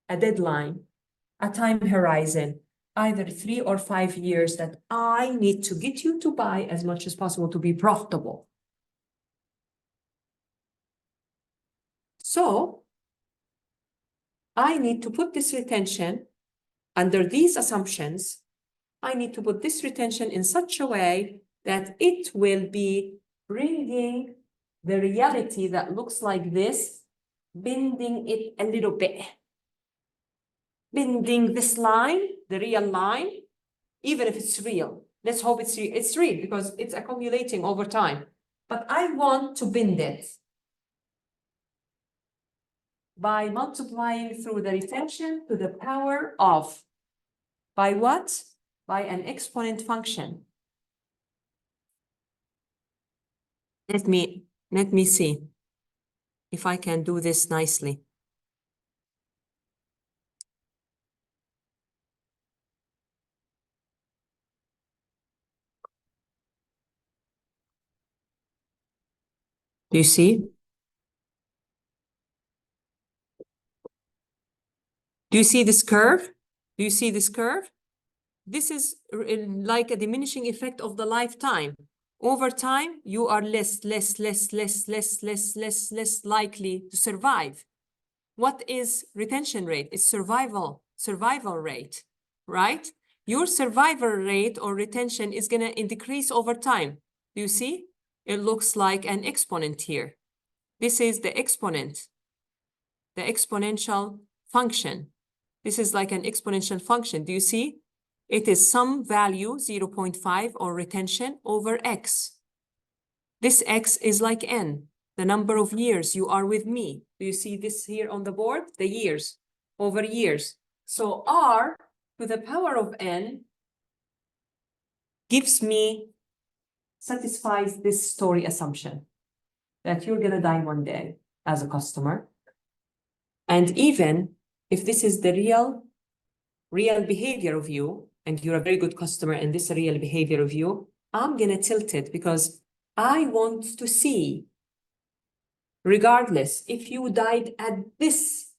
A deadline, a time horizon, either 3 or 5 years, that I need to get you to buy as much as possible to be profitable. So I need to put this retention under these assumptions. I need to put this retention in such a way that it will be bringing the reality that looks like this, bending it a little bit. Bending this line, the real line, even if it's real. Let's hope it's real because it's accumulating over time. But I want to bend it by multiplying through the retention to the power of, by what? By an exponent function. Let me see if I can do this nicely. Do you see? Do you see this curve? Do you see this curve? This is like a diminishing effect of the lifetime. Over time, you are less likely to survive. What is retention rate? It's survival rate, right? Your survival rate or retention is going to decrease over time. Do you see? It looks like an exponent here. This is the exponent, the exponential function. This is like an exponential function. Do you see? It is some value, 0.5 or retention over X. This X is like N, the number of years you are with me. Do you see this here on the board? The years, over years. So R to the power of N satisfies this story assumption that you're gonna die one day as a customer. And even if this is the real behavior of you, and you're a very good customer and this is a real behavior of you, I'm gonna tilt it because I want to see, regardless, if you died at this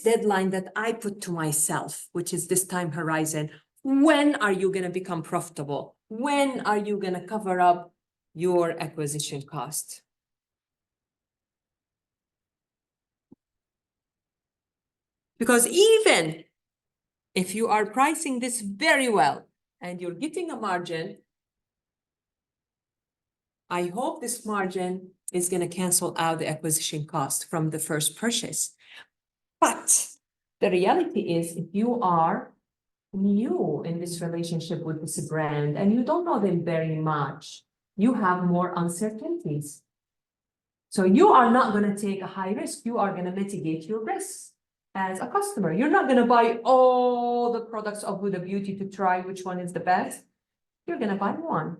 deadline that I put to myself, which is this time horizon, when are you gonna become profitable? When are you gonna cover up your acquisition cost? Because even if you are pricing this very well and you're getting a margin, I hope this margin is going to cancel out the acquisition cost from the first purchase. But the reality is, if you are new in this relationship with this brand and you don't know them very much, you have more uncertainties. So you are not going to take a high risk. You are going to mitigate your risks as a customer. You're not going to buy all the products of Huda Beauty to try which one is the best. You're going to buy one.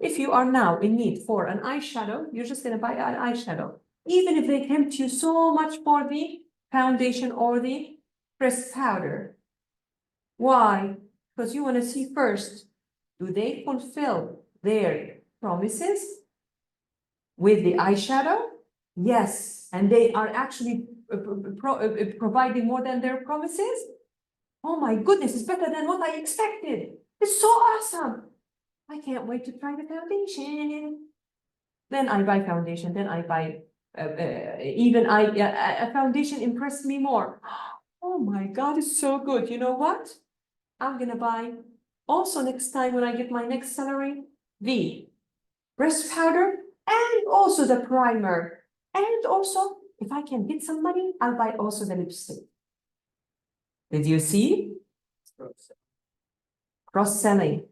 If you are now in need for an eyeshadow, you're just going to buy an eyeshadow. Even if they tempt you so much for the foundation or the pressed powder. Why? Because you want to see first, do they fulfill their promises with the eyeshadow? Yes. And they are actually providing more than their promises? Oh my goodness, it's better than what I expected. It's so awesome. I can't wait to try the foundation. Then I buy foundation. Then I buy, a foundation impressed me more. Oh my God, it's so good. You know what? I'm going to buy also next time when I get my next salary, the breast powder and also the primer. And also, if I can get some money, I'll buy also the lipstick. Did you see? Cross-selling.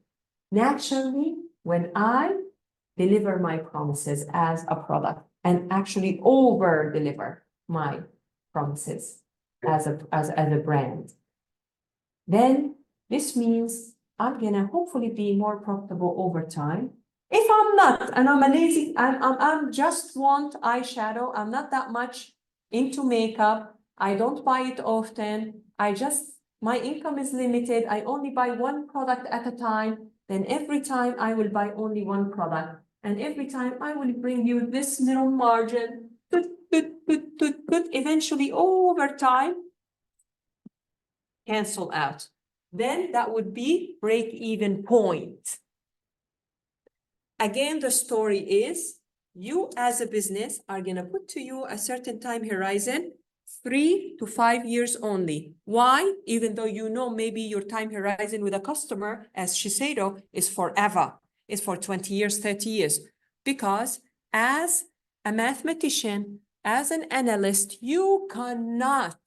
Naturally, when I deliver my promises as a product and actually over-deliver my promises as a brand, then this means I'm gonna hopefully be more profitable over time. If I'm not, and I'm a lazy, I'm just want eyeshadow, I'm not that much into makeup, I don't buy it often, my income is limited, I only buy one product at a time, then every time I will buy only one product. And every time I will bring you this little margin, eventually over time, cancel out. Then that would be break-even point. Again, the story is you as a business are going to put to you a certain time horizon, 3 to 5 years only. Why? Even though you know maybe your time horizon with a customer, as Shiseido, is forever, is for 20 years, 30 years. Because as a mathematician, as an analyst, you cannot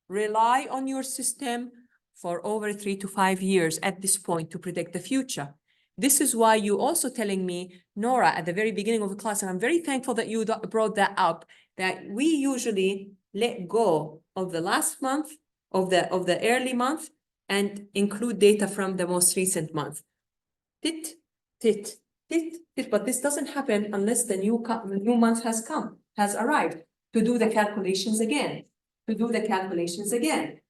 rely on your system for over 3 to 5 years at this point to predict the future. This is why you also telling me, Nora, at the very beginning of the class, and I'm very thankful that you brought that up, that we usually let go of the last month, of the early month, and include data from the most recent month. But this doesn't happen unless the new month has arrived to do the calculations again, to do the calculations again,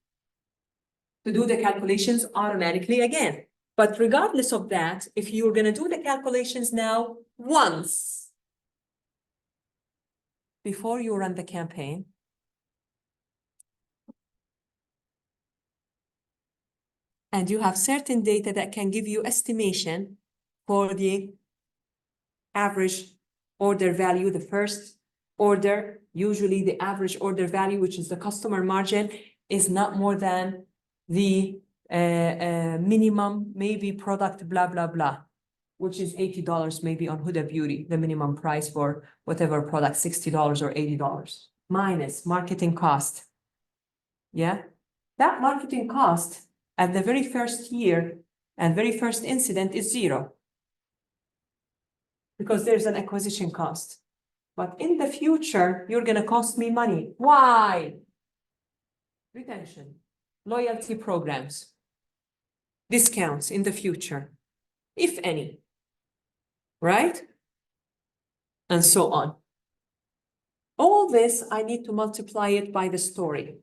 to do the calculations automatically again. But regardless of that, if you're going to do the calculations now once before you run the campaign, and you have certain data that can give you estimation for the average order value, the first order, usually the average order value, which is the customer margin, is not more than the minimum, maybe product, blah, blah, blah, which is $80 maybe on Huda Beauty, the minimum price for whatever product, $60 or $80, minus marketing cost. Yeah, that marketing cost at the very first year and very first incident is zero, because there's an acquisition cost. But in the future, you're going to cost me money. Why? Retention, loyalty programs, discounts in the future, if any, right? And so on. All this, I need to multiply it by the story,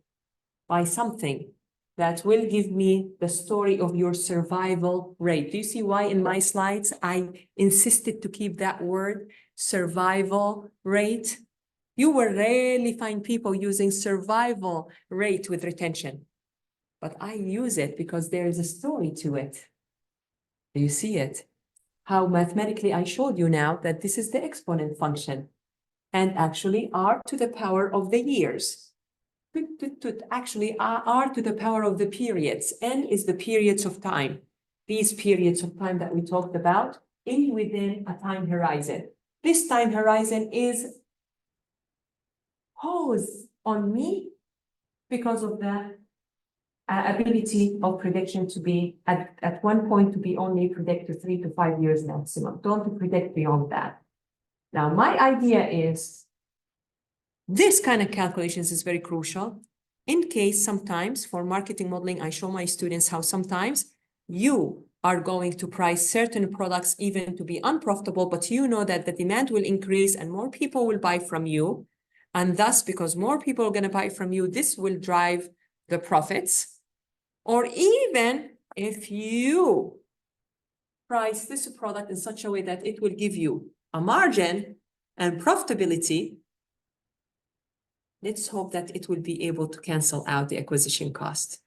by something that will give me the story of your survival rate. Do you see why in my slides I insisted to keep that word, survival rate? You will rarely find people using survival rate with retention, but I use it because there is a story to it. Do you see it? How mathematically I showed you now that this is the exponent function, and actually r to the power of the years. Actually, r to the power of the periods. N is the periods of time. These periods of time that we talked about within a time horizon. This time horizon is posed on me because of the ability of prediction to be at one point to be only predict to 3 to 5 years maximum. Don't predict beyond that. Now, my idea is this kind of calculations is very crucial. In case sometimes for marketing modeling, I show my students how sometimes you are going to price certain products even to be unprofitable, but you know that the demand will increase and more people will buy from you. And thus, because more people are going to buy from you, this will drive the profits. Or even if you price this product in such a way that it will give you a margin and profitability, let's hope that it will be able to cancel out the acquisition cost.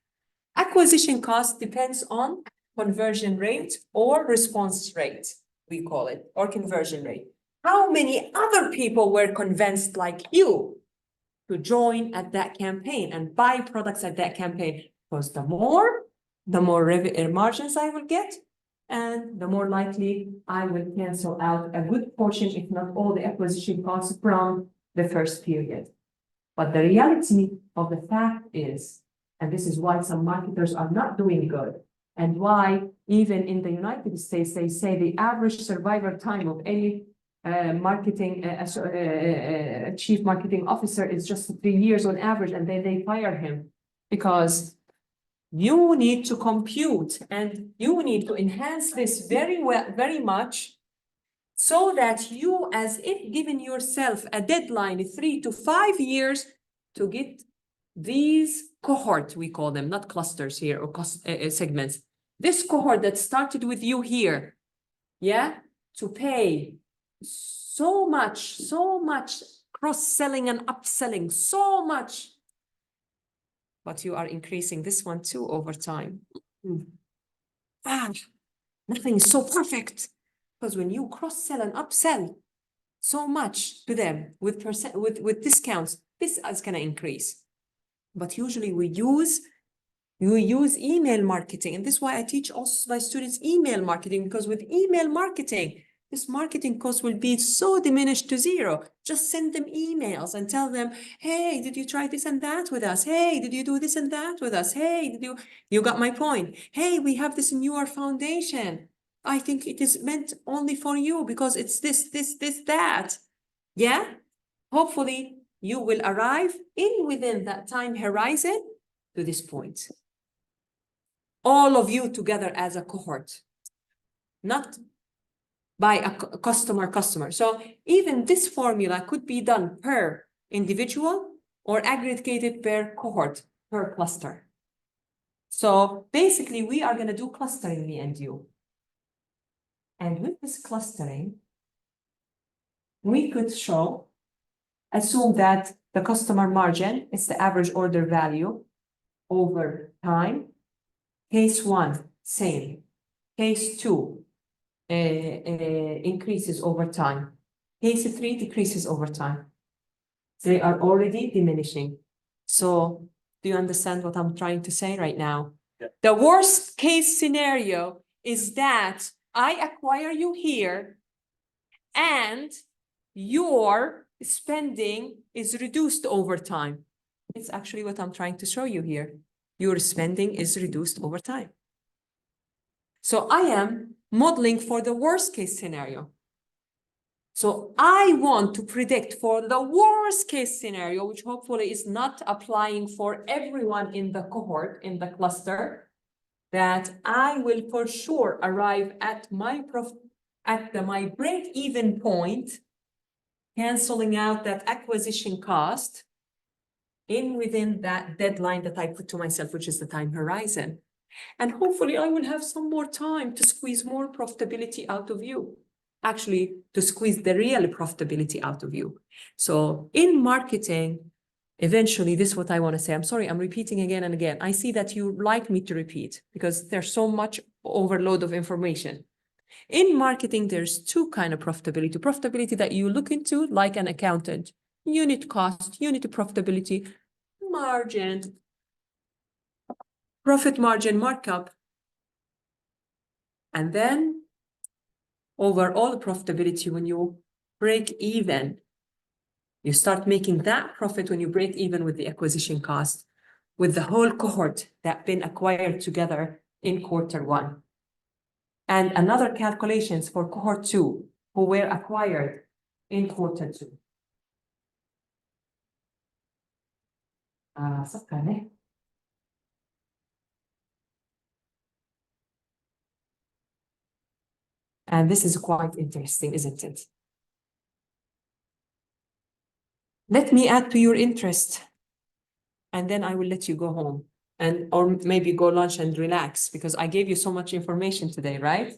Acquisition cost depends on conversion rate or response rate, we call it, or conversion rate. How many other people were convinced like you to join at that campaign and buy products at that campaign? Because the more margins I will get, and the more likely I will cancel out a good portion, if not all, the acquisition costs from the first period. But the reality of the fact is, and this is why some marketers are not doing good, and why even in the United States, they say the average survivor time of any chief marketing officer is just 3 years on average, and then they fire him. Because you need to compute and you need to enhance this very well, very much, so that you, as if giving yourself a deadline 3 to 5 years to get these cohort, we call them, not clusters here or segments, this cohort that started with you here, yeah, to pay so much cross-selling and upselling, so much, but you are increasing this one too over time. Nothing is so perfect. Because when you cross-sell and upsell so much to them with discounts, this is going to increase. But usually we use email marketing. And this is why I teach also my students email marketing, because with email marketing, this marketing cost will be so diminished to zero. Just send them emails and tell them, hey, did you try this and that with us? Hey, did you do this and that with us? Hey, you got my point. Hey, we have this newer foundation. I think it is meant only for you because it's this, that. Yeah? Hopefully you will arrive within that time horizon to this point. All of you together as a cohort. Not by a customer. So even this formula could be done per individual or aggregated per cohort, per cluster. So basically, we are going to do clustering, me and you. And with this clustering, we could assume that the customer margin is the average order value over time. Case 1, same. Case 2, increases over time. Case 3 decreases over time. They are already diminishing. So do you understand what I'm trying to say right now? Yeah. The worst case scenario is that I acquire you here and your spending is reduced over time. It's actually what I'm trying to show you here. Your spending is reduced over time. So I am modeling for the worst case scenario. So I want to predict for the worst case scenario, which hopefully is not applying for everyone in the cohort, in the cluster, that I will for sure arrive at my break-even point, canceling out that acquisition cost within that deadline that I put to myself, which is the time horizon. And hopefully I will have some more time to squeeze more profitability out of you. Actually, to squeeze the real profitability out of you. So in marketing, eventually, this is what I want to say. I'm sorry, I'm repeating again and again. I see that you like me to repeat because there's so much overload of information. In marketing, there's two kinds of profitability. Profitability that you look into like an accountant. Unit cost, unit profitability, margin, profit margin markup. And then overall profitability when you break even. You start making that profit when you break even with the acquisition cost, with the whole cohort that been acquired together in quarter 1. And another calculations for cohort 2, who were acquired in quarter 2. And this is quite interesting, isn't it? Let me add to your interest, and then I will let you go home or maybe go lunch and relax because I gave you so much information today, right?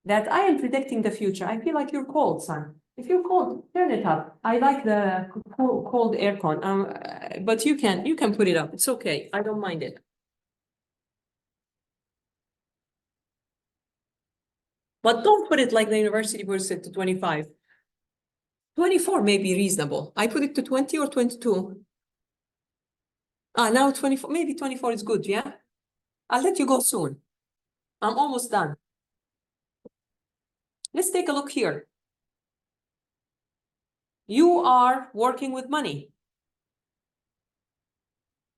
That I am predicting the future. I feel like you're cold, son. If you're cold, turn it up. I like the cold aircon. But you can put it up. It's okay. I don't mind it. But don't put it like the university puts it to 25. 24 may be reasonable. I put it to 20 or 22. Now 24, maybe 24 is good, yeah? I'll let you go soon. I'm almost done. Let's take a look here. You are working with money.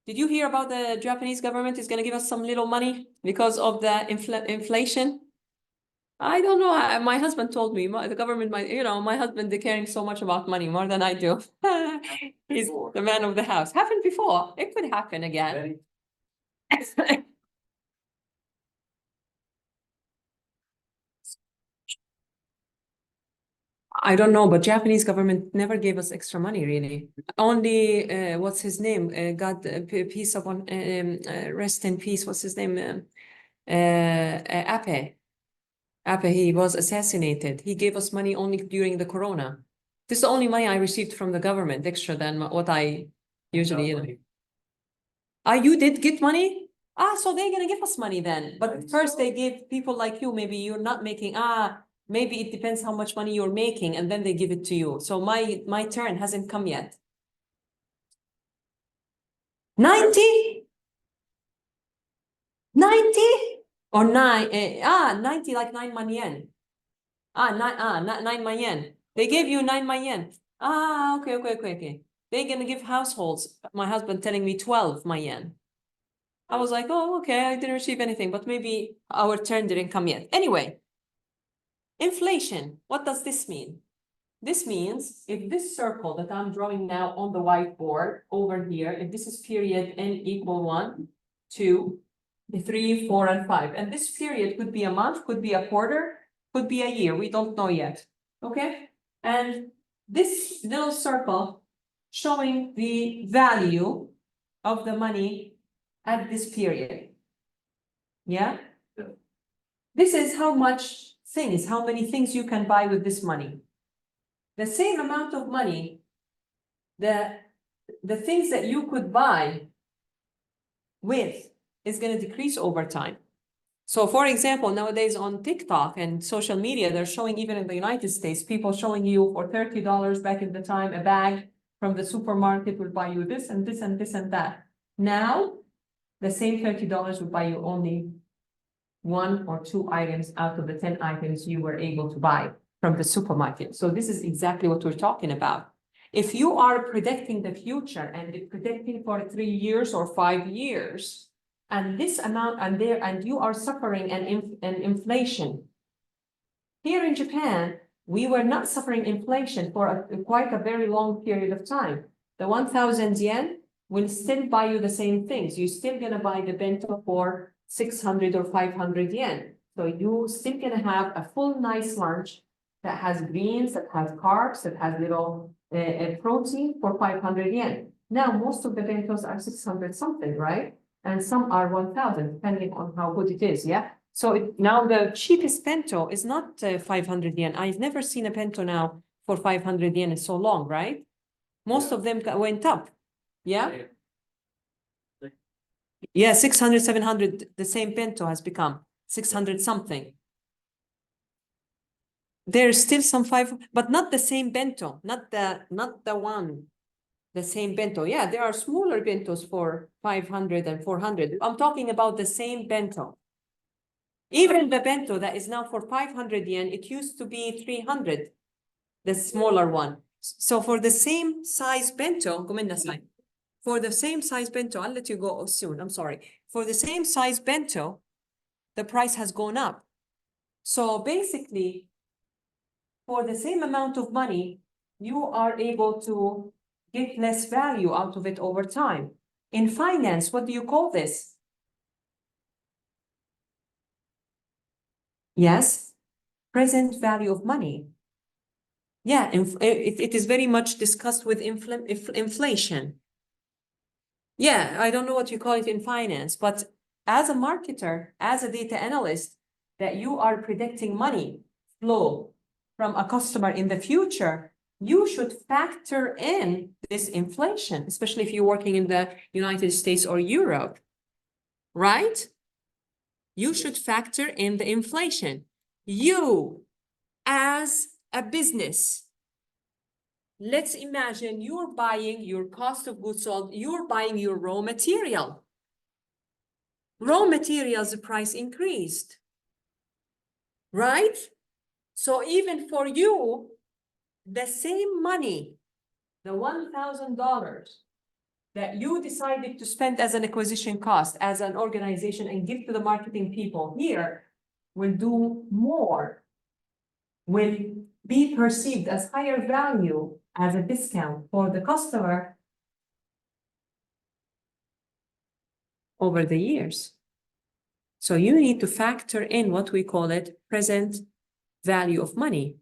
Did you hear about the Japanese government is going to give us some little money because of the inflation? I don't know. My husband told me the government might, my husband, they're caring so much about money more than I do. He's the man of the house. Happened before. It could happen again. I don't know, but Japanese government never gave us extra money, really. Only, what's his name? God, peace upon, rest in peace. What's his name? Ape. Ape, he was assassinated. He gave us money only during the corona. This is the only money I received from the government, extra than what I usually. You did get money? So they're gonna give us money then. But first they give people like you, maybe you're not making, maybe it depends how much money you're making, and then they give it to you. So my turn hasn't come yet. 90? 90? Or 90 like 9 man yen. 9 man yen. They gave you 9 man yen. Okay. They're gonna give households. My husband telling me 12 man yen. I was like, oh, okay, I didn't receive anything, but maybe our turn didn't come yet. Anyway, inflation, what does this mean? This means if this circle that I'm drawing now on the whiteboard over here, if this is period n equal 1, 2, 3, 4, and 5, and this period could be a month, could be a quarter, could be a year, we don't know yet, okay? And this little circle showing the value of the money at this period. Yeah? Yeah. This is how many things you can buy with this money. The same amount of money, the things that you could buy with is going to decrease over time. So for example, nowadays on TikTok and social media, they're showing, even in the United States, people showing you for $30 back in the time, a bag from the supermarket will buy you this and this and this and that. Now, the same $30 will buy you only 1 or 2 items out of the 10 items you were able to buy from the supermarket. So this is exactly what we're talking about. If you are predicting the future and predicting for 3 years or 5 years, and this amount and you are suffering an inflation. Here in Japan, we were not suffering inflation for quite a very long period of time. The 1,000 yen will still buy you the same things. You're still gonna buy the bento for 600 or 500 yen. So you still gonna have a full nice lunch that has greens, that has carbs, that has little protein for 500 yen. Now, most of the bentos are 600 something, right? And some are 1,000, depending on how good it is, yeah? So now the cheapest bento is not 500 yen. I've never seen a bento now for 500 yen in so long, right? Most of them went up, yeah? Yeah, 600, 700, the same bento has become 600 something. There's still some but not the same bento, not the one. The same bento. Yeah, there are smaller bentos for 500 and 400. I'm talking about the same bento. Even the bento that is now for 500 yen, it used to be 300, the smaller one. So for the same size bento, for the same size bento, I'll let you go soon, I'm sorry. For the same size bento, the price has gone up. So basically, for the same amount of money, you are able to get less value out of it over time. In finance, what do you call this? Yes, present value of money. Yeah, it is very much discussed with inflation. Yeah, I don't know what you call it in finance, but as a marketer, as a data analyst, that you are predicting money flow from a customer in the future, you should factor in this inflation, especially if you're working in the United States or Europe, right? You should factor in the inflation. You, as a business, let's imagine you're buying your cost of goods sold, you're buying your raw material. Raw materials, the price increased, right? So even for you, the same money, the $1,000 that you decided to spend as an acquisition cost, as an organization, and give to the marketing people here, will do more, will be perceived as higher value as a discount for the customer over the years. So you need to factor in what we call it present value of money,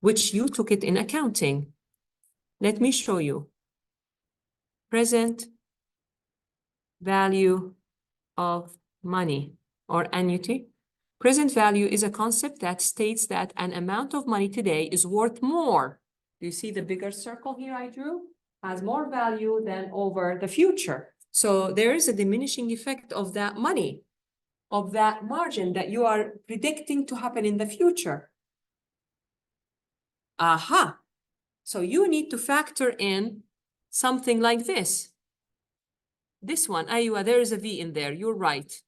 which you took it in accounting. Let me show you. Present value of money or annuity. Present value is a concept that states that an amount of money today is worth more. Do you see the bigger circle here I drew? Has more value than over the future. So there is a diminishing effect of that money, of that margin that you are predicting to happen in the future. Aha. So you need to factor in something like this. This one, aywa, there is a V in there, you're right.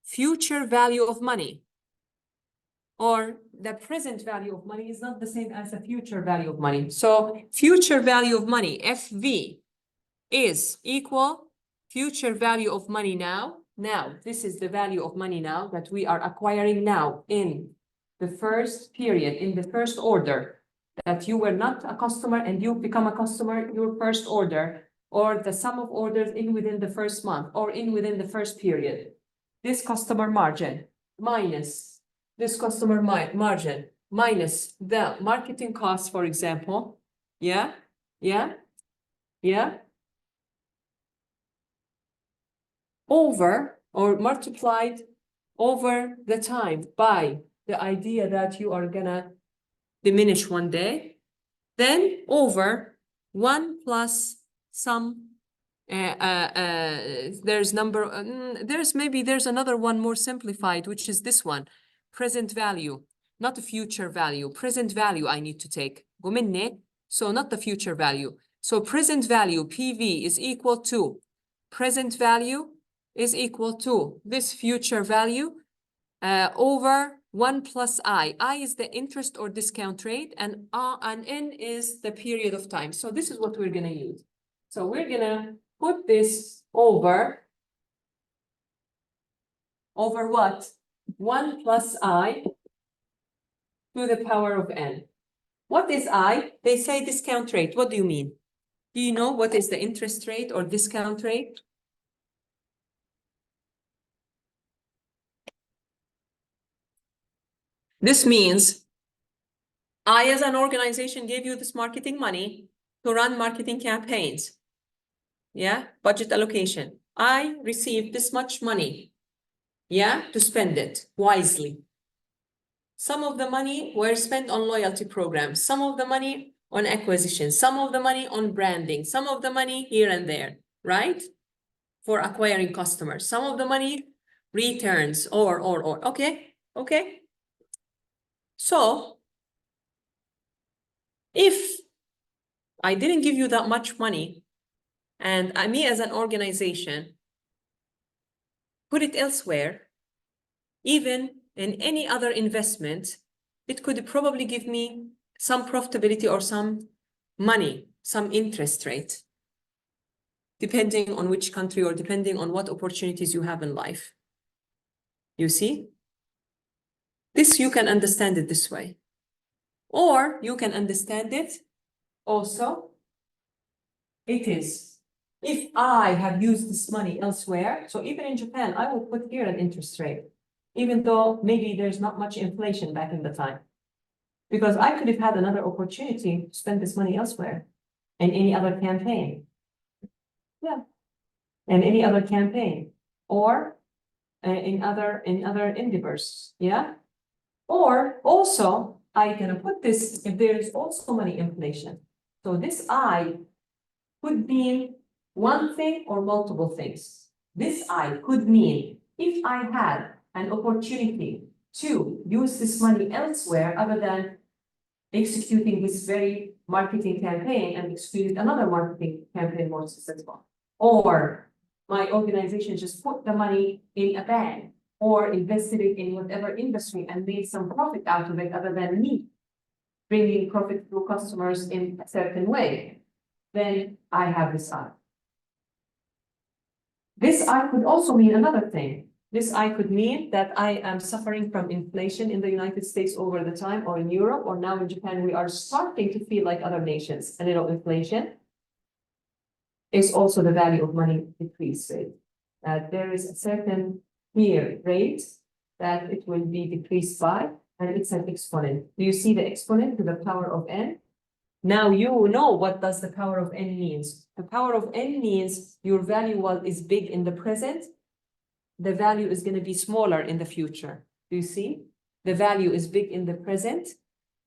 Future value of money, or the present value of money, is not the same as the future value of money. So future value of money, FV, is equal future value of money now. Now, this is the value of money now that we are acquiring now in the first period, in the first order, that you were not a customer and you become a customer, your first order, or the sum of orders in within the first month or in within the first period. this customer margin minus this customer margin minus the marketing cost, for example. Yeah, yeah, yeah. Over or multiplied over the time by the idea that you are gonna diminish one day, then over 1 plus some there's there's another one more simplified, which is this one, present value, not the future value. Present value I need to take قومني, so not the future value. So present value PV is equal to present value is equal to this future value over 1 plus I. I is the interest or discount rate, and N is the period of time. So this is what we're gonna use. So we're gonna put this over what? 1 plus I to the power of N. What is I? They say discount rate. What do you mean? Do you know what is the interest rate or discount rate? This means I, as an organization, gave you this marketing money to run marketing campaigns. Yeah, budget allocation. I received this much money, yeah, to spend it wisely. Some of the money were spent on loyalty programs, some of the money on acquisition, some of the money on branding, some of the money here and there, right? For acquiring customers, some of the money returns or, okay. So if I didn't give you that much money and me as an organization put it elsewhere, even in any other investment, it could probably give me some profitability or some money, some interest rate, depending on which country or depending on what opportunities you have in life. You see? This, you can understand it this way. Or you can understand it also, it is, if I have used this money elsewhere, so even in Japan, I will put here an interest rate, even though maybe there's not much inflation back in the time. Because I could have had another opportunity to spend this money elsewhere in any other campaign. Yeah. In any other campaign or in other endeavors. Yeah. Or also, I can put this if there is also money inflation. So this I could mean one thing or multiple things. This I could mean if I had an opportunity to use this money elsewhere other than executing this very marketing campaign and executed another marketing campaign more successful. Or my organization just put the money in a bank or invested it in whatever industry and made some profit out of it other than me bringing profit to customers in a certain way, then I have this I. This I could also mean another thing. This I could mean that I am suffering from inflation in the United States over the time, or in Europe, or now in Japan, we are starting to feel like other nations. A little inflation is also the value of money decrease rate. There is a certain here rate that it will be decreased by, and it's an exponent. Do you see the exponent to the power of n? Now you know what does the power of n means. The power of n means your value is big in the present. The value is going to be smaller in the future. Do you see? The value is big in the present.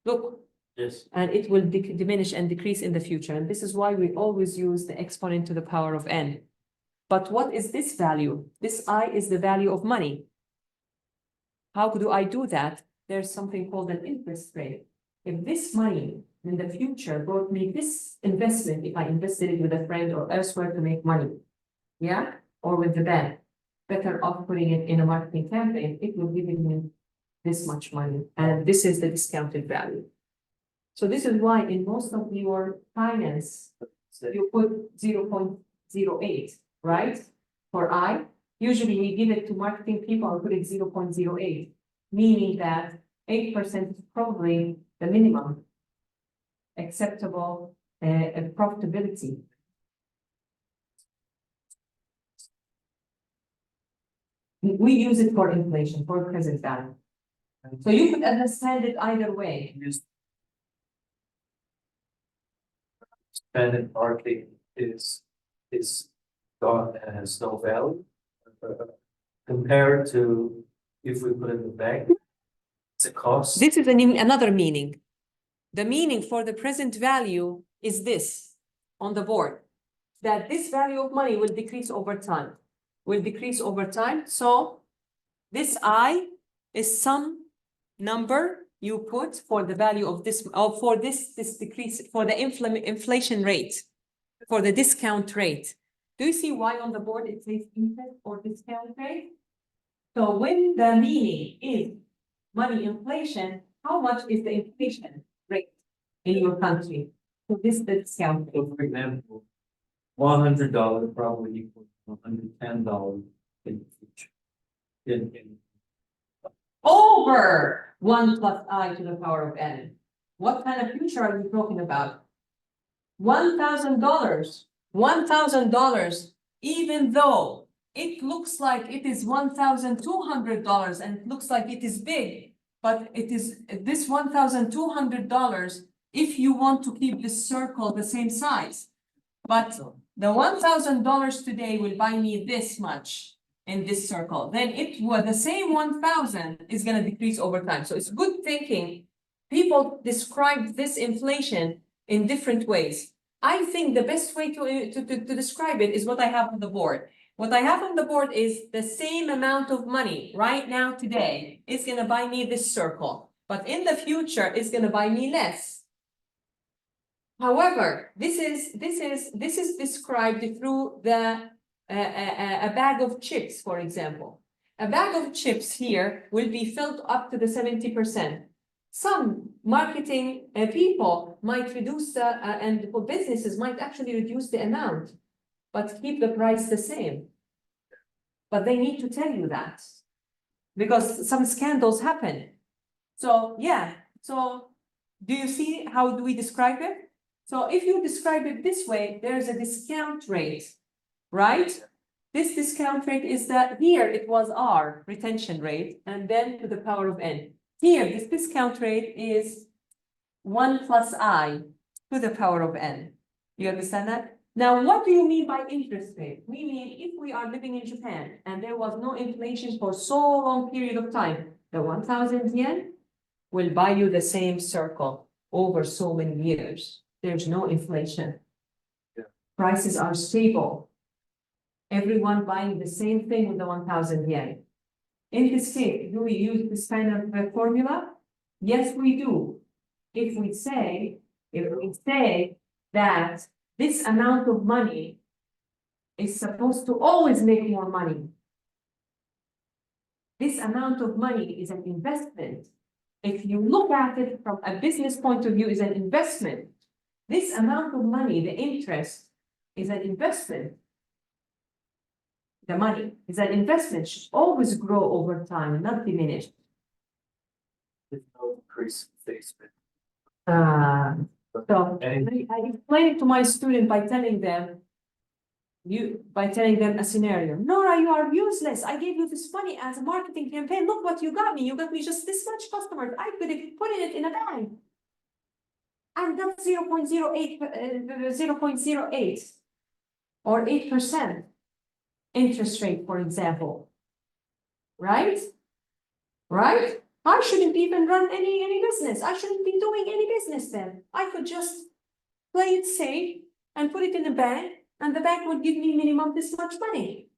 Look. Yes. And it will diminish and decrease in the future. And this is why we always use the exponent to the power of n. But what is this value? This I is the value of money. How do I do that? There's something called an interest rate. If this money in the future brought me this investment, if I invested it with a friend or elsewhere to make money, yeah, or with the bank, better off putting it in a marketing campaign, it will give me this much money. And this is the discounted value. So this is why in most of your finance, you put 0.08, right? For I, usually we give it to marketing people and put it 0.08, meaning that 8% is probably the minimum acceptable profitability. We use it for inflation, for present value. So you could understand it either way. Use Standard market is gone and has no value. Compared to if we put it in the bank, it's a cost. This is another meaning. The meaning for the present value is this on the board, that this value of money will decrease over time, So this I is some number you put for the value of this, or for this decrease, for the inflation rate, for the discount rate. Do you see why on the board it says interest or discount rate? So when the meaning is money inflation, how much is the inflation rate in your country? So this is the discount rate. So for example, $100 probably equals $110 in the future. In Over 1 plus I to the power of n. What kind of future are we talking about? $1,000, even though it looks like it is $1,200 and it looks like it is big, but it is this $1,200 if you want to keep this circle the same size. But the $1,000 today will buy me this much in this circle. Then it was the same 1,000 is going to decrease over time. So it's good thinking. People describe this inflation in different ways. I think the best way to describe it is what I have on the board. What I have on the board is the same amount of money right now today is going to buy me this circle, but in the future it's going to buy me less. However, this is described through the a bag of chips, for example. A bag of chips here will be filled up to the 70%. Some marketing people might reduce and for businesses might actually reduce the amount, but keep the price the same. But they need to tell you that because some scandals happen. So yeah, so do you see how do we describe it? So if you describe it this way, there's a discount rate, right? This discount rate is that here it was R, retention rate, and then to the power of n. Here, this discount rate is 1 plus I to the power of n. You understand that? Now, what do you mean by interest rate? We mean if we are living in Japan and there was no inflation for so long period of time, the 1,000 yen will buy you the same circle over so many years. There's no inflation. Yeah. Prices are stable. Everyone buying the same thing with the 1,000 yen. In this case, do we use this kind of formula? Yes, we do. If we say that this amount of money is supposed to always make more money. This amount of money is an investment. If you look at it from a business point of view, is an investment. This amount of money, the interest, is an investment. The money is an investment, should always grow over time, not diminish. There's no increase in basement. So I explain it to my student by telling them a scenario. Nora, you are useless. I gave you this money as a marketing campaign. Look what you got me. You got me just this much customers. I could have put it in a bag. And that's 0.08 or 8% interest rate, for example. Right? Right? I shouldn't even run any business. I shouldn't be doing any business then. I could just play it safe and put it in a bank, and the bank would give me minimum this much money.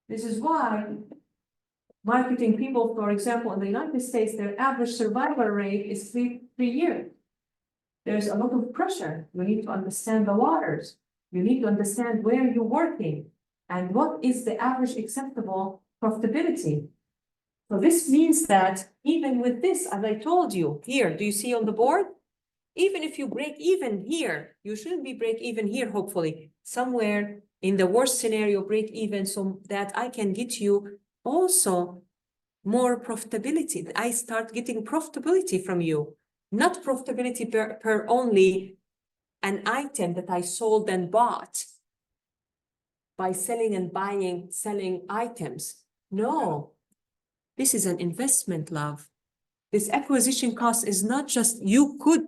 This is why marketing people, for example, in the United States, their average survival rate is three years. There's a lot of pressure. You need to understand the waters. You need to understand where you're working and what is the average acceptable profitability. So this means that even with this, as I told you here, do you see on the board? Even if you break even here, you shouldn't be break even here, hopefully. Somewhere in the worst scenario, break even so that I can get you also more profitability. I start getting profitability from you, not profitability per only an item that I sold and bought by selling and buying, selling items. No, this is an investment, love. This acquisition cost is not just, you could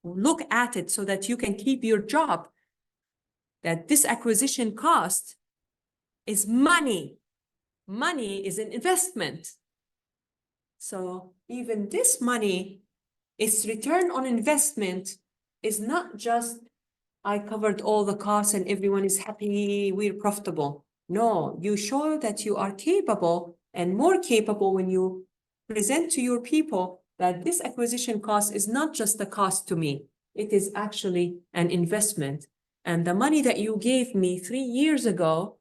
look at it so that you can keep your job. That this acquisition cost is money. Money is an investment. So even this money, its return on investment is not just, I covered all the costs and everyone is happy, we're profitable. No, you show that you are capable and more capable when you present to your people that this acquisition cost is not just a cost to me. It is actually an investment. And the money that you gave me 3 years ago,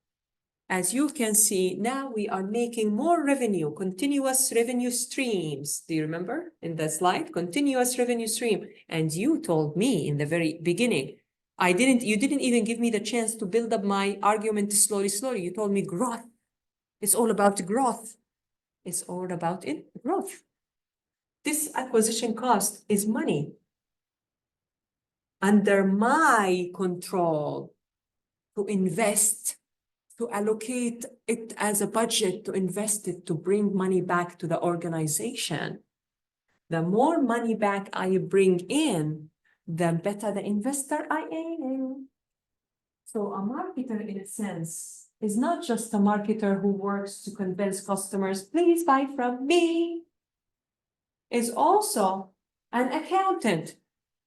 as you can see, now we are making more revenue, continuous revenue streams. Do you remember in the slide? Continuous revenue stream. And you told me in the very beginning, you didn't even give me the chance to build up my argument slowly. You told me growth. It's all about growth. It's all about growth. This acquisition cost is money under my control to invest, to allocate it as a budget, to invest it, to bring money back to the organization. The more money back I bring in, the better the investor I am. So a marketer, in a sense, is not just a marketer who works to convince customers, please buy from me. Is also an accountant,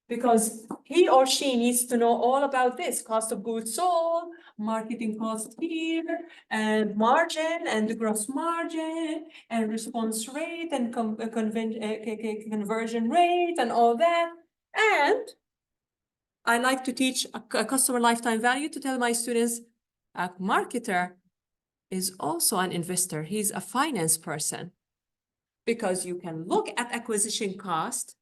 because he or she needs to know all about this, cost of goods sold, marketing cost here, and margin, and the gross margin, and response rate, and conversion rate, and all that. And I like to teach a customer lifetime value to tell my students, a marketer is also an investor. He's a finance person, because you can look at acquisition cost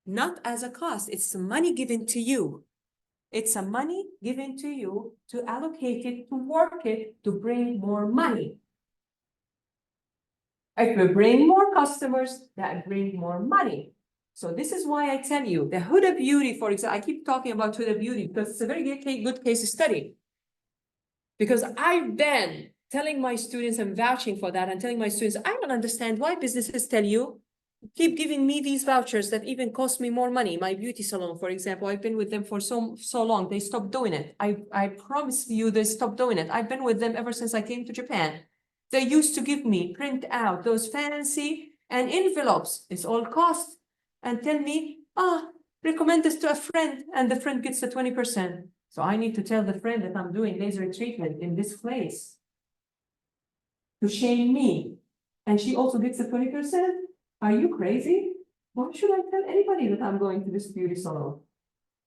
not as a cost. It's money given to you. It's a money given to you to allocate it, to work it, to bring more money. If we bring more customers, that bring more money. So this is why I tell you, the Huda Beauty, for example, I keep talking about Huda Beauty because it's a very good case study. Because I've been telling my students and vouching for that and telling my students, I don't understand why businesses tell you, keep giving me these vouchers that even cost me more money. My beauty salon, for example, I've been with them for so long. They stopped doing it. I promise you they stopped doing it. I've been with them ever since I came to Japan. They used to give me, print out those fancy and envelopes. It's all cost. And tell me, recommend this to a friend. And the friend gets the 20%. So I need to tell the friend that I'm doing laser treatment in this place to shame me. And she also gets the 20%. Are you crazy? Why should I tell anybody that I'm going to this beauty salon?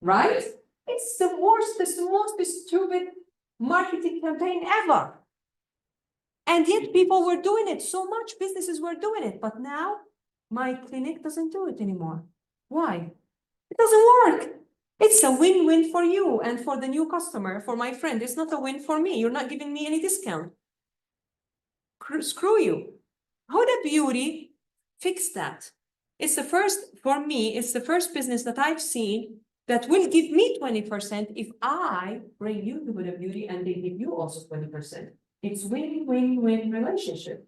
Right? It's the worst, it's the most stupid marketing campaign ever. And yet people were doing it so much, businesses were doing it. But now my clinic doesn't do it anymore. Why? It doesn't work. It's a win-win for you and for the new customer, for my friend. It's not a win for me. You're not giving me any discount. Screw you. Huda Beauty fixed that. It's the first, for me, it's the first business that I've seen that will give me 20% if I bring you to Huda Beauty and they give you also 20%. It's win-win-win relationship.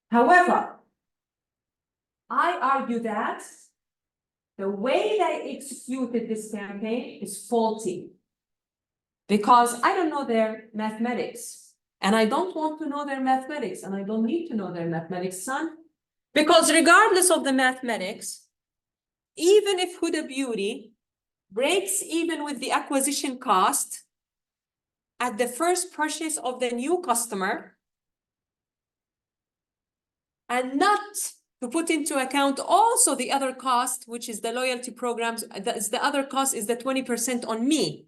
However, I argue that the way they executed this campaign is faulty because I don't know their mathematics and I don't want to know their mathematics and I don't need to know their mathematics, son. Because regardless of the mathematics, even if Huda Beauty breaks even with the acquisition cost at the first purchase of the new customer and not to put into account also the other cost, which is the loyalty programs, the other cost is the 20% on me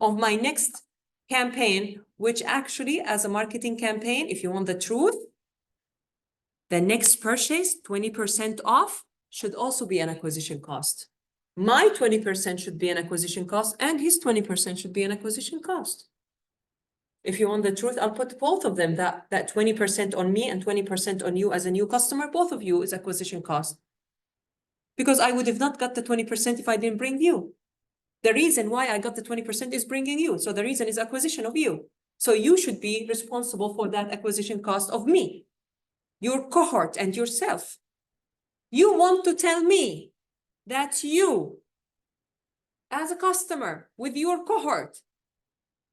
of my next campaign, which actually as a marketing campaign, if you want the truth, the next purchase, 20% off, should also be an acquisition cost. My 20% should be an acquisition cost and his 20% should be an acquisition cost. If you want the truth, I'll put both of them, that 20% on me and 20% on you as a new customer, both of you is acquisition cost. Because I would have not got the 20% if I didn't bring you. The reason why I got the 20% is bringing you. So the reason is acquisition of you. So you should be responsible for that acquisition cost of me, your cohort, and yourself. You want to tell me that you, as a customer with your cohort,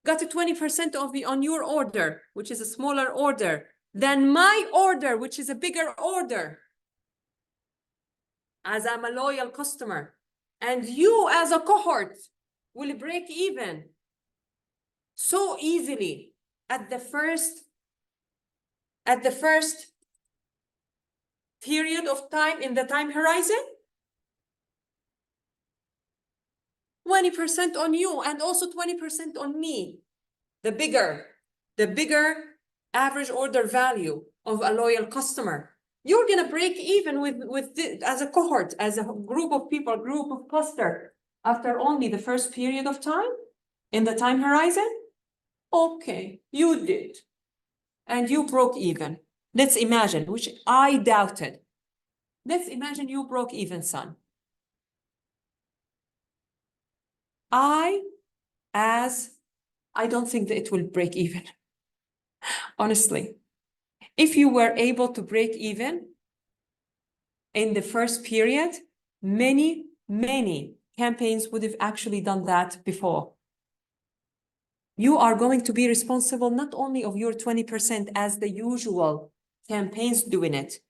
got a 20% off on your order, which is a smaller order, than my order, which is a bigger order, as I'm a loyal customer. And you, as a cohort, will break even so easily at the first period of time in the time horizon. 20% on you and also 20% on me. The bigger average order value of a loyal customer. You're gonna break even with this, as a cohort, as a group of people, group of cluster, after only the first period of time in the time horizon. Okay, you did. And you broke even. Let's imagine, which I doubted. Let's imagine you broke even, son. I don't think that it will break even. Honestly, if you were able to break even in the first period, many campaigns would have actually done that before. You are going to be responsible not only of your 20% as the usual campaigns doing it.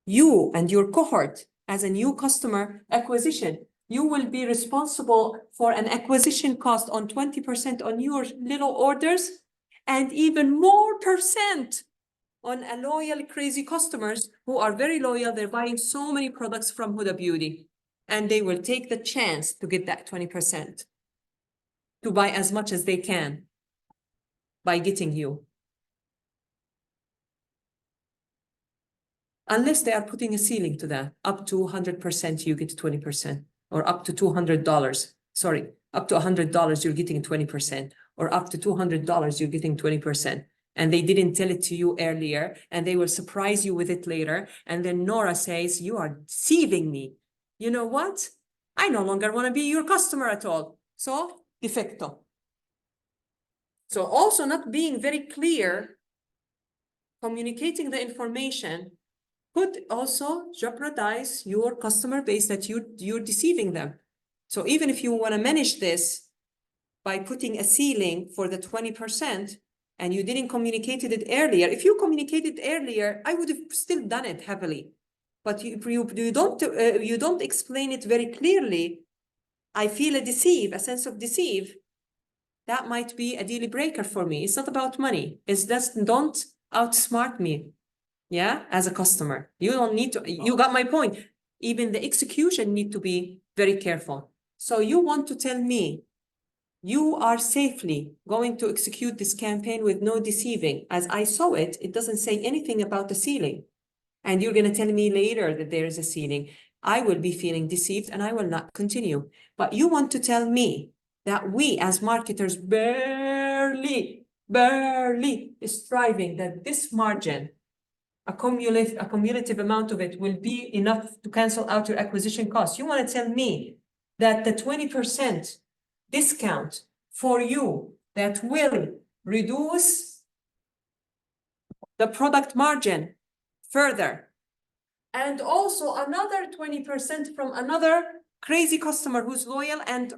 You and your cohort as a new customer acquisition, you will be responsible for an acquisition cost on 20% on your little orders and even more percent on a loyal, crazy customers who are very loyal. They're buying so many products from Huda Beauty and they will take the chance to get that 20%, to buy as much as they can by getting you. Unless they are putting a ceiling to that, up to 100%, you get 20%, or up to $200. Sorry, up to $100, you're getting 20%, or up to $200, you're getting 20%. And they didn't tell it to you earlier, and they will surprise you with it later. And then Nora says, you are deceiving me. You know what? I no longer want to be your customer at all. So, defecto. So also not being very clear, communicating the information could also jeopardize your customer base, that you're deceiving them. So even if you want to manage this by putting a ceiling for the 20% and you didn't communicate it earlier, if you communicated earlier, I would have still done it heavily. But you don't explain it very clearly. I feel a sense of deceive. That might be a deal breaker for me. It's not about money. It's just don't outsmart me. Yeah, as a customer, you don't need to, you got my point. Even the execution need to be very careful. So you want to tell me you are safely going to execute this campaign with no deceiving. As I saw it, it doesn't say anything about the ceiling. And you're going to tell me later that there is a ceiling. I will be feeling deceived and I will not continue. But you want to tell me that we as marketers barely striving that this margin, a cumulative amount of it, will be enough to cancel out your acquisition cost. You want to tell me that the 20% discount for you that will reduce the product margin further, and also another 20% from another crazy customer who's loyal and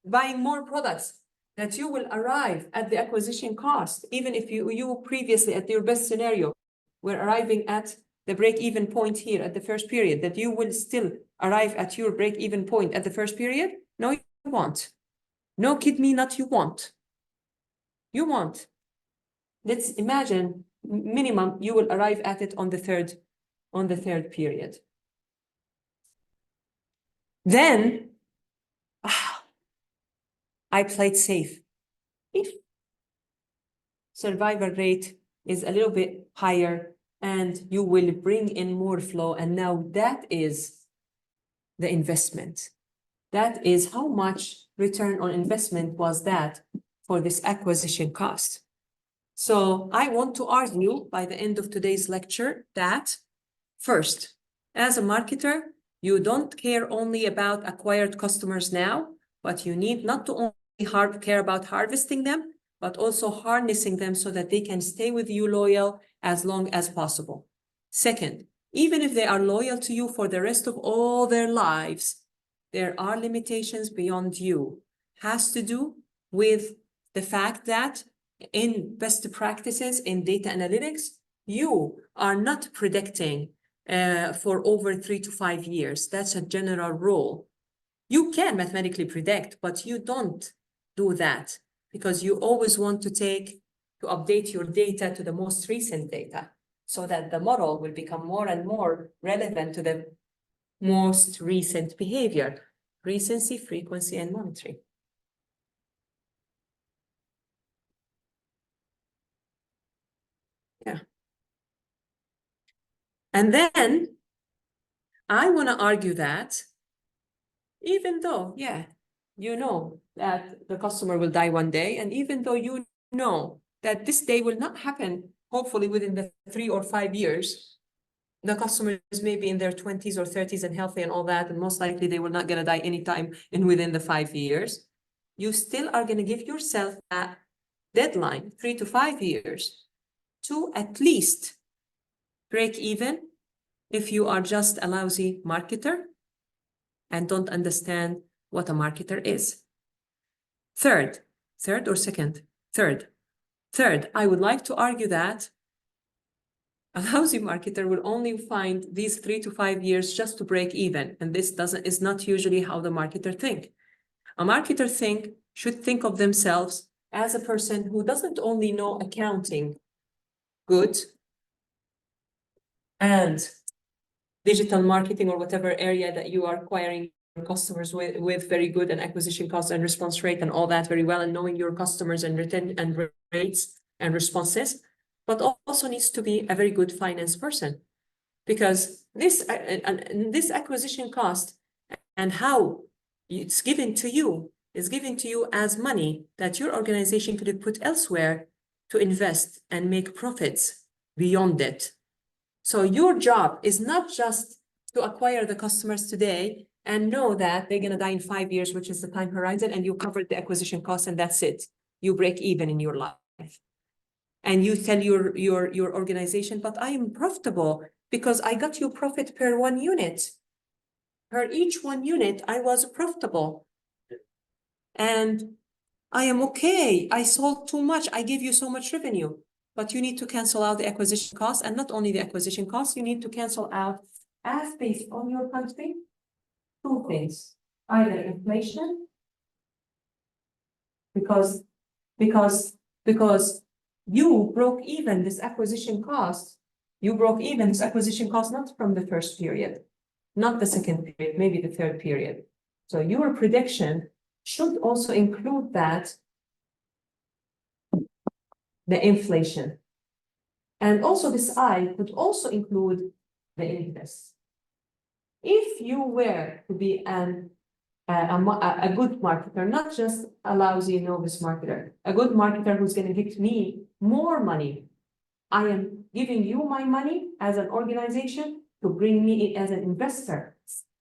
buying more products, that you will arrive at the acquisition cost, even if you previously, at your best scenario, we're arriving at the break-even point here at the first period, that you will still arrive at your break-even point at the first period? No, you won't. No, kid me not, you won't. You won't. Let's imagine minimum you will arrive at it on the third period. Then I played safe. If survival rate is a little bit higher and you will bring in more flow, and now that is the investment. That is how much return on investment was that for this acquisition cost. So I want to argue by the end of today's lecture that first, as a marketer, you don't care only about acquired customers now, but you need not to only care about harvesting them, but also harnessing them so that they can stay with you loyal as long as possible. Second, even if they are loyal to you for the rest of all their lives, there are limitations beyond you. Has to do with the fact that in best practices in data analytics, you are not predicting for over 3 to 5 years. That's a general rule. You can mathematically predict, but you don't do that because you always want to update your data to the most recent data so that the model will become more and more relevant to the most recent behavior, recency, frequency, and monitoring. Yeah. And then I want to argue that even though, yeah, you know that the customer will die one day, and even though you know that this day will not happen, hopefully within the 3 or 5 years, the customers may be in their 20s or 30s and healthy and all that, and most likely they will not gonna die anytime within the 5 years. You still are gonna give yourself a deadline, 3 to 5 years, to at least break even if you are just a lousy marketer and don't understand what a marketer is. Third, I would like to argue that a lousy marketer will only find these 3 to 5 years just to break even. And this is not usually how the marketer think. A marketer should think of themselves as a person who doesn't only know accounting good and digital marketing or whatever area that you are acquiring customers with very good and acquisition cost and response rate and all that very well, and knowing your customers and retention and rates and responses, but also needs to be a very good finance person, because this acquisition cost and how it's given to you is given to you as money that your organization could put elsewhere to invest and make profits beyond it. So your job is not just to acquire the customers today and know that they're going to die in 5 years, which is the time horizon, and you covered the acquisition cost and that's it. You break even in your life. And you tell your organization, but I am profitable because I got you profit per 1 unit. Per each 1 unit, I was profitable. And I am okay. I sold too much. I gave you so much revenue. But you need to cancel out the acquisition cost, and not only the acquisition cost, you need to cancel out, as based on your country, 2 things: either inflation, because you broke even this acquisition cost. You broke even this acquisition cost not from the first period, not the second period, maybe the third period. So your prediction should also include that. The inflation. And also this I could also include the interest. If you were to be a good marketer, not just a lousy novice marketer, a good marketer who's going to give me more money. I am giving you my money as an organization to bring me as an investor,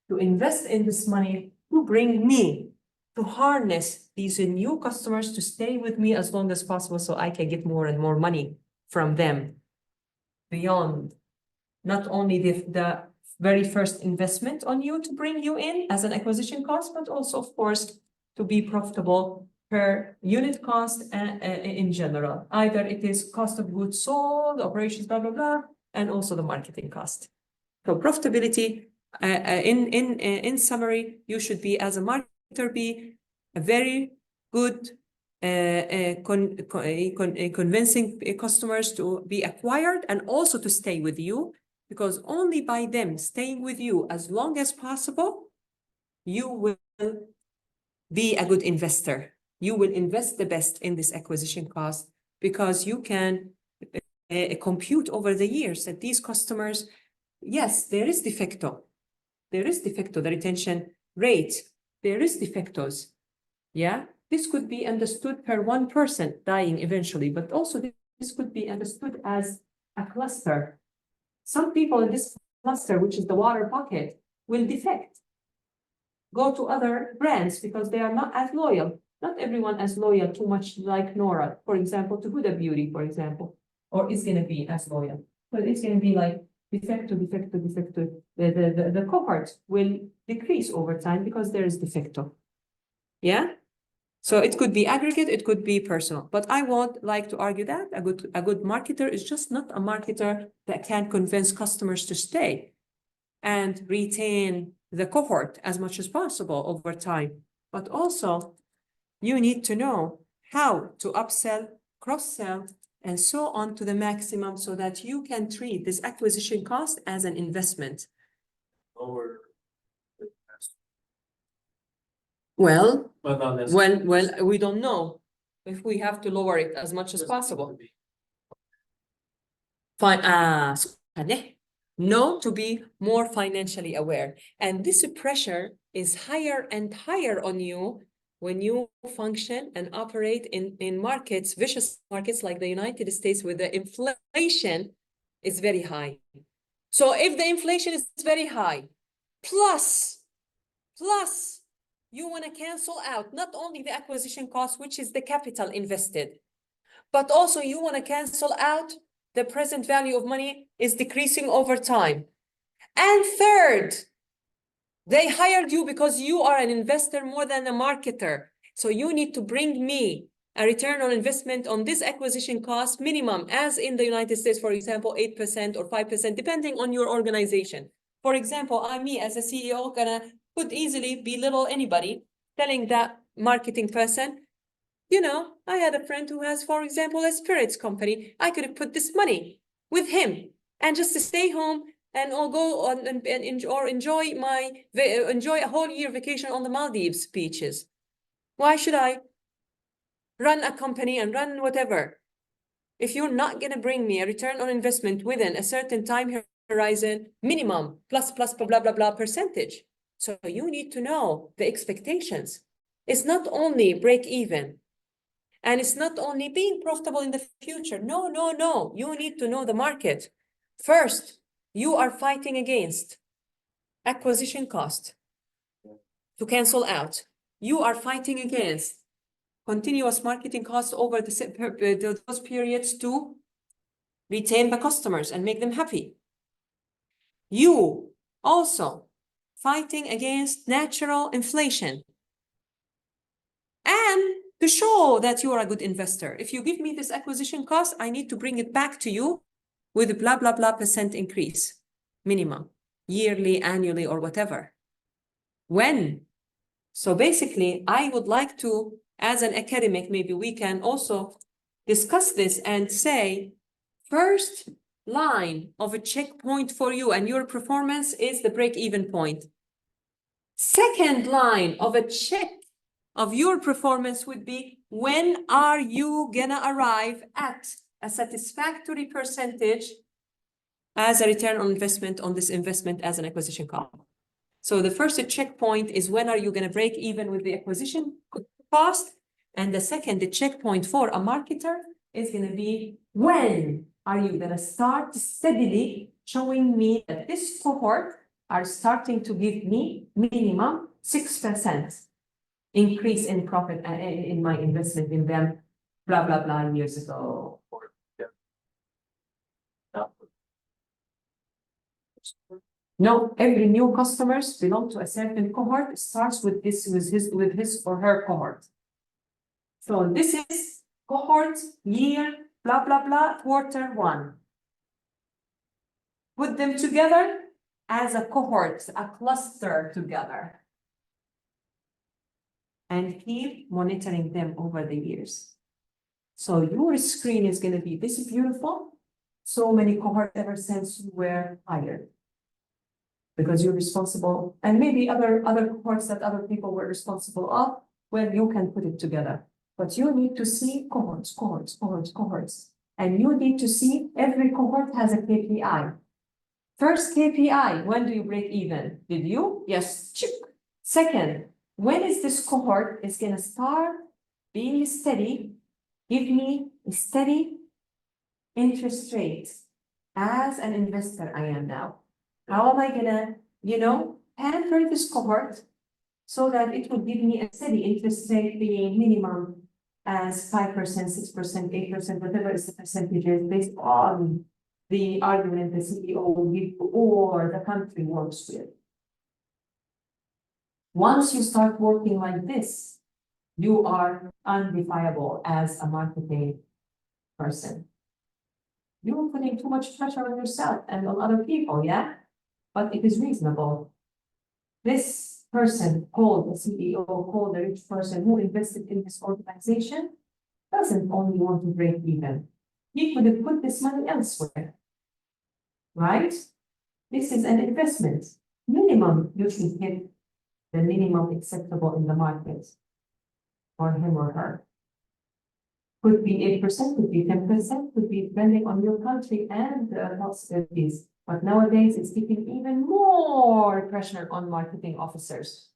to invest in this money, to bring me, to harness these new customers to stay with me as long as possible so I can get more and more money from them beyond not only the very first investment on you to bring you in as an acquisition cost, but also, of course, to be profitable per unit cost in general. Either it is cost of goods sold, operations, blah, blah, blah, and also the marketing cost. So profitability, in summary, you should be, as a marketer, be a very good convincing customers to be acquired and also to stay with you, because only by them staying with you as long as possible, you will be a good investor. You will invest the best in this acquisition cost, because you can compute over the years that these customers, yes, there is defecto, the retention rate, there is defectos. Yeah, this could be understood per 1 person dying eventually, but also this could be understood as a cluster. Some people in this cluster, which is the water bucket, will defect, go to other brands because they are not as loyal. Not everyone as loyal too much like Nora, for example, to Huda Beauty, for example, or is gonna be as loyal. But it's gonna be like defecto. The cohort will decrease over time because there is defecto. Yeah? So it could be aggregate, it could be personal. But I would like to argue that a good marketer is just not a marketer that can convince customers to stay and retain the cohort as much as possible over time. But also, you need to know how to upsell, cross-sell, and so on to the maximum so that you can treat this acquisition cost as an investment. Lower. Well, But not necessarily. well, we don't know if we have to lower it as much as possible. Fine, no, to be more financially aware. And this pressure is higher and higher on you when you function and operate in markets, vicious markets like the United States, where the inflation is very high. So if the inflation is very high, plus you want to cancel out not only the acquisition cost, which is the capital invested, but also you want to cancel out the present value of money is decreasing over time. And third, they hired you because you are an investor more than a marketer. So you need to bring me a return on investment on this acquisition cost minimum, as in the United States, for example, 8% or 5%, depending on your organization. For example, me as a CEO could easily belittle anybody, telling that marketing person, you know, I had a friend who has, for example, a spirits company. I could have put this money with him and just to stay home and I'll go on and enjoy a whole year vacation on the Maldives beaches. Why should I run a company and run whatever if you're not going to bring me a return on investment within a certain time horizon, minimum plus blah blah percentage? So you need to know the expectations. It's not only break even. And it's not only being profitable in the future. No. You need to know the market. First, you are fighting against acquisition cost to cancel out. You are fighting against continuous marketing costs over those periods to retain the customers and make them happy. You also fighting against natural inflation. And to show that you are a good investor, if you give me this acquisition cost, I need to bring it back to you with blah percent increase, minimum, yearly, annually, or whatever. When? So basically, I would like to, as an academic, maybe we can also discuss this and say, first line of a checkpoint for you and your performance is the break-even point. Second line of a check of your performance would be, when are you gonna arrive at a satisfactory percentage as a return on investment on this investment as an acquisition cost? So the first checkpoint is, when are you gonna break even with the acquisition cost? And the second, the checkpoint for a marketer is gonna be, when are you gonna start steadily showing me that this cohort are starting to give me minimum 6% increase in profit in my investment in them, blah years ago. No, every new customers belong to a certain cohort. Starts with his or her cohort. So this is cohort year, blah, quarter one. Put them together as a cohort, a cluster together. And keep monitoring them over the years. So your screen is going to be this beautiful. So many cohorts ever since you were hired. Because you're responsible, and maybe other cohorts that other people were responsible of, well, you can put it together. But you need to see cohorts. And you need to see every cohort has a KPI. First KPI, when do you break even? Did you? Yes. Second, when is this cohort is going to start being steady, give me a steady interest rate as an investor I am now? How am I going to, pamper this cohort so that it would give me a steady interest rate being minimum as 5%, 6%, 8%, whatever is the percentages based on the argument the CEO will give or the country works with. Once you start working like this, you are undefiable as a marketing person. You're putting too much pressure on yourself and on other people, yeah? But it is reasonable. This person called the CEO, called the rich person who invested in this organization, doesn't only want to break even. He could have put this money elsewhere, right? This is an investment. Minimum, you should get the minimum acceptable in the market for him or her. Could be 8%, could be 10%, could be depending on your country and the possibilities. But nowadays, it's keeping even more pressure on marketing officers.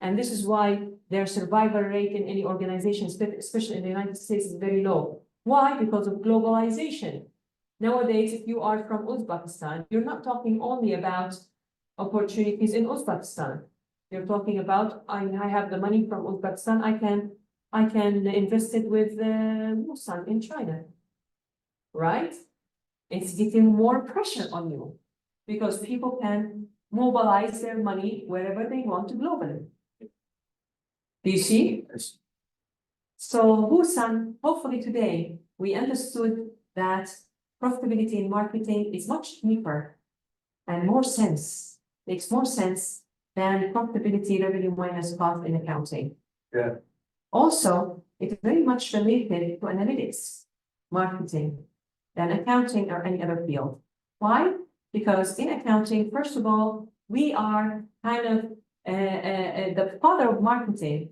And this is why their survival rate in any organization, especially in the United States, is very low. Why? Because of globalization. Nowadays, if you are from Uzbekistan, you're not talking only about opportunities in Uzbekistan. You're talking about, I have the money from Uzbekistan, I can invest it with Musan in China, right? It's getting more pressure on you because people can mobilize their money wherever they want to globally. Do you see? Yes. So Busan, hopefully today, we understood that profitability in marketing is much deeper and makes more sense than profitability revenue minus cost in accounting. Yeah. Also, it's very much related to analytics, marketing, than accounting or any other field. Why? Because in accounting, first of all, we are kind of the father of marketing,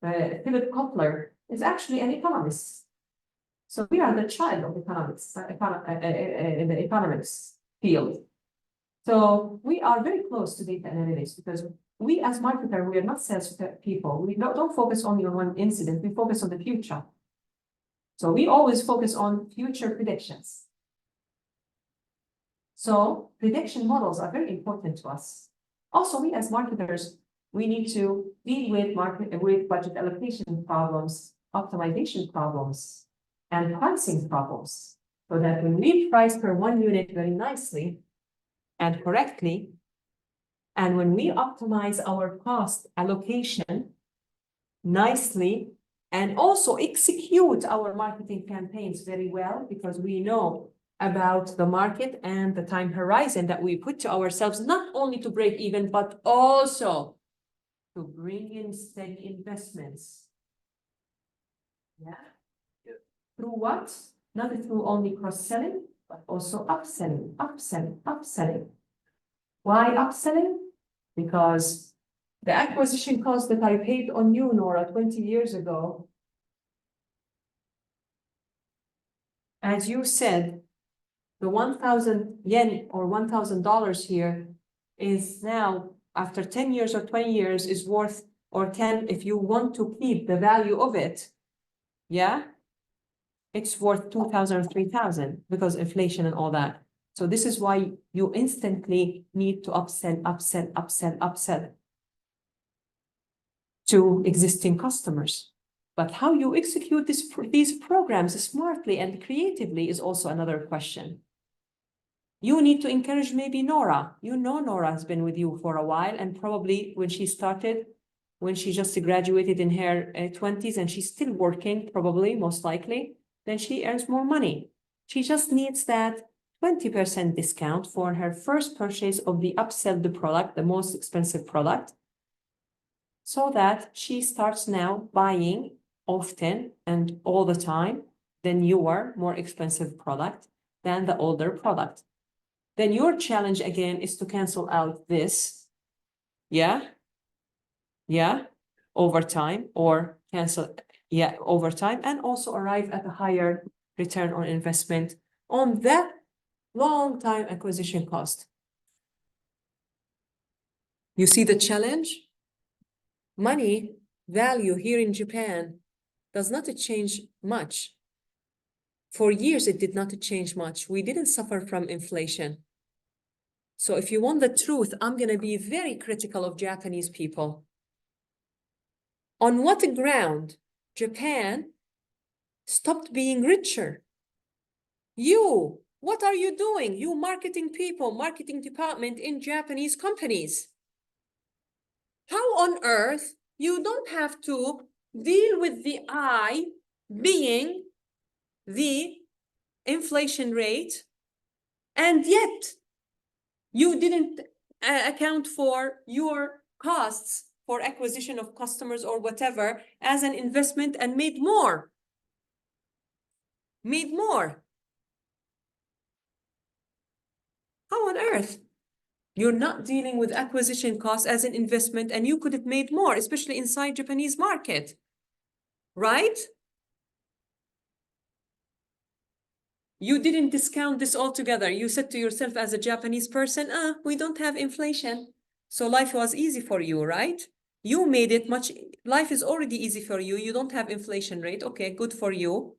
Philip Kotler, is actually an economist. So we are the child of economics, in the economics field. So we are very close to data analytics because we as marketers, we are not sales people. We don't focus only on one incident, we focus on the future. So we always focus on future predictions. So prediction models are very important to us. Also, we as marketers, we need to deal with budget allocation problems, optimization problems, and pricing problems. So that when we price per one unit very nicely and correctly, and when we optimize our cost allocation nicely, and also execute our marketing campaigns very well, because we know about the market and the time horizon that we put to ourselves, not only to break even, but also to bring in steady investments. Yeah. Yeah. Through what? Not through only cross-selling, but also upselling, upselling, upselling. Why upselling? Because the acquisition cost that I paid on you, Nora, 20 years ago, as you said, the 1,000 yen or $1,000 here is now, after 10 years or 20 years, is worth, or can, if you want to keep the value of it, yeah, it's worth 2,000 or 3,000 because inflation and all that. So this is why you instantly need to upsell, upsell, upsell, upsell to existing customers. But how you execute these programs smartly and creatively is also another question. You need to encourage maybe Nora. You know Nora has been with you for a while, and probably when she started, when she just graduated in her 20s and she's still working, probably, most likely, then she earns more money. She just needs that 20% discount for her first purchase of the upsell the product, the most expensive product, so that she starts now buying often and all the time the newer, more expensive product than the older product. Then your challenge again is to cancel out this, yeah, over time, or cancel, over time, and also arrive at a higher return on investment on that long time acquisition cost. You see the challenge? Money value here in Japan does not change much. For years, it did not change much. We didn't suffer from inflation. So if you want the truth, I'm going to be very critical of Japanese people. On what ground Japan stopped being richer? You, what are you doing? You marketing people, marketing department in Japanese companies. How on earth you don't have to deal with the I being the inflation rate, and yet you didn't account for your costs for acquisition of customers or whatever as an investment and made more. Made more. How on earth? You're not dealing with acquisition costs as an investment and you could have made more, especially inside Japanese market, right? You didn't discount this altogether. You said to yourself as a Japanese person, we don't have inflation. So life was easy for you, right? You made it much, life is already easy for you. You don't have inflation rate. Okay, good for you.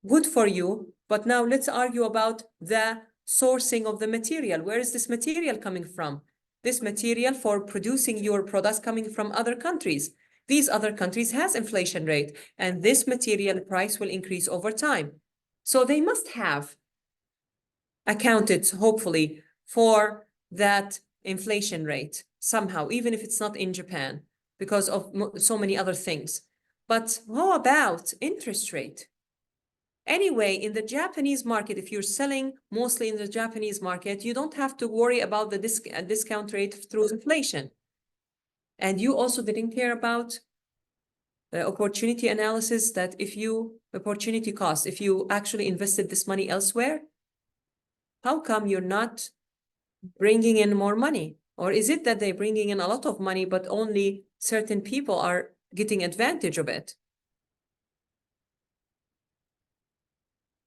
Good for you. But now let's argue about the sourcing of the material. Where is this material coming from? This material for producing your products coming from other countries. These other countries has inflation rate, and this material price will increase over time. So they must have accounted, hopefully, for that inflation rate somehow, even if it's not in Japan, because of so many other things. But how about interest rate? Anyway, in the Japanese market, if you're selling mostly in the Japanese market, you don't have to worry about the discount rate through inflation. And you also didn't care about the opportunity analysis, that if you, opportunity cost, if you actually invested this money elsewhere, how come you're not bringing in more money? Or is it that they're bringing in a lot of money, but only certain people are getting advantage of it?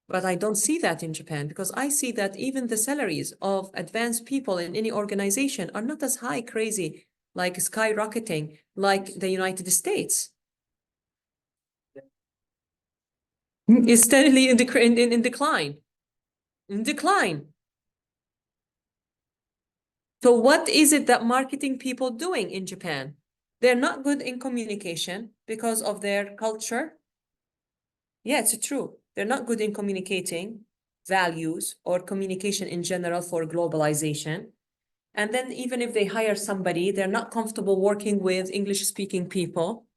But I don't see that in Japan, because I see that even the salaries of advanced people in any organization are not as high, crazy, like skyrocketing, like the United States. It's steadily in decline. In decline. So what is it that marketing people doing in Japan? They're not good in communication because of their culture. Yeah, it's true. They're not good in communicating values or communication in general for globalization. And then even if they hire somebody, they're not comfortable working with English-speaking people.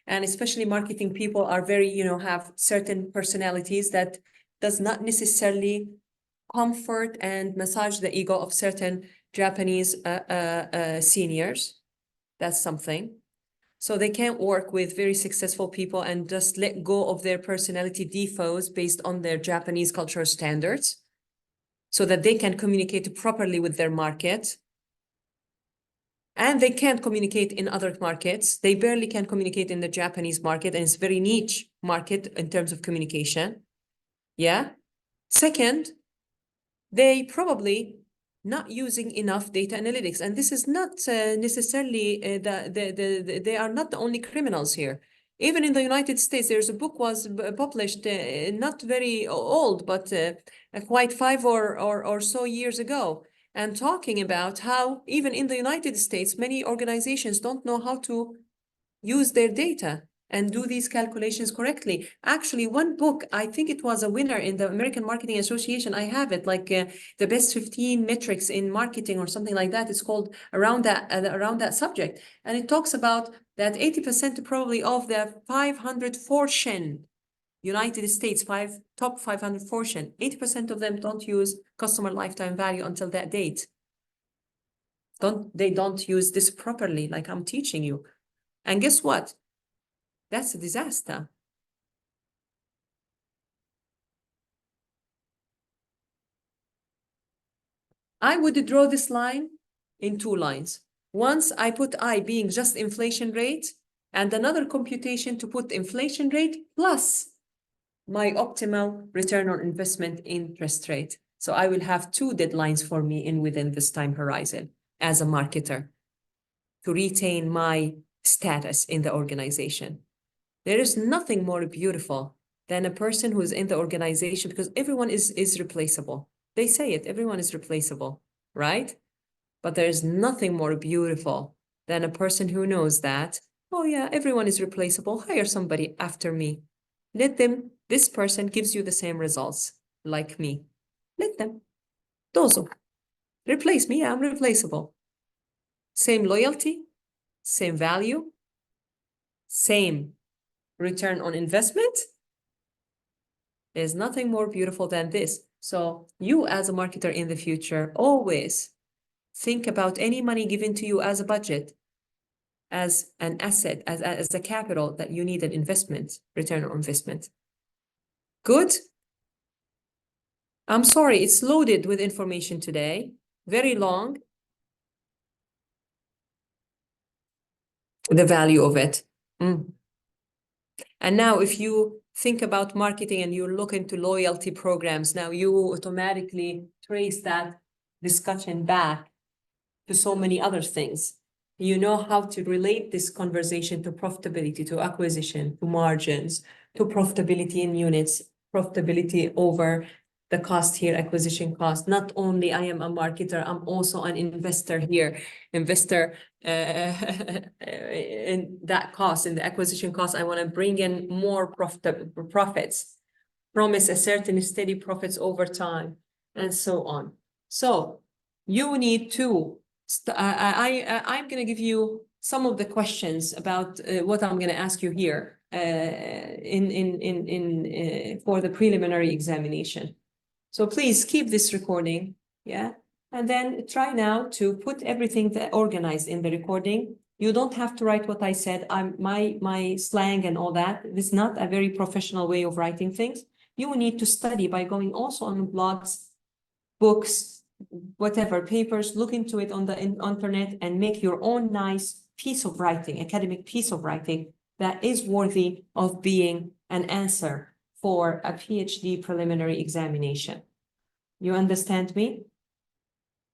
And especially marketing people are very, have certain personalities that does not necessarily comfort and massage the ego of certain Japanese seniors. That's something. So they can't work with very successful people and just let go of their personality defaults based on their Japanese cultural standards so that they can communicate properly with their market. And they can't communicate in other markets. They barely can communicate in the Japanese market, and it's a very niche market in terms of communication. Yeah. Second, they probably not using enough data analytics. And this is not necessarily, they are not the only criminals here. Even in the United States, there's a book was published, not very old, but quite 5 or so years ago, and talking about how even in the United States, many organizations don't know how to use their data and do these calculations correctly. Actually, one book, I think it was a winner in the American Marketing Association. I have it, like the best 15 metrics in marketing or something like that. It's called around that subject. And it talks about that 80% probably of the 500 Fortune United States, top 500 Fortune, 80% of them don't use customer lifetime value until that date. They don't use this properly, like I'm teaching you. And guess what? That's a disaster. I would draw this line in 2 lines. Once I put I being just inflation rate, and another computation to put inflation rate plus my optimal return on investment interest rate. So I will have 2 deadlines for me within this time horizon as a marketer to retain my status in the organization. There is nothing more beautiful than a person who's in the organization, because everyone is replaceable. They say it, everyone is replaceable, right? But there's nothing more beautiful than a person who knows that Oh yeah, everyone is replaceable. Hire somebody after me. This person gives you the same results like me. Let them. Dozo. Replace me, I'm replaceable. Same loyalty, same value, same return on investment. There's nothing more beautiful than this. So you as a marketer in the future, always think about any money given to you as a budget, as an asset, as a capital that you need an investment, return on investment. Good? I'm sorry, it's loaded with information today, very long. The value of it. And now if you think about marketing and you look into loyalty programs, now you automatically trace that discussion back to so many other things. You know how to relate this conversation to profitability, to acquisition, to margins, to profitability in units, profitability over the cost here, acquisition cost. Not only I am a marketer, I'm also an investor here, investor in that cost, in the acquisition cost. I want to bring in more profits, promise a certain steady profits over time, and so on. So you need to, I'm going to give you some of the questions about what I'm going to ask you here for the preliminary examination. So please keep this recording, yeah? And then try now to put everything organized in the recording. You don't have to write what I said. My slang and all that. This is not a very professional way of writing things. You will need to study by going also on blogs, books, whatever, papers, look into it on the internet and make your own nice piece of writing, academic piece of writing that is worthy of being an answer for a PhD preliminary examination. You understand me?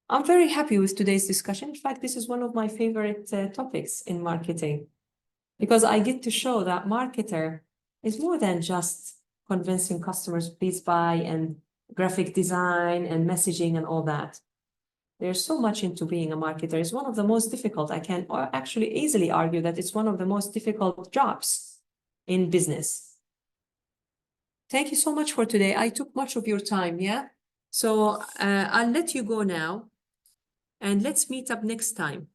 I'm very happy with today's discussion. In fact, this is one of my favorite topics in marketing because I get to show that marketer is more than just convincing customers, please buy, and graphic design and messaging and all that. There's so much into being a marketer. It's one of the most difficult. I can actually easily argue that it's one of the most difficult jobs in business. Thank you so much for today. I took much of your time, yeah? So I'll let you go now and let's meet up next time.